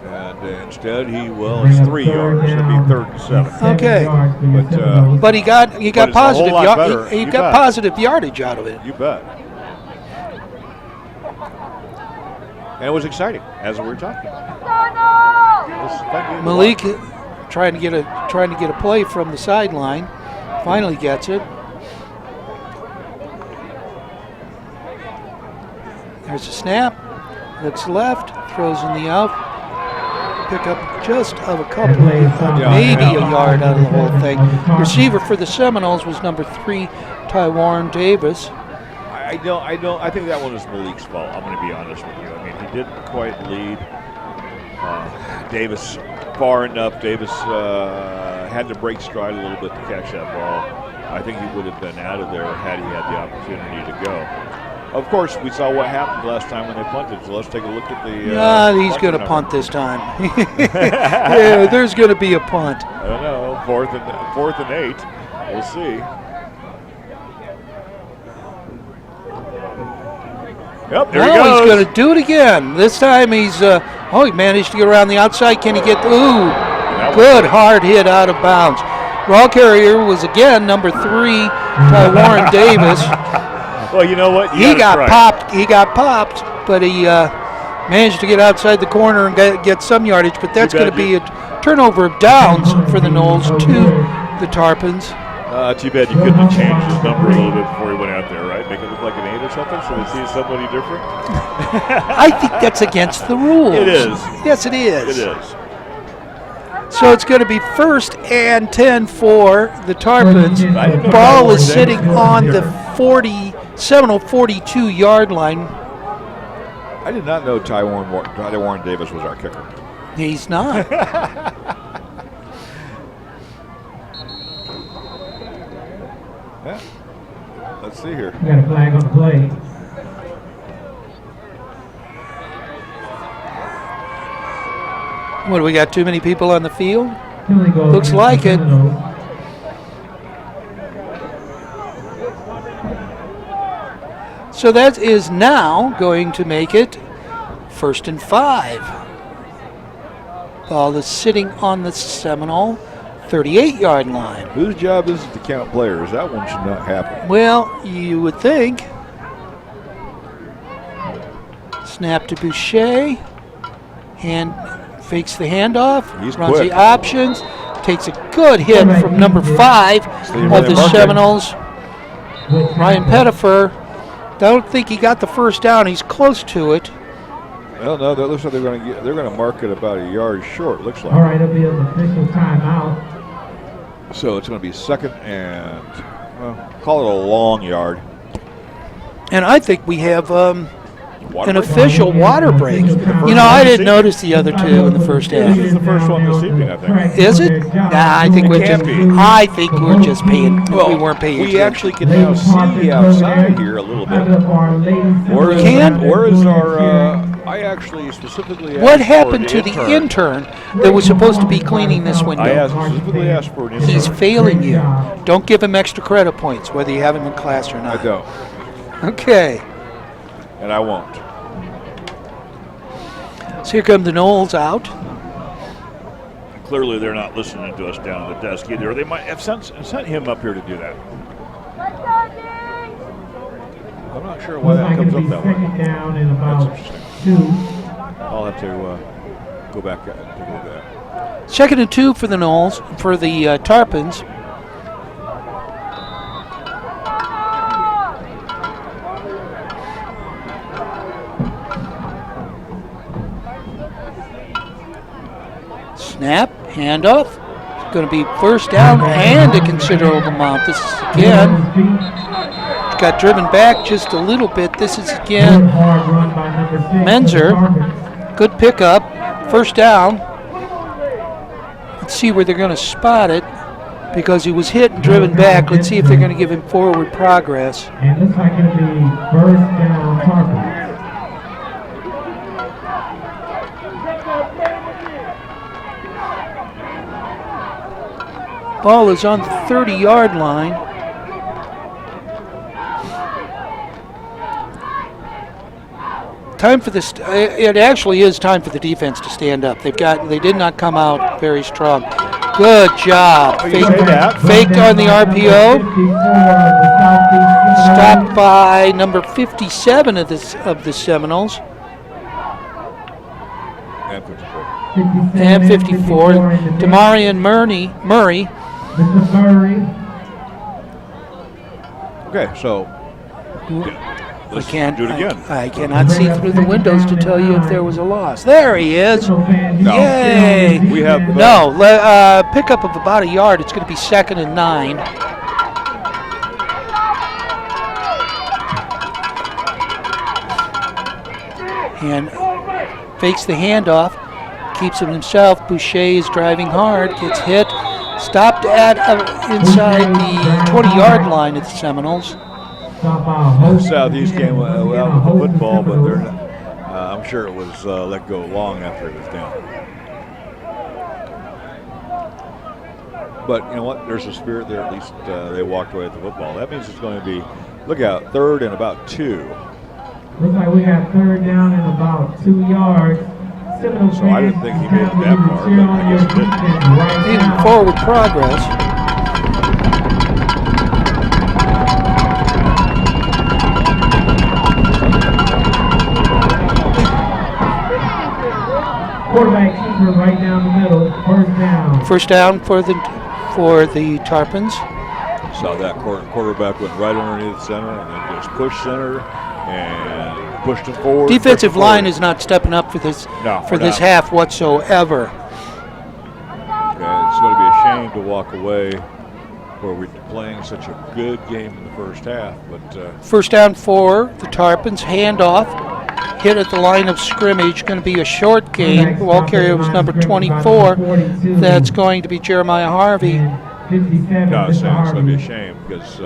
And instead, it's 3 yards. It'll be 3rd and 7. Okay. But he got it's a positive whole lot better. he You got bet. positive yardage out of it. You bet. And it was exciting, as we were talking. It was a fun game to Malik watch. trying to get a play from the sideline. Finally gets it. There's a snap. Looks left. Throws in the out. Pick up just of a couple, maybe a yard out of the whole thing. Receiver for the Seminoles was number 3, Tywarn Davis. I think that one was Malik's fault. I'm going to be honest with you. I mean, he didn't quite lead Davis far enough. Davis had to break stride a little bit to catch that ball. I think he would have been out of there had he had the opportunity to go. Of course, we saw what happened last time when they punted, so let's take a look at the... He's going to punt this time. Yeah, there's going to be a punt. I don't know, 4th and 8. We'll see. Yep, there he Now goes. he's going to do it again. This time he's, he managed to get around the outside. Can he get, good hard hit out of bounds. Ball carrier was again number 3, Tywarn Davis. Well, you know what? He got popped, but he managed to get outside the corner and get some yardage, but that's going to be a turnover of downs for the Knowles to the Tarpons. Too bad you couldn't have changed his number a little bit before he went out there, right? Make it look like an 8 or something so they see somebody different? I think that's against the rules. It is. Yes, it is. It is. So it's going to be 1st and 10 for the Tarpons. know Ball Tywarn is sitting Davis was on here. the Seminole 42-yard line. I did not know Tywarn Davis was our kicker. He's not. let's see here. We got a flag on the play. What, do we got too many people on the field? Penalty goal Looks against like the it. Seminoles. So that is now going to make it 1st and 5. Ball is sitting on the Seminole 38-yard line. Whose job is it to count players? That one should not happen. Well, you would think. Snap to Boucher. Hand fakes the handoff. He's runs quick. the options. Takes a good hit from number 5 of the Seminoles, Ryan Pettifer. Don't think he got the first down. He's close to it. Well, no, that looks like they're going to mark it about a yard short. Looks like. All right, it'll be an official timeout. So it's going to be 2nd and well, call it a long yard. And I think we have Water an break? official water break. You know, I didn't notice the other two in the first half. This is the first one this evening, I think. Is it? Nah, I think we're just. can't be. I think we're just paying. we weren't paying. We attention. actually can now see outside here a little bit. Where is, Can? where is our? I actually specifically asked What for happened an to the intern that was supposed to be cleaning this window? I specifically asked for an intern. He's failing you. Don't give him extra credit points, whether you have him in class or I not. don't, Okay. and I won't. So here come the Knowles out. Clearly, they're not listening to us down at the desk either. They might have sent him up here to do that. I'm not sure why that comes up that way. Second down in That's about interesting. 2. I'll have to go back and take a look at that. 2nd and 2 for the Knowles, for the Tarpons. Snap, handoff. It's going to be first down and a considerable amount. This is again. Got driven back just a little bit. This is again Hard run by number 6. Menzer. Good pickup. First down. Let's see where they're going to spot it because he was hit and driven back. Let's see if they're going to give him forward progress. And looks like it'll be first down Tarpon. Ball is on the 30-yard line. Time for this. It actually is time for the defense to stand up. They did not come out very strong. Good job. you say that. Faked on the RPO. Stopped by number 57 of the Seminoles. And 54. And 54. Demarion Murray. Mr. Murray. Okay, so let's do it again. I cannot see through the windows to tell you if there was a loss. There he is. Yay! We have No, pickup of about a yard. It's going to be 2nd and 9. And fakes the handoff, keeps it himself. Boucher is driving hard, gets hit, stopped at inside the 20-yard line at the Seminoles. Southeast came out with the football, but they're not, I'm sure it was let go long after it was down. But you know what? There's a spirit there. At least they walked away with the football. That means it's going to be, look out, 3rd and about 2. Looks like we got 3rd down and about 2 yards. So I didn't think he made it that far, but I guess he did. Even forward progress. Quarterback keeper right down the middle. First down. First down for the Tarpons. Saw that quarterback went right underneath the center and then just pushed center and pushed it forward. Defensive line is not stepping up for this No, for we're this not. half whatsoever. Okay, it's going to be a shame to walk away where we're playing such a good game in the first half, but First down for the Tarpons. Handoff. Hit at the line of scrimmage. Going to be a short gain. Ball carrier was number 24. That's going to be Jeremiah Harvey. no, it's going to be a shame because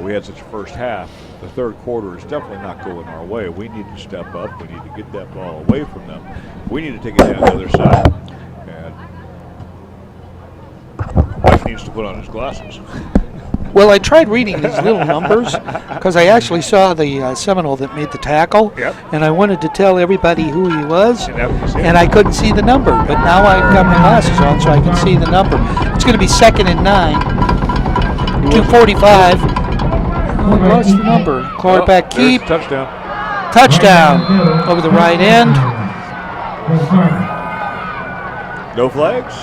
we had such a first half. The third quarter is definitely not going our way. We need to step up. We need to get that ball away from them. We need to take it down the other side. And Mike needs to put on his glasses. Well, I tried reading these little numbers because I actually saw the Seminole that made the tackle, Yep. and I wanted to tell everybody who he was, And and I couldn't see the number. But now I've got my glasses on, so I can see the number. It's going to be 2nd and 9, 2:45. What's the number? Quarterback keep. Touchdown. Touchdown over the right end. No flags.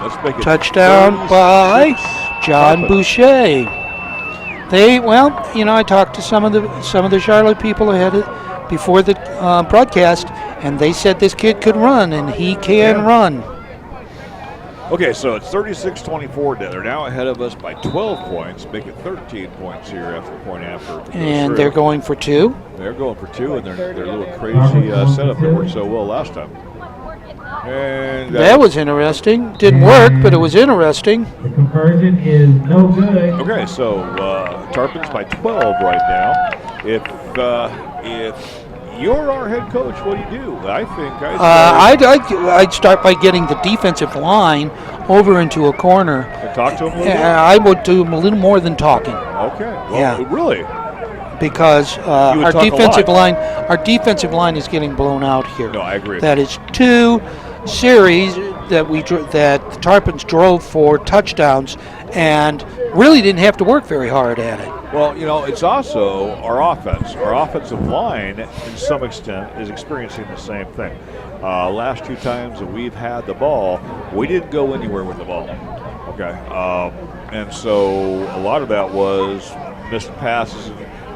Let's make it Touchdown by 36. John Boucher. I talked to some of the Charlotte people before the broadcast, and they said this kid could run, and he can run. Okay, so it's 36-24. They're now ahead of us by 12 points, make it 13 points here after the point after. If it goes And through. they're going for 2. They're going for 2, and their little crazy setup that worked so well last time. And That was interesting. Didn't work, but it was interesting. The conversion is no good. okay. So Tarpon's by 12 right now. If you're our head coach, what do you do? I think I'd start by getting the defensive line over into a corner. talk to him a little bit. I would do a little more than talking. Okay. Well, Yeah. really? Because would our talk a defensive lot. line is getting blown out here. No, I agree. That is 2 series that the Tarpons drove for touchdowns and really didn't have to work very hard at it. Well, it's also our offense. Our offensive line, to some extent, is experiencing the same thing. Last 2 times that we've had the ball, we didn't go anywhere with the ball. Okay. And so a lot of that was missed passes.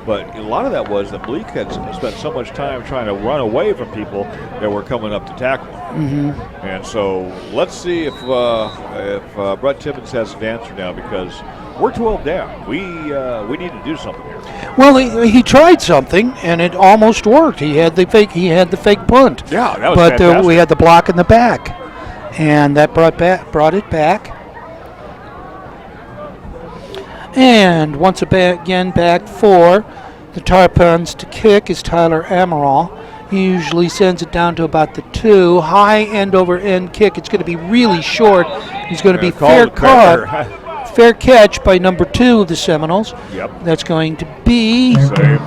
But a lot of that was that Bleak had spent so much time trying to run away from people that were coming up to tackle him. And so let's see if Brett Timmons has an answer now, because we're 12 down. We need to do something here. Well, he tried something and it almost worked. He had the fake punt. Yeah, that was but fantastic. we had the block in the back, and that brought it back. And once again, back for the Tarpons to kick is Tyler Amaral. He usually sends it down to about the 2. High end over end kick. It's going to be really short. He's going to be fair catch by number 2 of the Seminoles. Yep. That's going to be Same.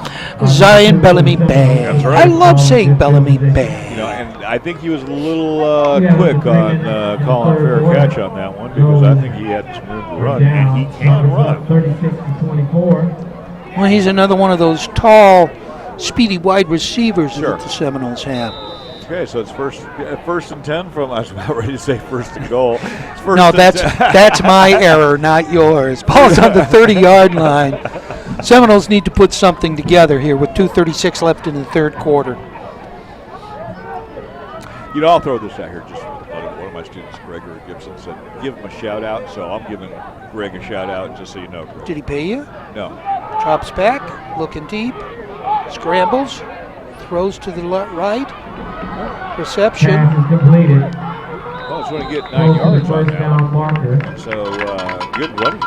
Zion Bellamy Bay. That's right. I love saying Bellamy Bay. And I think he was a little quick on calling fair catch on that one, because I think he had some room to run, and he can run. 36-24. Well, he's another one of those tall, speedy wide receivers Sure. that the Seminoles have. Okay, so it's first and 10 from, I was about ready to say first and goal. It's first No, and that's 10. that's my error, not yours. Ball's on the 30-yard line. Seminoles need to put something together here with 2:36 left in the third quarter. I'll throw this out here just for the fun of it. One of my students, Gregory Gibson, said, give him a shout out. So I'm giving Greg a shout out, just so you know, Greg. Did he pay you? No. Drops back, looking deep, scrambles, throws to the right. Reception. Pass is completed. Well, it's going to get 9 Goes to the yards on first that. down marker. So good running.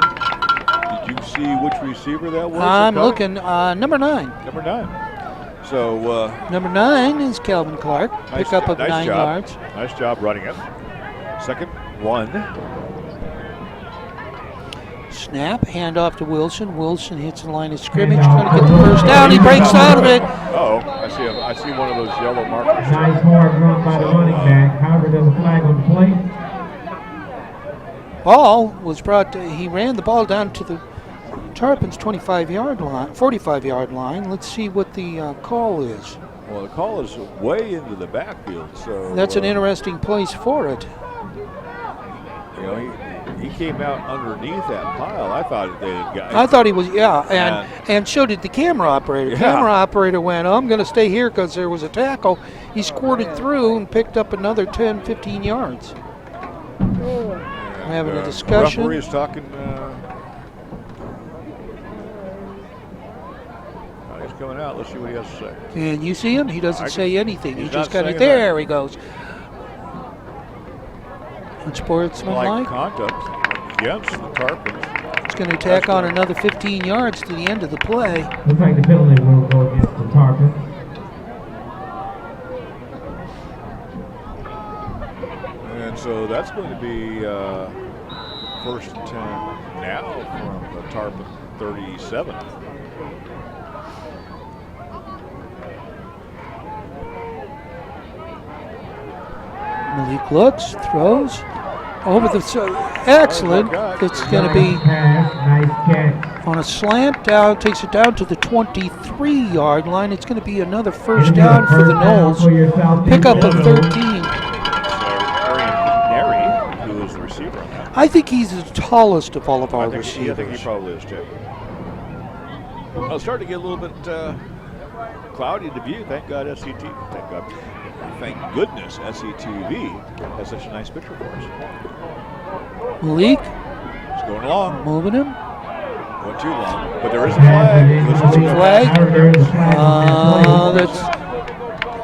Did you see which receiver that was? I'm that caught looking, number 9. it? Number 9. So Number 9 is Calvin Clark. Pick up of nice 9 job. yards. Nice job running it. Second, 1. Snap, handoff to Wilson. Wilson hits the line of scrimmage. Going to get the first down. He breaks out of it. Oh, I see one of those yellow markers. Nice hard run by the running back. However, there's a flag on the play. Ball was brought. He ran the ball down to the Tarpons' 45-yard line, 45-yard line. Let's see what the call is. Well, the call is way into the backfield, so That's an interesting place for it. He came out underneath that pile. I thought they had got. I thought he was, and so did the camera operator. Yeah. Camera operator went, I'm going to stay here because there was a tackle. He squirted through and picked up another 10, 15 yards. We're having a discussion. Referee is talking. He's coming out. Let's see what he has to say. And you see him? He doesn't say anything. He he's just not got it. saying There that. he goes. Like Unsportsmanlike. conduct against the Tarpons. It's going to tack on another 15 yards to the end of the play. Looks like the penalty will go against the Tarpons. And so that's going to be first and 10 now from the Tarpon 37. Malik looks, throws over the excellent. It's going to be Nice catch. on a slant down, takes it down to the 23-yard line. It's going to be another first down for the Knolls. Pick up of 13. Neri, who is the receiver on that. I think he's the tallest of all of our I think he receivers. probably is too. Well, it's starting to get a little bit cloudy to view. Thank God SCT. Thank God. Thank goodness SCTV has such a nice picture for us. Malik It's going along. moving him. Went too long, but there is a flag. Listen to the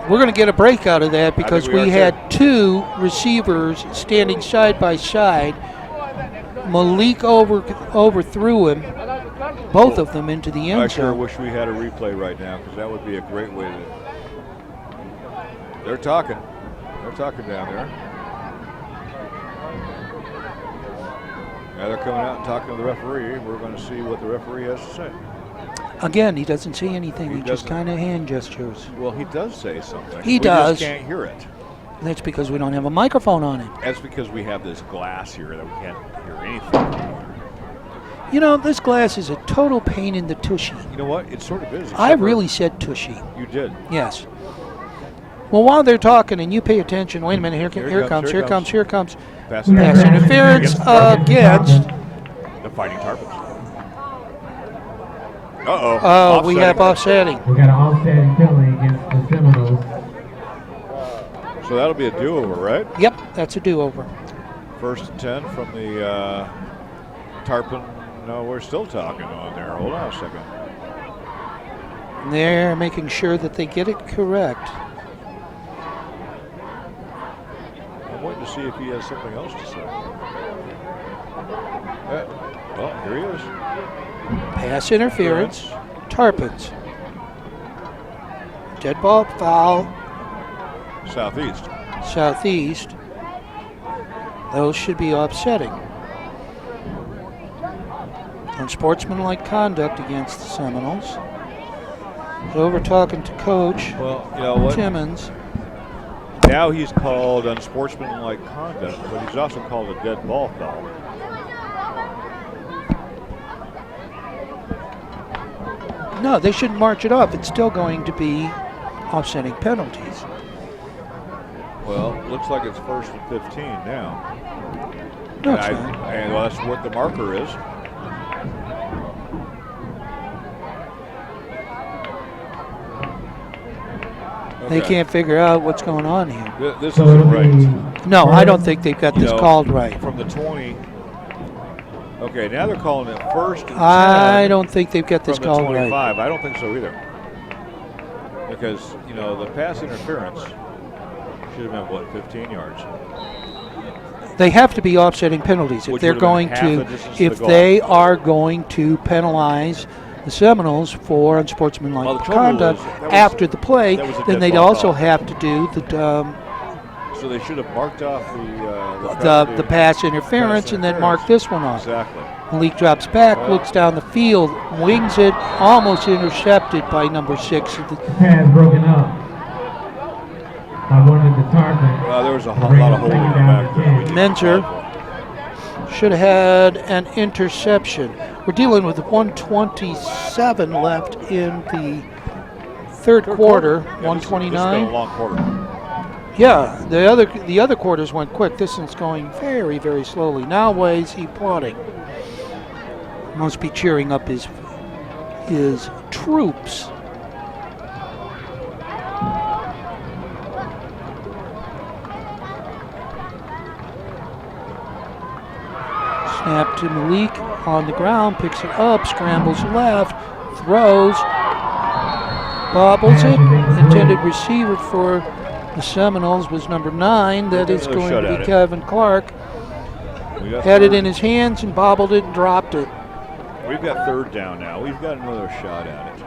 We're going to get a break out of that because we are we too. had two receivers standing side by side. Malik overthrew him, both of them into the I end sure zone. wish we had a replay right now because that would be a great way to. They're talking. They're talking down there. Now they're coming out and talking to the referee. We're going to see what the referee has to say. Again, he doesn't say anything. He just doesn't. kind of hand gestures. Well, he does say something. He we does. just can't hear it. That's because we don't have a microphone on it. That's because we have this glass here that we can't hear anything. You know, this glass is a total pain in the tushy. You know what? It sort of is. I except for- really said tushy. You did. Yes. Well, while they're talking and you pay attention, wait a minute, here comes. Pass Pass interference against. the Fighting Tarpons. Uh-oh. Oh, we have Offsetting. offsetting. We got an offsetting penalty against the Seminoles. So that'll be a do-over, right? Yep, that's a do-over. First and 10 from the Tarpon. No, we're still talking on there. Hold on a second. They're making sure that they get it correct. I'm waiting to see if he has something else to say. Well, here he is. Pass interference, Tarpons. Dead ball foul, Southeast. Southeast. Those should be offsetting. Unsportsmanlike conduct against the Seminoles. So we're talking to Coach Well, you know what? Timmons. Now he's called unsportsmanlike conduct, but he's also called a dead ball foul. No, they shouldn't march it off. It's still going to be offsetting penalties. Well, looks like it's first and 15 now. No, and it's not. and that's what the marker is. They Okay. can't figure out what's going on here. This So isn't it'll right. be No, I don't think they've got You this know, called right. From the 20. Okay, now they're calling it first and 10. I don't think they've got this from the called 25. right. I don't think so either. Because, you know, the pass interference should have been, what, 15 yards? They have to be offsetting penalties if Which they're would have going been half to. the distance to If the goal. they are going to penalize the Seminoles for unsportsmanlike Well, the trouble conduct is, that was- after the play, that was a then dead they'd ball also call. have to do So they should have marked off the pass interference and then mark this one off. Exactly. Malik drops back, Well- looks down the field, wings it, almost intercepted by number 6. pass broken up by one of the Tarpons. Well, there was a lot of holding in the back there. We didn't Menzer call for. should have had an interception. We're dealing with 1:27 left in the third quarter. Yeah, this has 1:29. been a long quarter. Yeah, the other quarters went quick. This one's going very, very slowly. Now why is he plotting? Must be cheering up his troops. Snap to Malik on the ground, picks it up, scrambles left, throws, bobbles it. Intended receiver for the Seminoles was number 9. That is going to be Kevin Clark. We got Had it third. in his hands and bobbled it and dropped it. We've got 3rd down now. We've got another shot at it.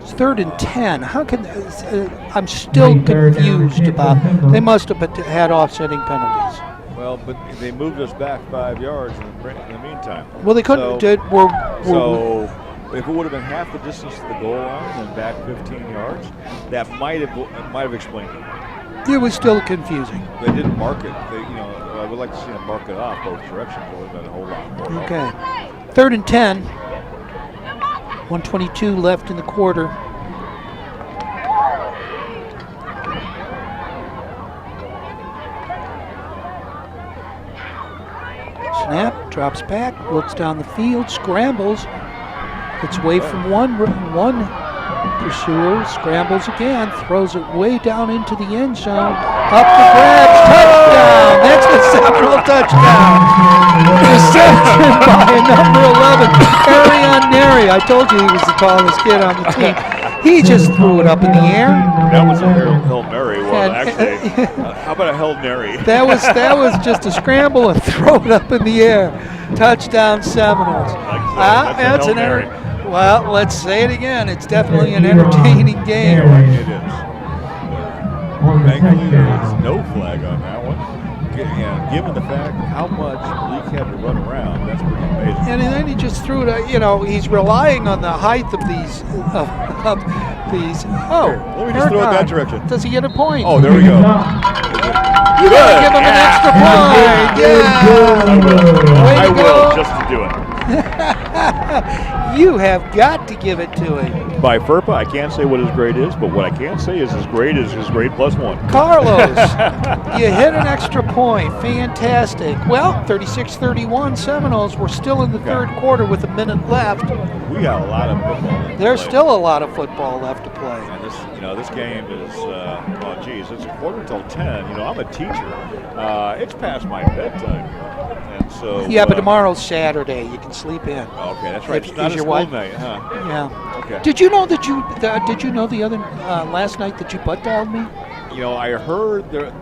It's 3rd and 10. How can I'm still confused about? They must have had offsetting penalties. Well, but they moved us back 5 yards in the meantime. Well, they couldn't. So if it would have been half the distance to the goal line and back 15 yards, that might have explained it. It was still confusing. They didn't mark it. I would like to see them mark it off both directions. It would have been a whole lot more. Okay. 3rd and 10. 1:22 left in the quarter. Snap, drops back, looks down the field, scrambles, gets away from one pursuer, scrambles again, throws it way down into the end zone, up the grabs, touchdown! That's a Seminole touchdown! Reception by number 11, Arion Neri. I told you he was the tallest kid on the team. He just threw it up in the air. That was a Hail Mary. Well, actually, how about a Hail Mary? That was just a scramble and throw it up in the air. Touchdown Seminoles. That's a Hail Mary. Well, let's say it again. It's definitely an entertaining game. It is. Thankfully, there's no flag on that one. Given the fact how much Leak had to run around, that's pretty amazing. And then he just threw it. He's relying on the height of these. Oh, let me just throw it that direction. Does he get a point? Oh, there we go. You gotta give him an extra point. Yeah. I will just to do it. You have got to give it to him. By FERPA, I can't say what his grade is, but what I can say is his grade +1. Carlos, you hit an extra point. Fantastic. Well, 36-31 Seminoles. We're still in the third quarter with a minute left. We got a lot of football. There's still a lot of football left to play. And this game is, it's a quarter till 10. I'm a teacher. It's past my bedtime here. And so. Yeah, but tomorrow's Saturday. You can sleep in. Okay, that's right. If, it's not is a your school wife? night, huh? Yeah. Okay. Did you know did you know the other last night that you butt dialed me? I heard that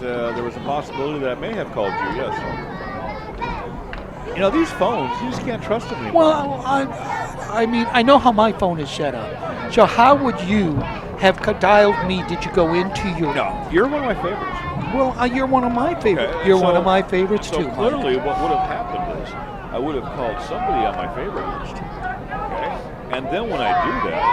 there was a possibility that I may have called you. Yes. These phones, you just can't trust them anymore. Well, I mean, I know how my phone is set up. So how would you have dialed me? Did you go into your? No, you're one of my favorites. Well, you're one of my favorites. Okay, You're one of my favorites too. So clearly, what would have happened is I would have called somebody on my favorite list. Okay, and then when I do that,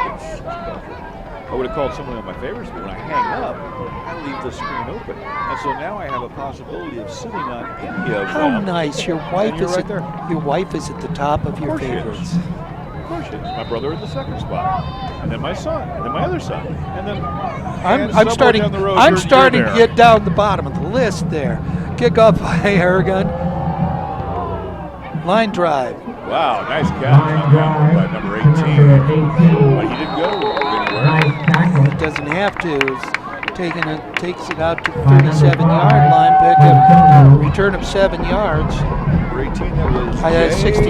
I would have called somebody on my favorites. But when I hang up, I leave the screen open, and so now I have a possibility of sitting on any of How them. nice! Your wife you're is right there. Your wife is at the top of your Of course she is. favorites. Of course she is. My brother in the second spot, and then my son, and then my other son, and then I'm starting. down the road, I'm you're starting to there. get down the bottom of the list there. Kickoff by Aragon. Line drive. Wow, nice catch on that one by number 18. But he didn't go anywhere. He doesn't have to. Takes it out to the 37-yard line. Pickup. Return of 7 yards. Number 18, that was Jay 60.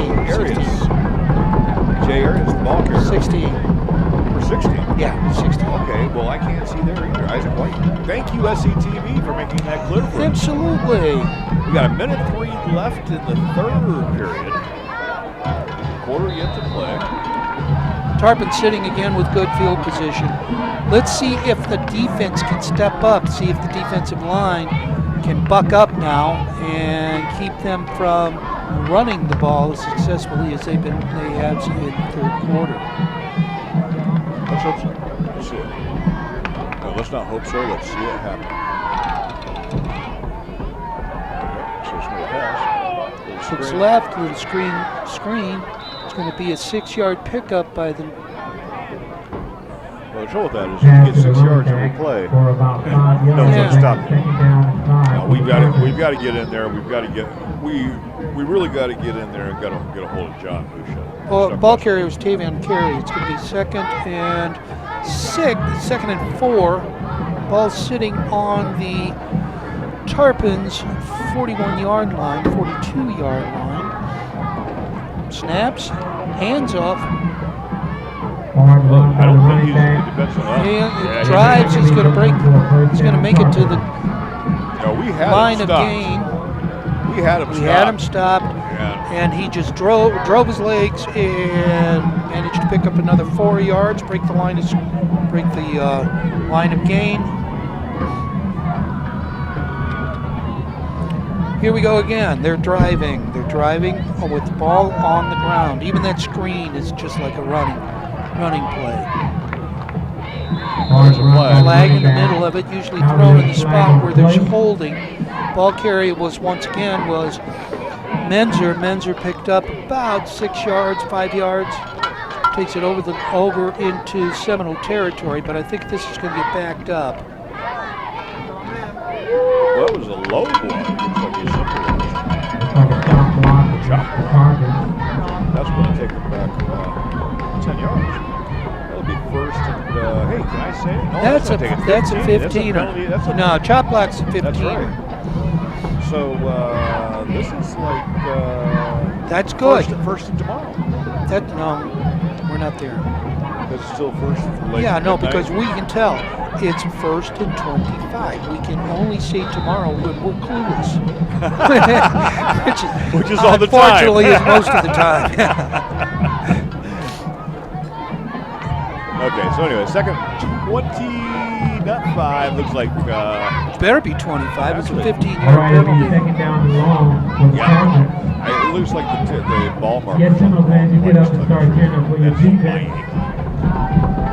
Jay Arias, the ball carrier. 60. Number 16. Yeah, 60. Okay, well, I can't see there either. Isaac White. Thank you, SCTV, for making that clear for us. Absolutely. We got 1:03 left in the third period. Quarter yet to play. Tarpon sitting again with good field position. Let's see if the defense can step up, see if the defensive line can buck up now and keep them from running the ball as successfully as they have in the third quarter. Let's hope so. Let's see it. No, let's not hope so. Let's see it happen. Okay, so it's going to pass. Little 6 screen. left, little screen. It's going to be a 6-yard pickup by the. Well, the trouble with that is if you get 6 yards and we play, no one's going to stop you. Now, we've got to get in there. We really got to get in there and got to get a hold of John Boucher. Well, ball carrier was Tavion Carey. It's going to be second and 4. Ball sitting on the Tarpons' 41-yard line, 42-yard line. Snaps, hands off. I don't think he's the defensive line. And drives. He's going to break. He's going to make it to the No, we had line him of stopped. gain. We had him stopped. We had him stopped. Yeah. and he just drove his legs and managed to pick up another 4 yards, break the line of gain. Here we go again. They're driving with the ball on the ground. Even that screen is just like a running play. Flag in the middle of it, usually thrown in the spot where there's holding. Ball carrier was Menzer. Menzer picked up about 6 yards, 5 yards. Takes it over into Seminole territory, but I think this is going to get backed up. Well, that was a low block. Looks like he's simple. Chop block. That's going to take him back 10 yards. That'll be first and, hey, can I say it? No, That's a 15. That's a penalty. No, chop block's a 15. That's right. So this is like That's good. First and tomorrow. No, we're not there. It's still first. Late Yeah, no, midnight. because we can tell it's 1st and 25. We can only see tomorrow when we're clueless, which is all the time. Unfortunately, is most of the time. Okay, so anyway, second 20, not 5. Looks like. Better be 25. It's a 15-yard All right, it'll be penalty. second down and long for the Chargers. It looks like the ball marker. Yes, Seminole fans, you get up and start cheering up for your defense.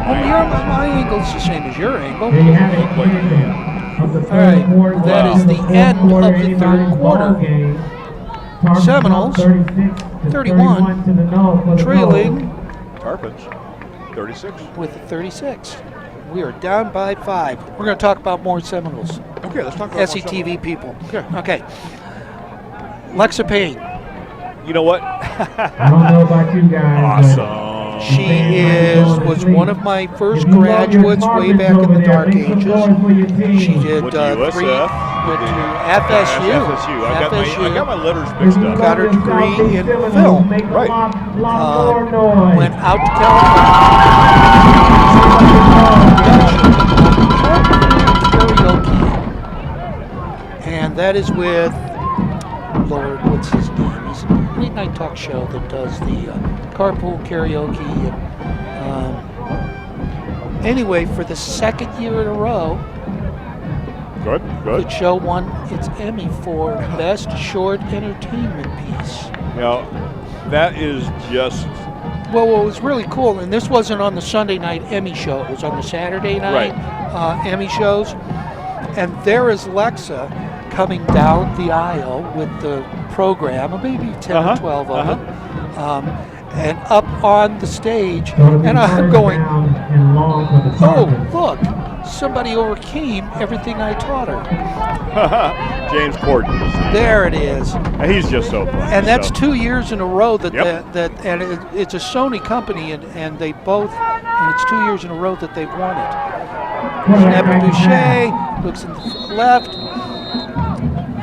My angle's the same as your angle. There you have it, end of the All third right, quarter. that is the end of the third quarter. Seminoles, 31, trailing Tarpons, 36. with the 36. We are down by 5. We're going to talk about more Seminoles. Okay, let's talk about SCTV people. Okay. Lexa Payne. You know what? I don't know about you guys. Awesome. She was one of my first graduates way back in the dark ages. She did Went to USF. 3, went to FSU. I got my letters mixed up. Got her degree in film. Right. Went out to California. And that is with, Lord, what's his name? He's a late night talk show that does the carpool karaoke. Anyway, for the second year in a row, Good. the show won its Emmy for Best Short Entertainment Piece. Now, that is just Well, what was really cool, and this wasn't on the Sunday night Emmy show, it was on the Saturday night Emmy shows, and there is Lexa coming down the aisle with the program, maybe 10 or 12 of them, and up on the stage, and I'm going, oh, look, somebody overcame everything I taught her. James Corden. There it is. He's just so funny. And that's 2 years in a row that it's a Sony company, and they both, and it's 2 years in a row that they've won it. Snapper Boucher looks in the left.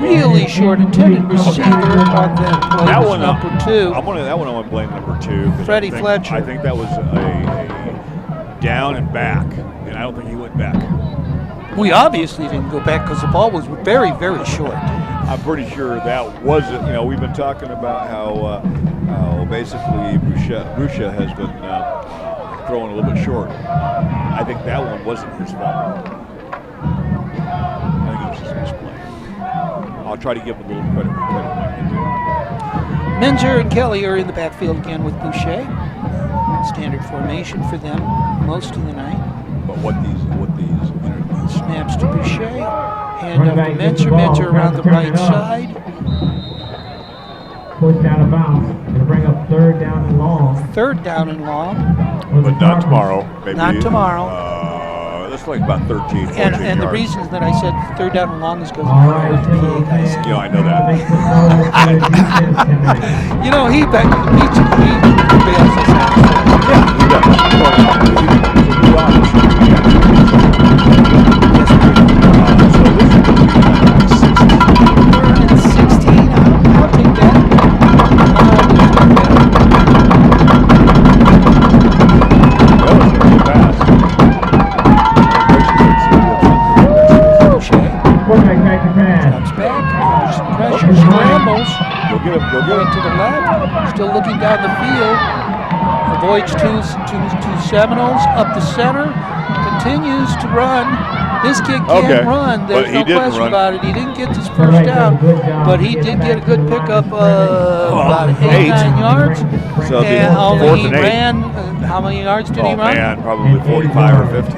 Really short intended receiver on that play. That was one, number 2. I want to blame number 2. Freddie Fletcher. I think that was a down and back, and I don't think he went back. We obviously didn't go back because the ball was very, very short. I'm pretty sure that wasn't. We've been talking about how basically Boucher has been throwing a little bit short. I think that one wasn't his fault. I think it was just misplay. I'll try to give him a little credit. Menzer and Kelly are in the backfield again with Boucher. Standard formation for them most of the night. But what these snaps to Boucher, hand up to Menzer around the right side. Pushed out of bounds. It'll bring up third down and long. Third down and long. But not tomorrow. Maybe, not tomorrow. That's like about 13, 14 and the yards. reason that I said third down and long is because All right, of the PA guys. I know that. He bails us out. I'll take that. Quarterback back to pass. drops back, under some pressure, scrambles, Go get him. Go get going him. to the left, still looking down the field, avoids two Seminoles, up the center, continues to run. This kid can Okay, run, but there's he no didn't question run. about it. He didn't get his first down, but he did get a good pickup of about 8, 9 yards. So it'll be And only 4th he and 8. ran, how many yards did he Oh run? man, probably 45 or 50.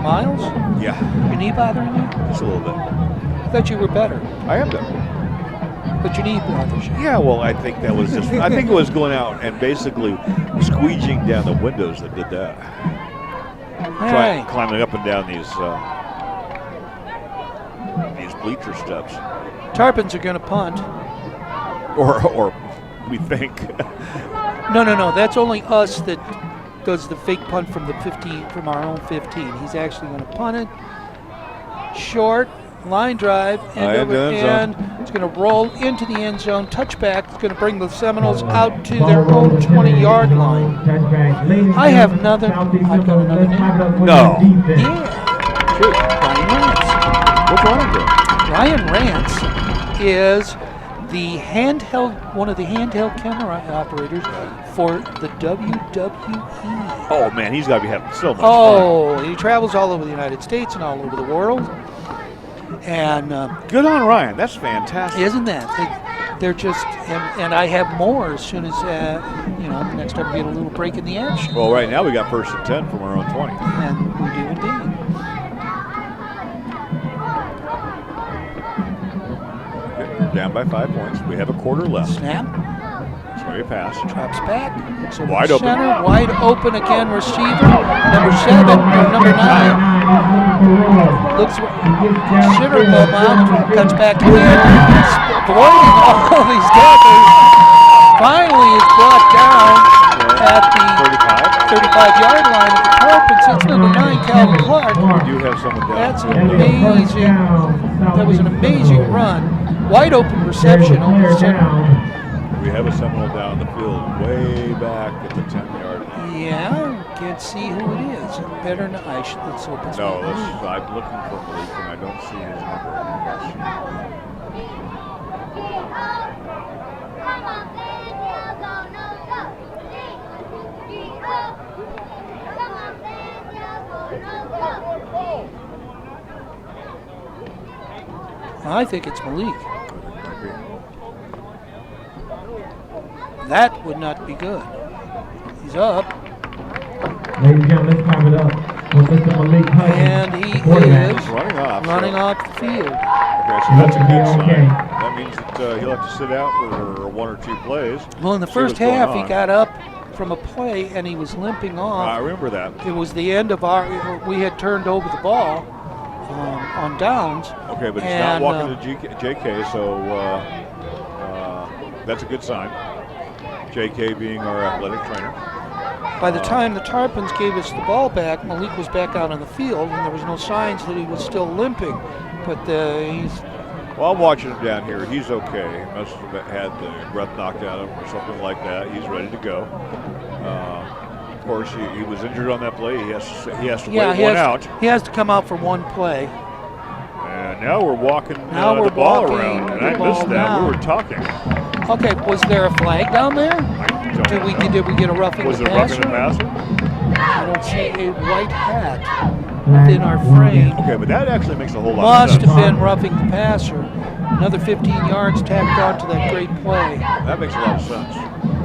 Miles? Yeah, Your knee bothering you? just a little bit. I thought you were better, I am done. but your knee bothers you. Yeah, well, I think that was just. I think it was going out and basically squeegeeing down the windows that did that. Hey, Climbing up and down these bleacher steps, Tarpons are going to punt. or we think. No. That's only us that does the fake punt from the 15, from our own 15. He's actually going to punt it. Short line drive, and Into the end zone. it's going to roll into the end zone. Touchback. It's going to bring the Seminoles out to their own 20-yard line. I have another. I've got another name. No. Yeah. Shoot. Ryan Rance. What's wrong with it? Ryan Rance is the one of the handheld camera operators for the WWE. Oh man, he's got to be having so much fun. Oh, he travels all over the United States and all over the world. And Good on Ryan. That's fantastic. isn't that? They're just, and I have more as soon as, next time we get a little break in the action. Well, right now we got 1st and 10 from our own 20. And we do indeed. Down by 5 points. We have a quarter left. Snap, It's going to be a pass. drops back. So Wide the open. center, wide open again, receiver. Number 7, or number 9. Looks considerable amount, cuts back in, avoiding all these tackles. Finally is brought down at the 35-yard line of the Tarpons. It's number 9, Calvin Clark. We do have someone down. That's amazing. That was an amazing run. Wide open reception over the center. We have a Seminole down the field, way back at the 10-yard line. Yeah, can't see who it is. Better not. Let's hope it's No, Malik. I'm looking for Malik and I don't see his number. I think it's Malik. That would not be good. He's up, Ladies and gentlemen, let's clap it up for Mr. Malik Hutchins. and he quarterback. is Running off. running off the field. Okay, so that's a good sign. Okay. That means that he'll have to sit out for 1 or 2 plays. Well, in the See first what's going half, he on. got up from a play, and he was limping I off. remember that. It was the end of we had turned over the ball on downs. Okay, but he's And, not walking to JK, so that's a good sign. JK being our athletic trainer. By the time the Tarpons gave us the ball back, Malik was back out on the field, and there was no signs that he was still limping. But he's Well, I'm watching him down here. He's okay. He must have had the breath knocked out of him or something like that. He's ready to go. Of course, he was injured on that play. He has to wait one out. He has to come out for one play. And now we're walking Now we're the ball walking around. And the I ball missed that. now. We were talking. Okay, was there a flag down there? Don't Did we know. get a roughing Was the it roughing the passer? passer? I don't see a white hat within our frame. Okay, but that actually makes a whole lot of Must sense. have been roughing the passer. Another 15 yards tacked on to that great play. That makes a lot of sense.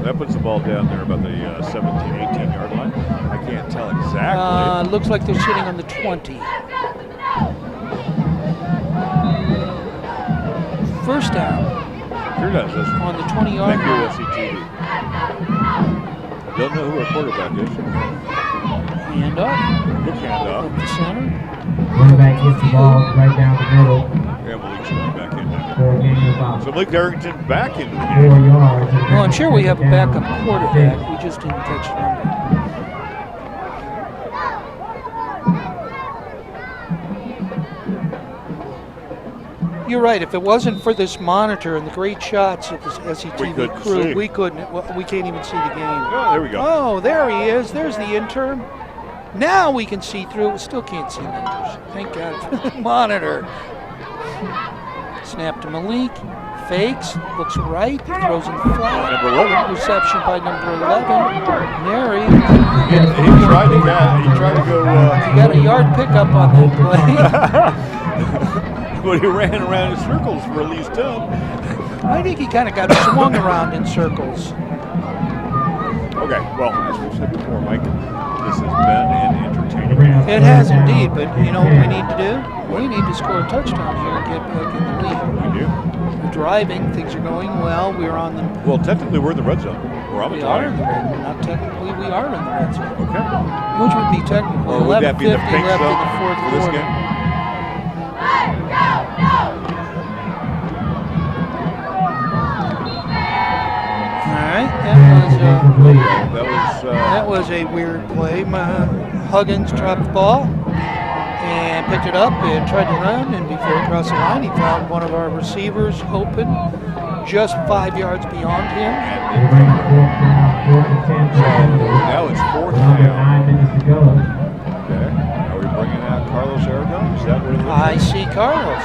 That puts the ball down there about the 17, 18-yard line. I can't tell exactly. Looks like they're sitting on the 20. First down Sure does, doesn't it? on the 20-yard Thank you, line. SCTV. Don't know who our quarterback is. Hand up, Good handoff. up the center. Quarterback gets the ball right down the middle And Malik's going back in there. for a gain of about So Malik Arrington back into the 4 game. yards. Well, I'm sure we have a backup Down. quarterback. We just didn't catch the number. You're right. If it wasn't for this monitor and the great shots of the We SCTV couldn't crew, see. we couldn't. We can't even see the game. Oh, there we go. Oh, there he is. There's the intern. Now we can see through. We still can't see numbers. Thank God for the monitor. Snap to Malik. Fakes. Looks right. Throws in flat. Number 11. Reception by number 11. Mary. He tried to go. He got a yard pickup on that play. But he ran around in circles for at least 10. I think he kind of got swung around in circles. Okay, well, as we've said before, Mike, this has been an entertaining game. It has indeed, but you know what we need to do? We need to score a touchdown here and get back in the lead. We do. We're driving, things are going well. We're on the. Well, technically, we're in the red zone. We're on the We are in the time. red zone. Not technically, we are in the red zone. Okay. Which would be technically Or would that be the 11:50 pink left in zone the fourth for this quarter. game? All right, that was a weird play. Huggins dropped the ball and picked it up and tried to run, and before he crossed the line, he found one of our receivers open just 5 yards beyond him. Now it's 4th down. 9 minutes to go. Okay. Are we bringing out Carlos Aragon? Is that what it is? I see Carlos.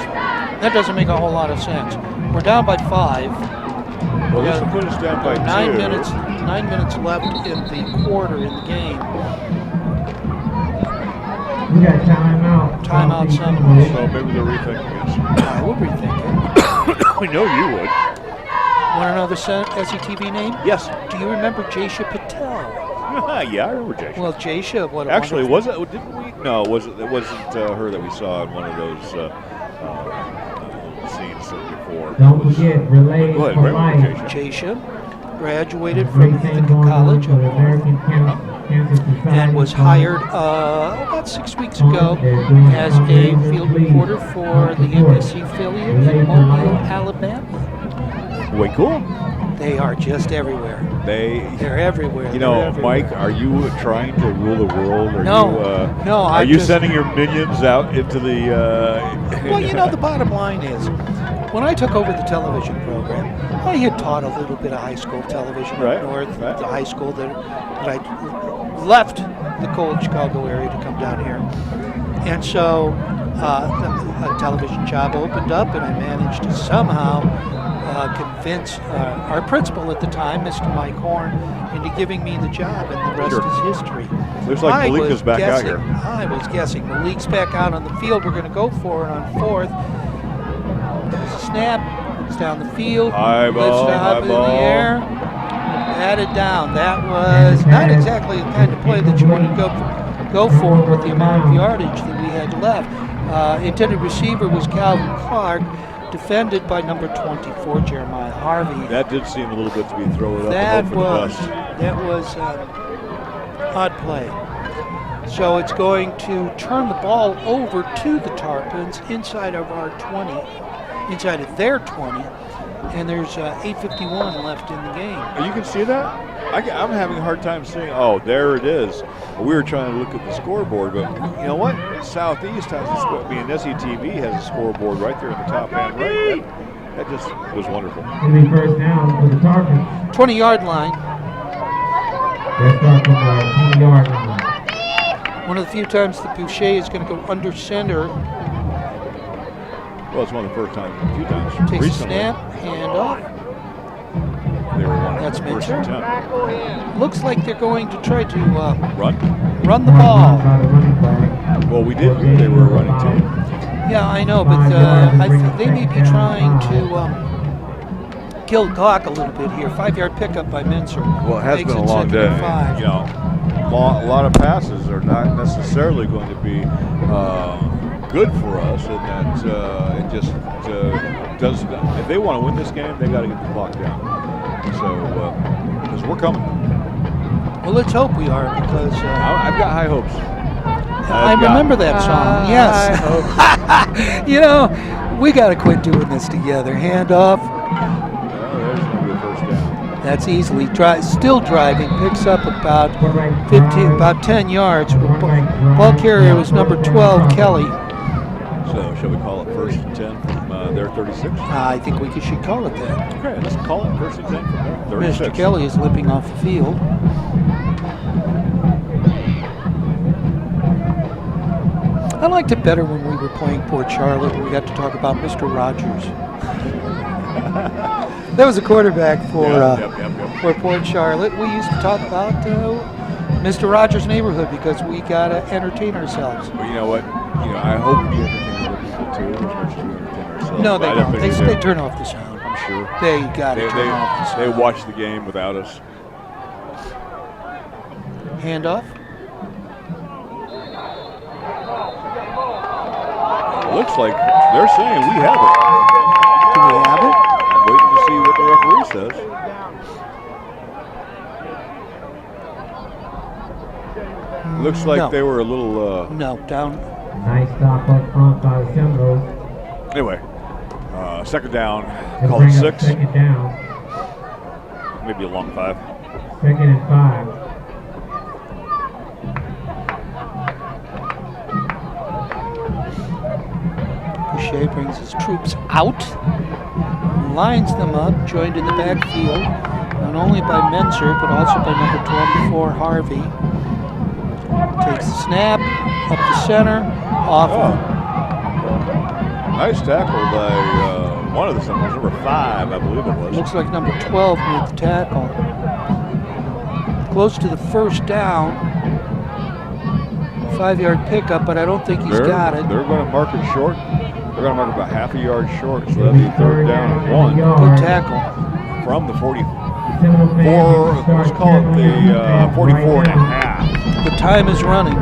That doesn't make a whole lot of sense. We're down by 5. Well, this will put us down by 2. 9 minutes. 9 minutes left in the quarter in the game. We got timeout. Timeout, Seminoles. So maybe they're rethinking this. I would rethink it. We know you would. Want another SETV name? Yes. Do you remember Jaysha Patel? Yeah, I remember Jason. Well, Jaysha, what a Actually, wonderful- was it? Didn't we? No, it wasn't her that we saw in one of those scenes before. Don't forget, relay Go ahead, for remember life. Jason. Jaysha graduated from Great thing Ithaca going on College for the American Cancer Society. and was hired about 6 weeks ago as a field reporter for the NBC affiliate in Mobile, Alabama. Way cool. They are just everywhere. They're everywhere. You know, They're everywhere. Mike, are you trying to rule the world? Are No. You, No, Are I'm you just- sending your minions out into the? Well, you know, the bottom line is, when I took over the television program, I had taught a little bit of high school television Right, up north, right. the high school that I left the cold Chicago area to come down here. And so a television job opened up, and I managed to somehow convince our principal at the time, Mr. Mike Horn, into giving me the job, and the rest Sure. is history. Looks like I Malik was is back out guessing- here. I was guessing. Malik's back out on the field. We're going to go for it on 4th. There's a snap. It's down the field. High Lifts ball, it up high in ball. the air. Batted down. That was not exactly the kind of play that you want to go for with the amount of yardage that we had left. Intended receiver was Calvin Clark, defended by number 24, Jeremiah Harvey. That did seem a little bit to be throwing up That and hope for the best. was odd play. So it's going to turn the ball over to the Tarpons inside of our 20, inside of their 20, and there's 8:51 left in the game. You can see that? I'm having a hard time seeing. Oh, there it is. We were trying to look at the scoreboard, but you know what? Southeast has a score. SETV has a scoreboard right there in the top hand, right? That just was wonderful. It'll be first down for the Tarpons. 20-yard line. They're starting from the 20-yard line. One of the few times that Boucher is going to go under center. Well, it's one of the first times, a few times Takes a recently. snap, hand off. They were one of That's the first Minter. attempt. Looks like they're going to try to Run? run the ball. By the running back. Well, we did. They were running too. Yeah, I know, but I think they may be trying to kill the clock a little bit here. 5-yard pickup by Mincer. Well, it has Makes been a it long second day. and 5. You know, a lot of passes are not necessarily going to be good for us, and that it just doesn't. If they want to win this game, they got to get the clock down. So, because we're coming. Well, let's hope we are, because I've got high hopes. I remember that song. Yes. You know, we got to quit doing this together. Hand off. There's going to be a first down. That's easily still driving. Picks up about 10 yards. Ball carrier was number 12, Kelly. So, shall we call it first and 10 from their 36? I think we should call it that. Okay, let's call it first and 10 from their 36. Mr. Kelly is limping off the field. I liked it better when we were playing Port Charlotte. We got to talk about Mr. Rogers. That was a quarterback for Yep. for Port Charlotte. We used to talk about Mr. Rogers' Neighborhood because we gotta entertain ourselves. But you know what? I hope we entertain other people too, as much as we entertain ourselves. No, But they I don't. think They turn off the sound. I'm sure. They gotta turn off the They sound. watch the game without us. Handoff. It looks like they're saying we have it. Do we have it? I'm waiting to see what the referee says. Looks like No. they were a little. No, down. Nice stop up front by Sembo. Anyway, second down. To Call bring it up 6. second down. Maybe a long 5. Second and 5. Boucher brings his troops out, lines them up, joined in the backfield, not only by Menzer, but also by number 24, Harvey. Takes the snap, up the center, off. Nice tackle by one of the centers, number 5, I believe it was. Looks like number 12 made the tackle. Close to the first down. 5-yard pickup, but I don't think he's got it. They're going to mark it short. They're going to mark about half a yard short, so that'll be third down and 1 Good tackle. from the 44. Seminole fans, Let's call it the 44 and a half. The time is running.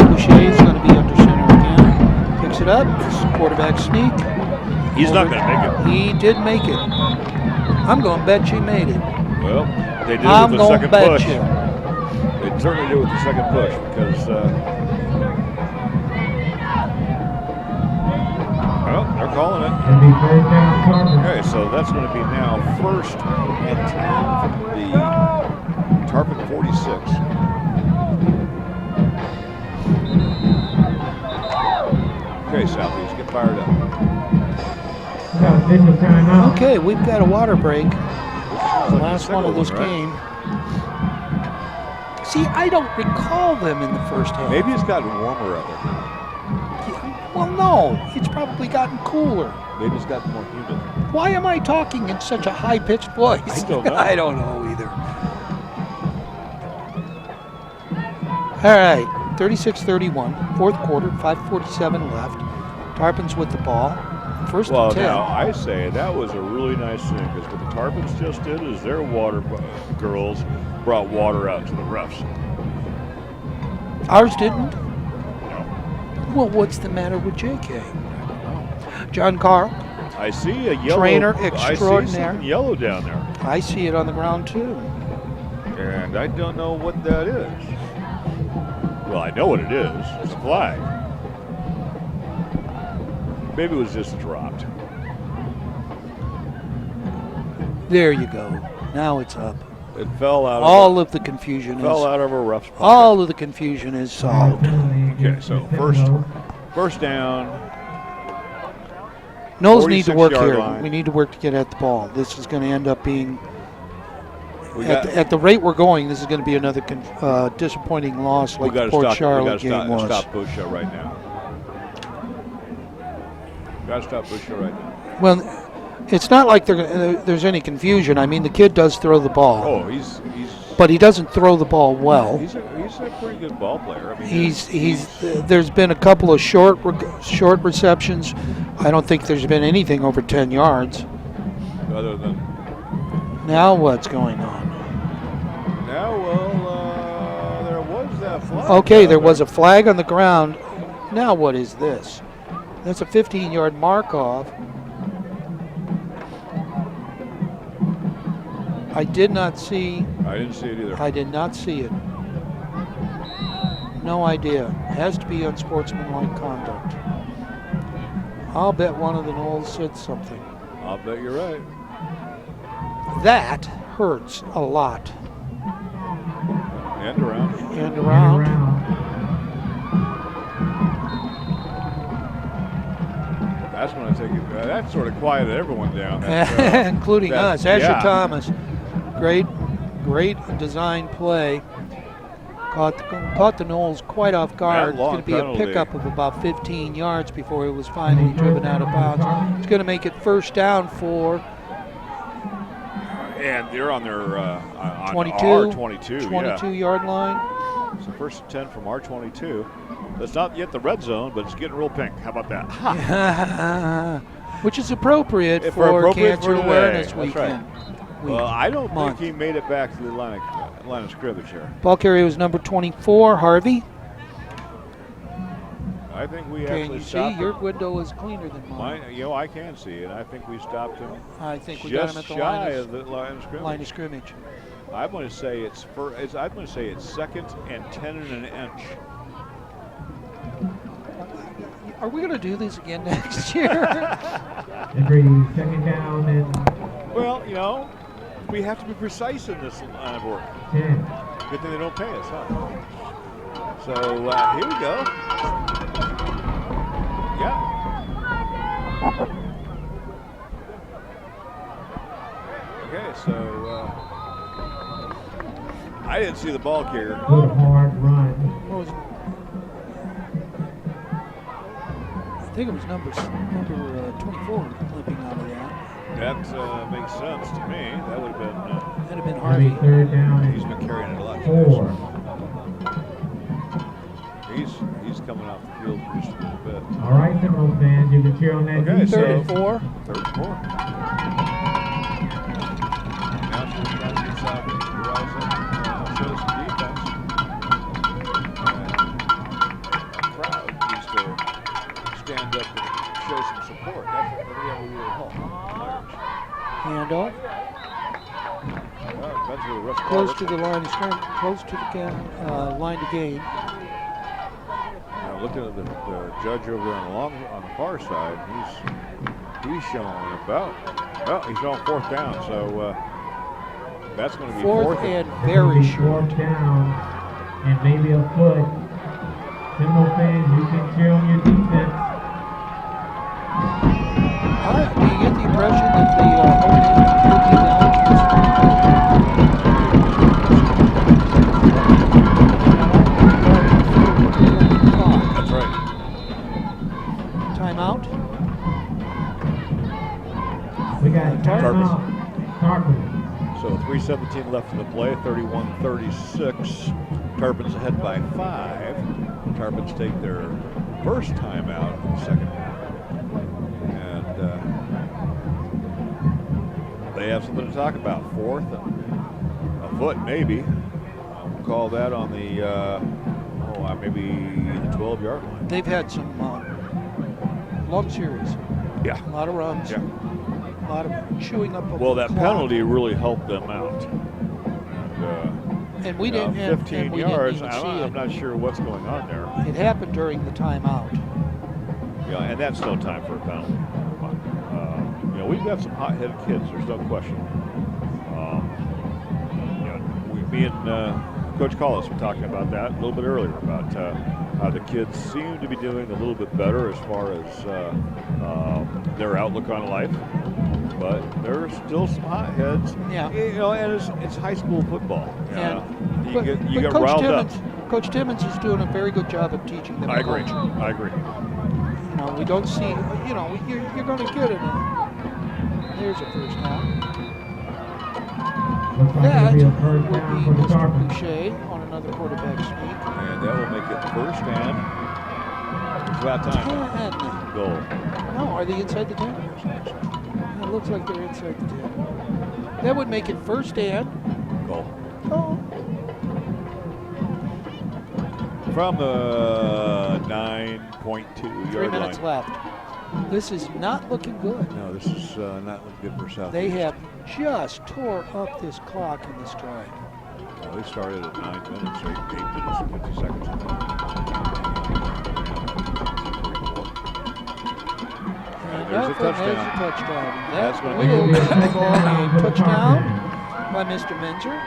Boucher's going to be under center again. Picks it up. Quarterback sneak. He's not going to make it. He did make it. I'm going to bet you made it. Well, they did it I'm with the going to second bet push. you. They certainly did with the second push because, well, they're calling it. It'll be first down Tarpon. Okay, so that's going to be now first and 10 from the Tarpon 46. Okay, Southeast, get fired up. Got official timeout. Okay, we've got a water break. This is like the Last one of second this right? game. See, I don't recall them in the first half. Maybe it's gotten warmer out there. Well, no, it's probably gotten cooler. Maybe it's gotten more humid. Why am I talking in such a high-pitched voice? I don't know. I don't know either. All right, 36-31, fourth quarter, 5:47 left. Tarpons with the ball. First Well, and 10. now, I say that was a really nice thing because what the Tarpons just did is their water girls brought water out to the refs. Ours didn't. No. Well, what's the matter with JK? John Carl, I see a yellow. Trainer I see extraordinaire. something yellow down there. I see it on the ground too. And I don't know what that is. Well, I know what it is. It's a flag. Maybe it was just dropped. There you go. Now it's up. It fell out. All of the confusion fell is out of a ref's pocket. all of the confusion is solved. Okay, so first down. Knowles need to work 46-yard here. line. We need to work to get at the ball. This is going to end up being, We at the rate we're going, this is going to be another disappointing loss like the Port Charlotte game was. Stop Bush right now. Got to stop Bush right now. Well, it's not like there's any confusion. I mean, the kid does throw the ball, Oh, he's but he doesn't throw the ball well. he's a pretty good ball player. I mean, He's there's been a couple of short receptions. I don't think there's been anything over 10 yards. other than Now what's going on? now, well, there was that flag. Okay, there was a flag on the ground. Now what is this? That's a 15-yard mark-off. I did not see. I didn't see it either. I did not see it. No idea. Has to be unsportsmanlike conduct. I'll bet one of the Knowles said something. I'll bet you're right. That hurts a lot. And around. And around. That's when I take it. That sort of quieted everyone down. That, Including that- us. Asher yeah. Thomas. Great design play. Caught the Knowles quite off guard. It's long going to be a penalty. pickup of about 15 yards before it was finally driven out of bounds. It's going to make it first down for And they're on their on 22, our 22. 22-yard line. Yeah. So first and 10 from our 22. That's not yet the red zone, but it's getting real pink. How about that? Which is appropriate If for appropriate Cancer for today. Awareness That's Weekend. Well, I don't month. think he made it back to the line of scrimmage here. Ball carrier was number 24, Harvey. I think we Can actually you see? stopped Your him. window is cleaner than mine. I can see it. I think we stopped him I think we got him just at the shy of the line of scrimmage. line of scrimmage. I'm going to say I'm going to say it's second and 10 and an inch. Are we going to do this again next year? Every second down and Well, we have to be precise in this line of work. 10. Good thing they don't pay us, huh? So here we go. Yeah. Okay, so I didn't see the ball carrier. Good hard run. I think it was number 24 limping out of that. That makes sense to me. That would have been. That'd have been Every Harvey. third down He's and been carrying it a lot. 4. He's coming off the field for just a little bit. All right, Seminole fans, you can cheer on that Okay, defense. Third and 4. Third and 4. Now she's trying to get Southeast to rise up and show some defense. And the crowd needs to stand up and show some support. That's what we really help. Handoff. Eventually the rest of Close to the line of scrimmage. Close to the line to gain. Now looking at the judge over there on the far side, he's showing about. Well, he's on fourth down, so that's going to be Fourth and very short. Fourth down and maybe a foot. Seminole fans, you can cheer on your defense. Do you get the impression that the home team could be down? That's right. Timeout. We got Tarpon. Tarpon. So 3:17 left in the play, 31-36. Tarpons ahead by 5. Tarpons take their first timeout in the second half. And they have something to talk about. Fourth and a foot, maybe. We'll call that on the, maybe the 12-yard line. They've had some long series. Yeah. A lot of runs. Yeah. A lot of chewing up of Well, the that clock. penalty really helped them out. And we didn't. 15 and we yards. Didn't even see I'm not sure what's going on there. It happened during the timeout. Yeah, and that's no time for a penalty. We've got some hot-headed kids. There's no question. Me and Coach Collis were talking about that a little bit earlier about how the kids seem to be doing a little bit better as far as their outlook on life. But there's still some hotheads. Yeah. And it's high school football. You get Coach riled up. Coach Timmons is doing a very good job of teaching them. I agree. culture. I agree. We don't see. You're going to get it. There's a first down. Looks like That it'll be a would first be down for the Mr. Tarpon. Boucher on another quarterback sneak. And that will make it first and it's about time. 10. Goal. No, are they inside the 10? It looks like they're inside the 10. That would make it first and. Goal. Oh. From the 9.2 3 yard minutes line. left. This is not looking good. No, this is not looking good for Southeast. They have just tore up this clock in this drive. Well, they started at 9 minutes, or 8 minutes and 50 seconds. And There's a there's a touchdown. touchdown. That's That gonna will make it- make the ball a touchdown by Mr. Minzer.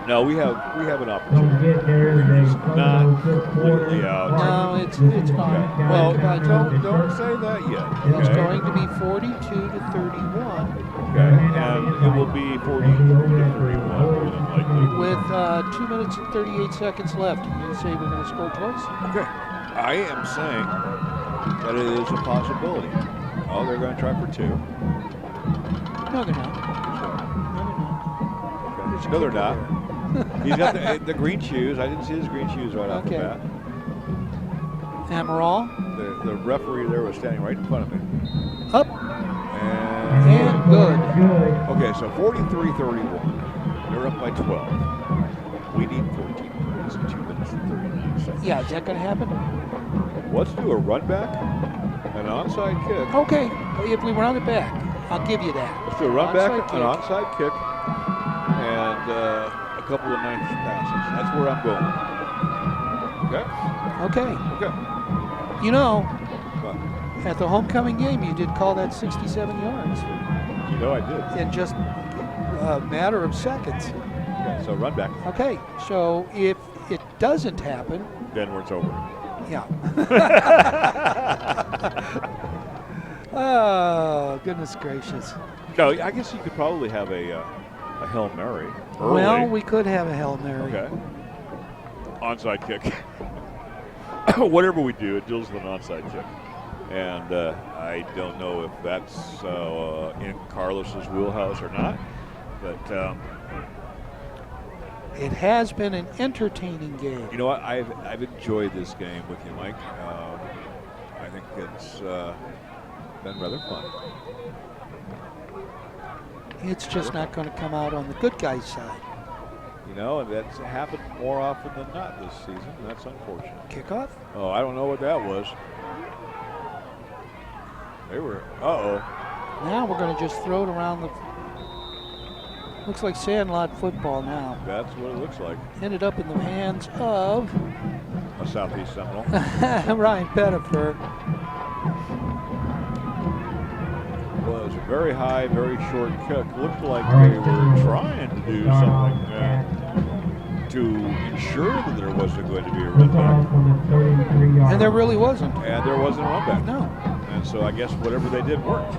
No, we have an Don't opportunity. get there, they Not close the quarter. completely out. No, it's fine. Well, But don't say that yet. it's Okay? going to be 42 to 31 Okay, and it will be 43 to 31 more than likely. with 2 minutes and 38 seconds left. You say we're going to score twice? Okay, I am saying that it is a possibility. Oh, they're going to try for 2. No, they're not. No, they're not. He's got the green shoes. I didn't see his green shoes right off the Okay. bat. Amaral The referee there was standing right in front of me. up And and good. Good. okay, so 43-31. They're up by 12. We need 14 points in 2 minutes and 39 seconds. Yeah, is that going to happen? Let's do a run back, an onside kick. Okay, if we run it back, I'll give you that. Let's do a run back, Onside an onside kick, and a couple of nice passes. That's where I'm going. Okay? Okay. Okay. You know, Well, at the homecoming game, you did call that 67 yards you know I did. in just a matter of seconds. Okay, so run back, Okay, so if it doesn't happen, then it's over. yeah. Oh, goodness gracious. No, I guess you could probably have a Hail Mary early. Well, we could have a Hail Mary. Okay. Onside kick. Whatever we do, it deals with an onside kick. And I don't know if that's in Carlos's wheelhouse or not, but It has been an entertaining game. you know what? I've enjoyed this game with you, Mike. I think it's been rather fun. It's just not going to come out on the good guys' side. You know, and that's happened more often than not this season. And that's unfortunate. Kickoff? Oh, I don't know what that was. They were. Uh-oh. Now we're going to just throw it around the. Looks like Sandlot football now. That's what it looks like. Ended up in the hands of A Southeast Seminole. Ryan Pettifer. Well, it was a very high, very short kick. Looked like they were trying to do something to ensure that there wasn't going to be a run back. And there really wasn't. And there wasn't a run back. No. And so I guess whatever they did worked.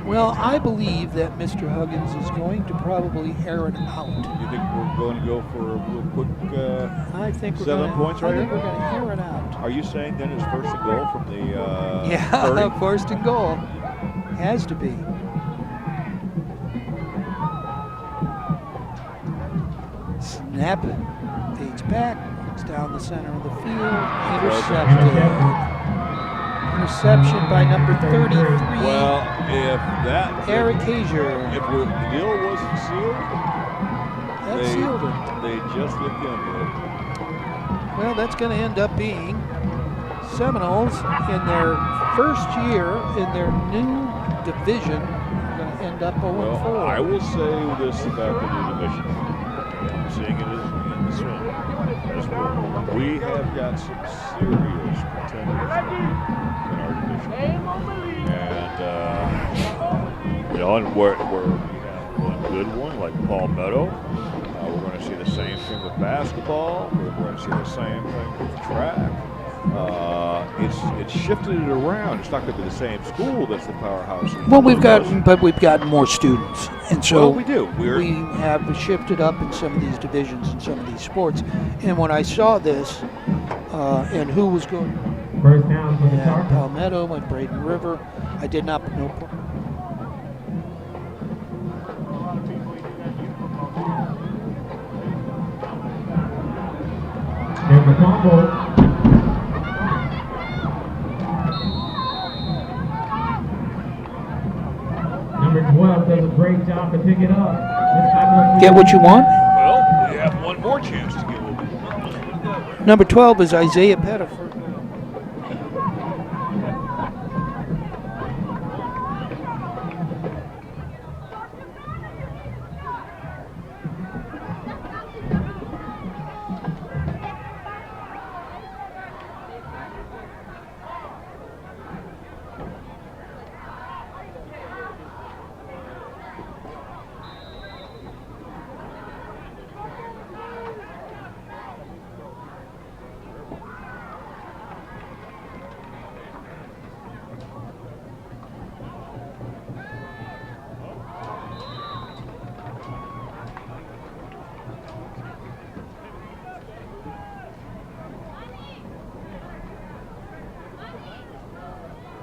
Well, I believe that Mr. Huggins is going to probably air it out. You think we're going to go for a real quick I think we're 7 points right I think here? we're going to air it out. Are you saying then it's first and goal from the Yeah, 30? first and goal. Has to be. Snap. Fades back. It's down the center of the field. Intercepted. Interception by number 33. Well, if that Eric Hazier. if the deal wasn't sealed, That sealed it. they just looked into it. Well, that's going to end up being Seminoles in their first year in their new division. Are going to end up 0-4. Well, I will say this about the new division. I'm seeing it in the swim. We have got some serious contenders in our division. And, you know, and where we have one good one like Palmetto, we're going to see the same thing with basketball. We're going to see the same thing with track. It's shifted it around. It's not going to be the same school that's the powerhouse. Well, we've got more students, and so Well, we do. we have shifted up in some of these divisions and some of these sports. And when I saw this, and who was going, First down for the Sharks. Palmetto and Braden River, I did not know. There's the fumble. Number 12 does a great job to pick it up. This time Get what you want? Well, we have one more chance to get what we want. Number 12 is Isaiah Pettifer.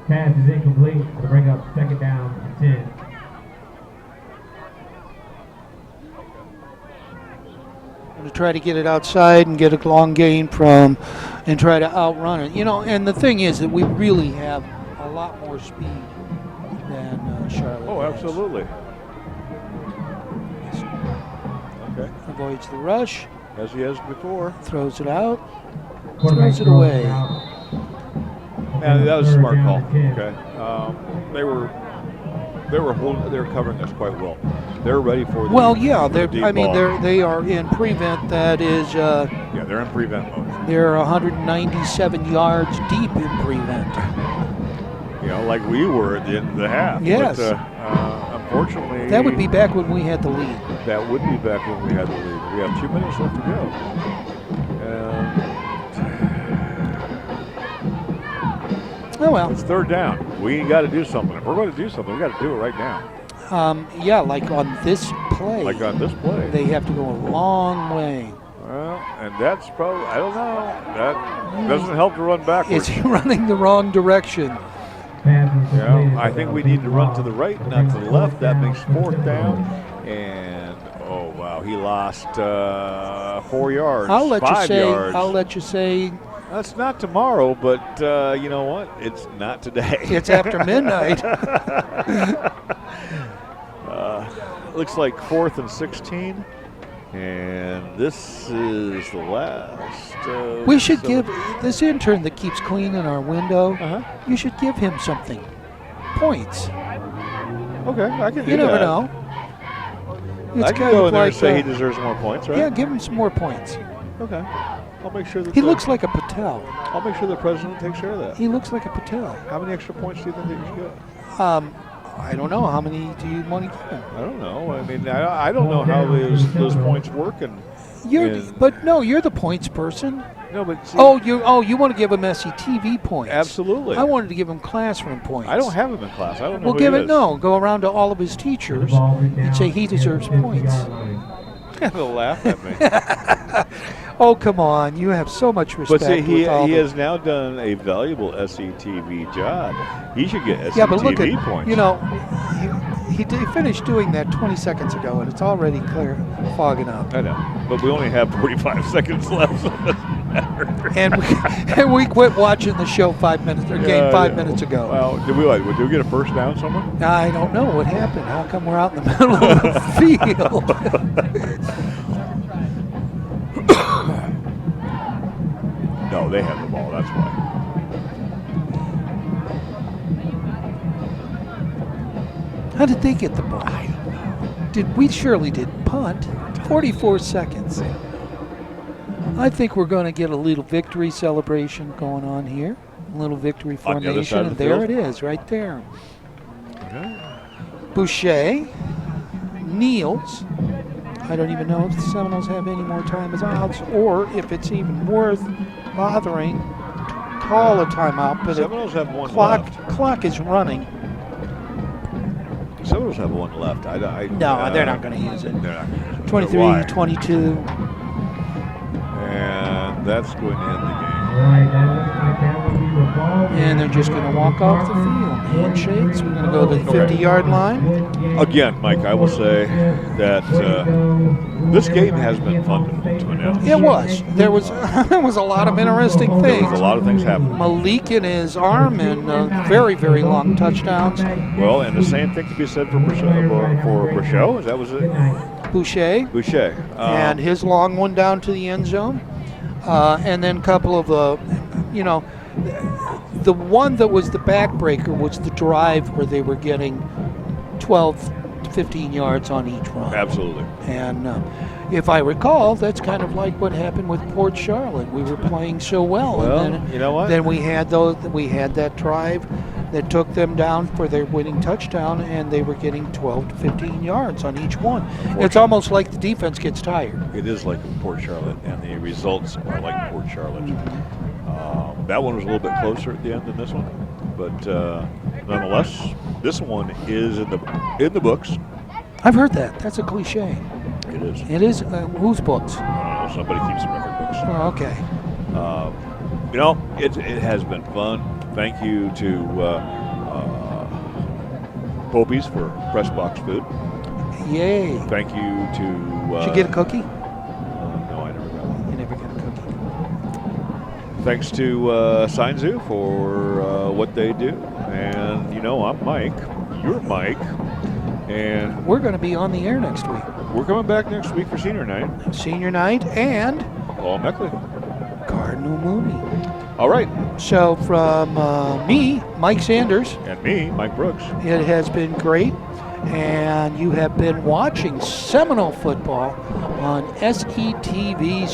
Pass is incomplete to bring up second down and 10. To try to get it outside and get a long gain from, and try to outrun it. You know, and the thing is that we really have a lot more speed than Charlotte. Oh, has. absolutely. Okay. Avoids the rush, As he has before. throws it out, Quarterback throws it throw away. out. And that was a smart Third call. down and 10. Okay. They were covering us quite well. They're ready for the Well, yeah, for the deep I mean ball. they are in prevent. That is, Yeah, they're in prevent mode. they're 197 yards deep in prevent. You know, like we were at the end of the half. Yes. But, unfortunately, That would be back when we had the lead. That would be back when we had the lead. We have 2 minutes left to go. Oh well. It's third down. We got to do something. If we're going to do something, we got to do it right now. Yeah, like on this play, Like on this play. they have to go a long way. Well, and that's probably, I don't know. That doesn't help to run backwards. It's running the wrong direction. Pass is Yeah, completed I for think we first need to run to the down. right, not to the left. That makes fourth down. And, oh, wow, he lost 4 yards. I'll let you 5 say. yards. I'll let you say That's not tomorrow, but you know what? It's not today. it's after midnight. Looks like 4th and 16. And this is the last. We should give this intern that keeps cleaning our window. Uh-huh. You should give him something. Points. Okay, I can do You never that. know. It's I can kind go of in there like and say he deserves more points, right? yeah, give him some more points. Okay. I'll make sure that He the- looks like a Patel. I'll make sure the president takes care of that. He looks like a Patel. How many extra points do you think that you should get? I don't know. How many do you want to give him? I don't know. I mean, I don't know how those points work, and You're the points person. no, but see, You want to give him SETV points? absolutely. I wanted to give him classroom points. I don't have him in class. I don't know. Well, who give he it is. no. Go around to all of his teachers and say he deserves points. They'll laugh at me. Oh, come on! You have so much respect. But see, he with all the- has now done a valuable SETV job. He should get SETV Yeah, but look at points. he finished doing that 20 seconds ago, and it's already clear fogging up. I know, but we only have 45 seconds left, so it doesn't matter. And we quit watching the show 5 minutes or game 5 minutes ago. Well, did we get a first down somewhere? I don't know what happened. How come we're out in the middle of the field? No, they have the ball. That's why. How did they get the ball? We surely didn't punt. 44 seconds. I think we're going to get a little victory celebration going on here. A little victory On the other formation, side of and the there field? it is, right there. Boucher, Niels. I don't even know if the Seminoles have any more timeouts, or if it's even worth bothering to call a timeout. But Seminoles have one clock left. clock is running. Seminoles have one left. No, they're not going to use it. They're not going to use it. 23, Why? 22. And that's going to end the game. Right, that looks like that would be the ball. And they're just going to walk off the field. Handshakes. We're going to go to the 50-yard line. Again, Mike, I will say that this game has been fun to announce. It was. There was there was a lot of interesting There things. was a lot of things happening. Malik and his arm and very, very long touchdowns. Well, and the same thing could be said for Brichot. Is that was it? Boucher Boucher. and his long one down to the end zone. And then a couple of the one that was the backbreaker was the drive where they were getting 12 to 15 yards on each run. Absolutely. And if I recall, that's kind of like what happened with Port Charlotte. We were playing so well, Well, and then you know what? Then we had that drive that took them down for their winning touchdown, and they were getting 12 to 15 yards on each one. It's almost like the defense gets tired. It is like Port Charlotte, and the results are like Port Charlotte. That one was a little bit closer at the end than this one, but nonetheless, this one is in the books. I've heard that. That's a cliche. It is. It is. Whose books? Somebody keeps the record books. Oh, okay. It has been fun. Thank you to Popey's for press box food. Yay. Thank you to. Did you get a cookie? No, I never got one. You never got a cookie. Thanks to Sign Zoo for what they do. And, you know, I'm Mike. You're Mike. And We're going to be on the air next week. we're coming back next week for senior night. Senior night and Paul Meckley. Cardinal Mooney. All right. So from me, Mike Sanders, And me, Mike Brooks. it has been great. And you have been watching Seminole football on SETV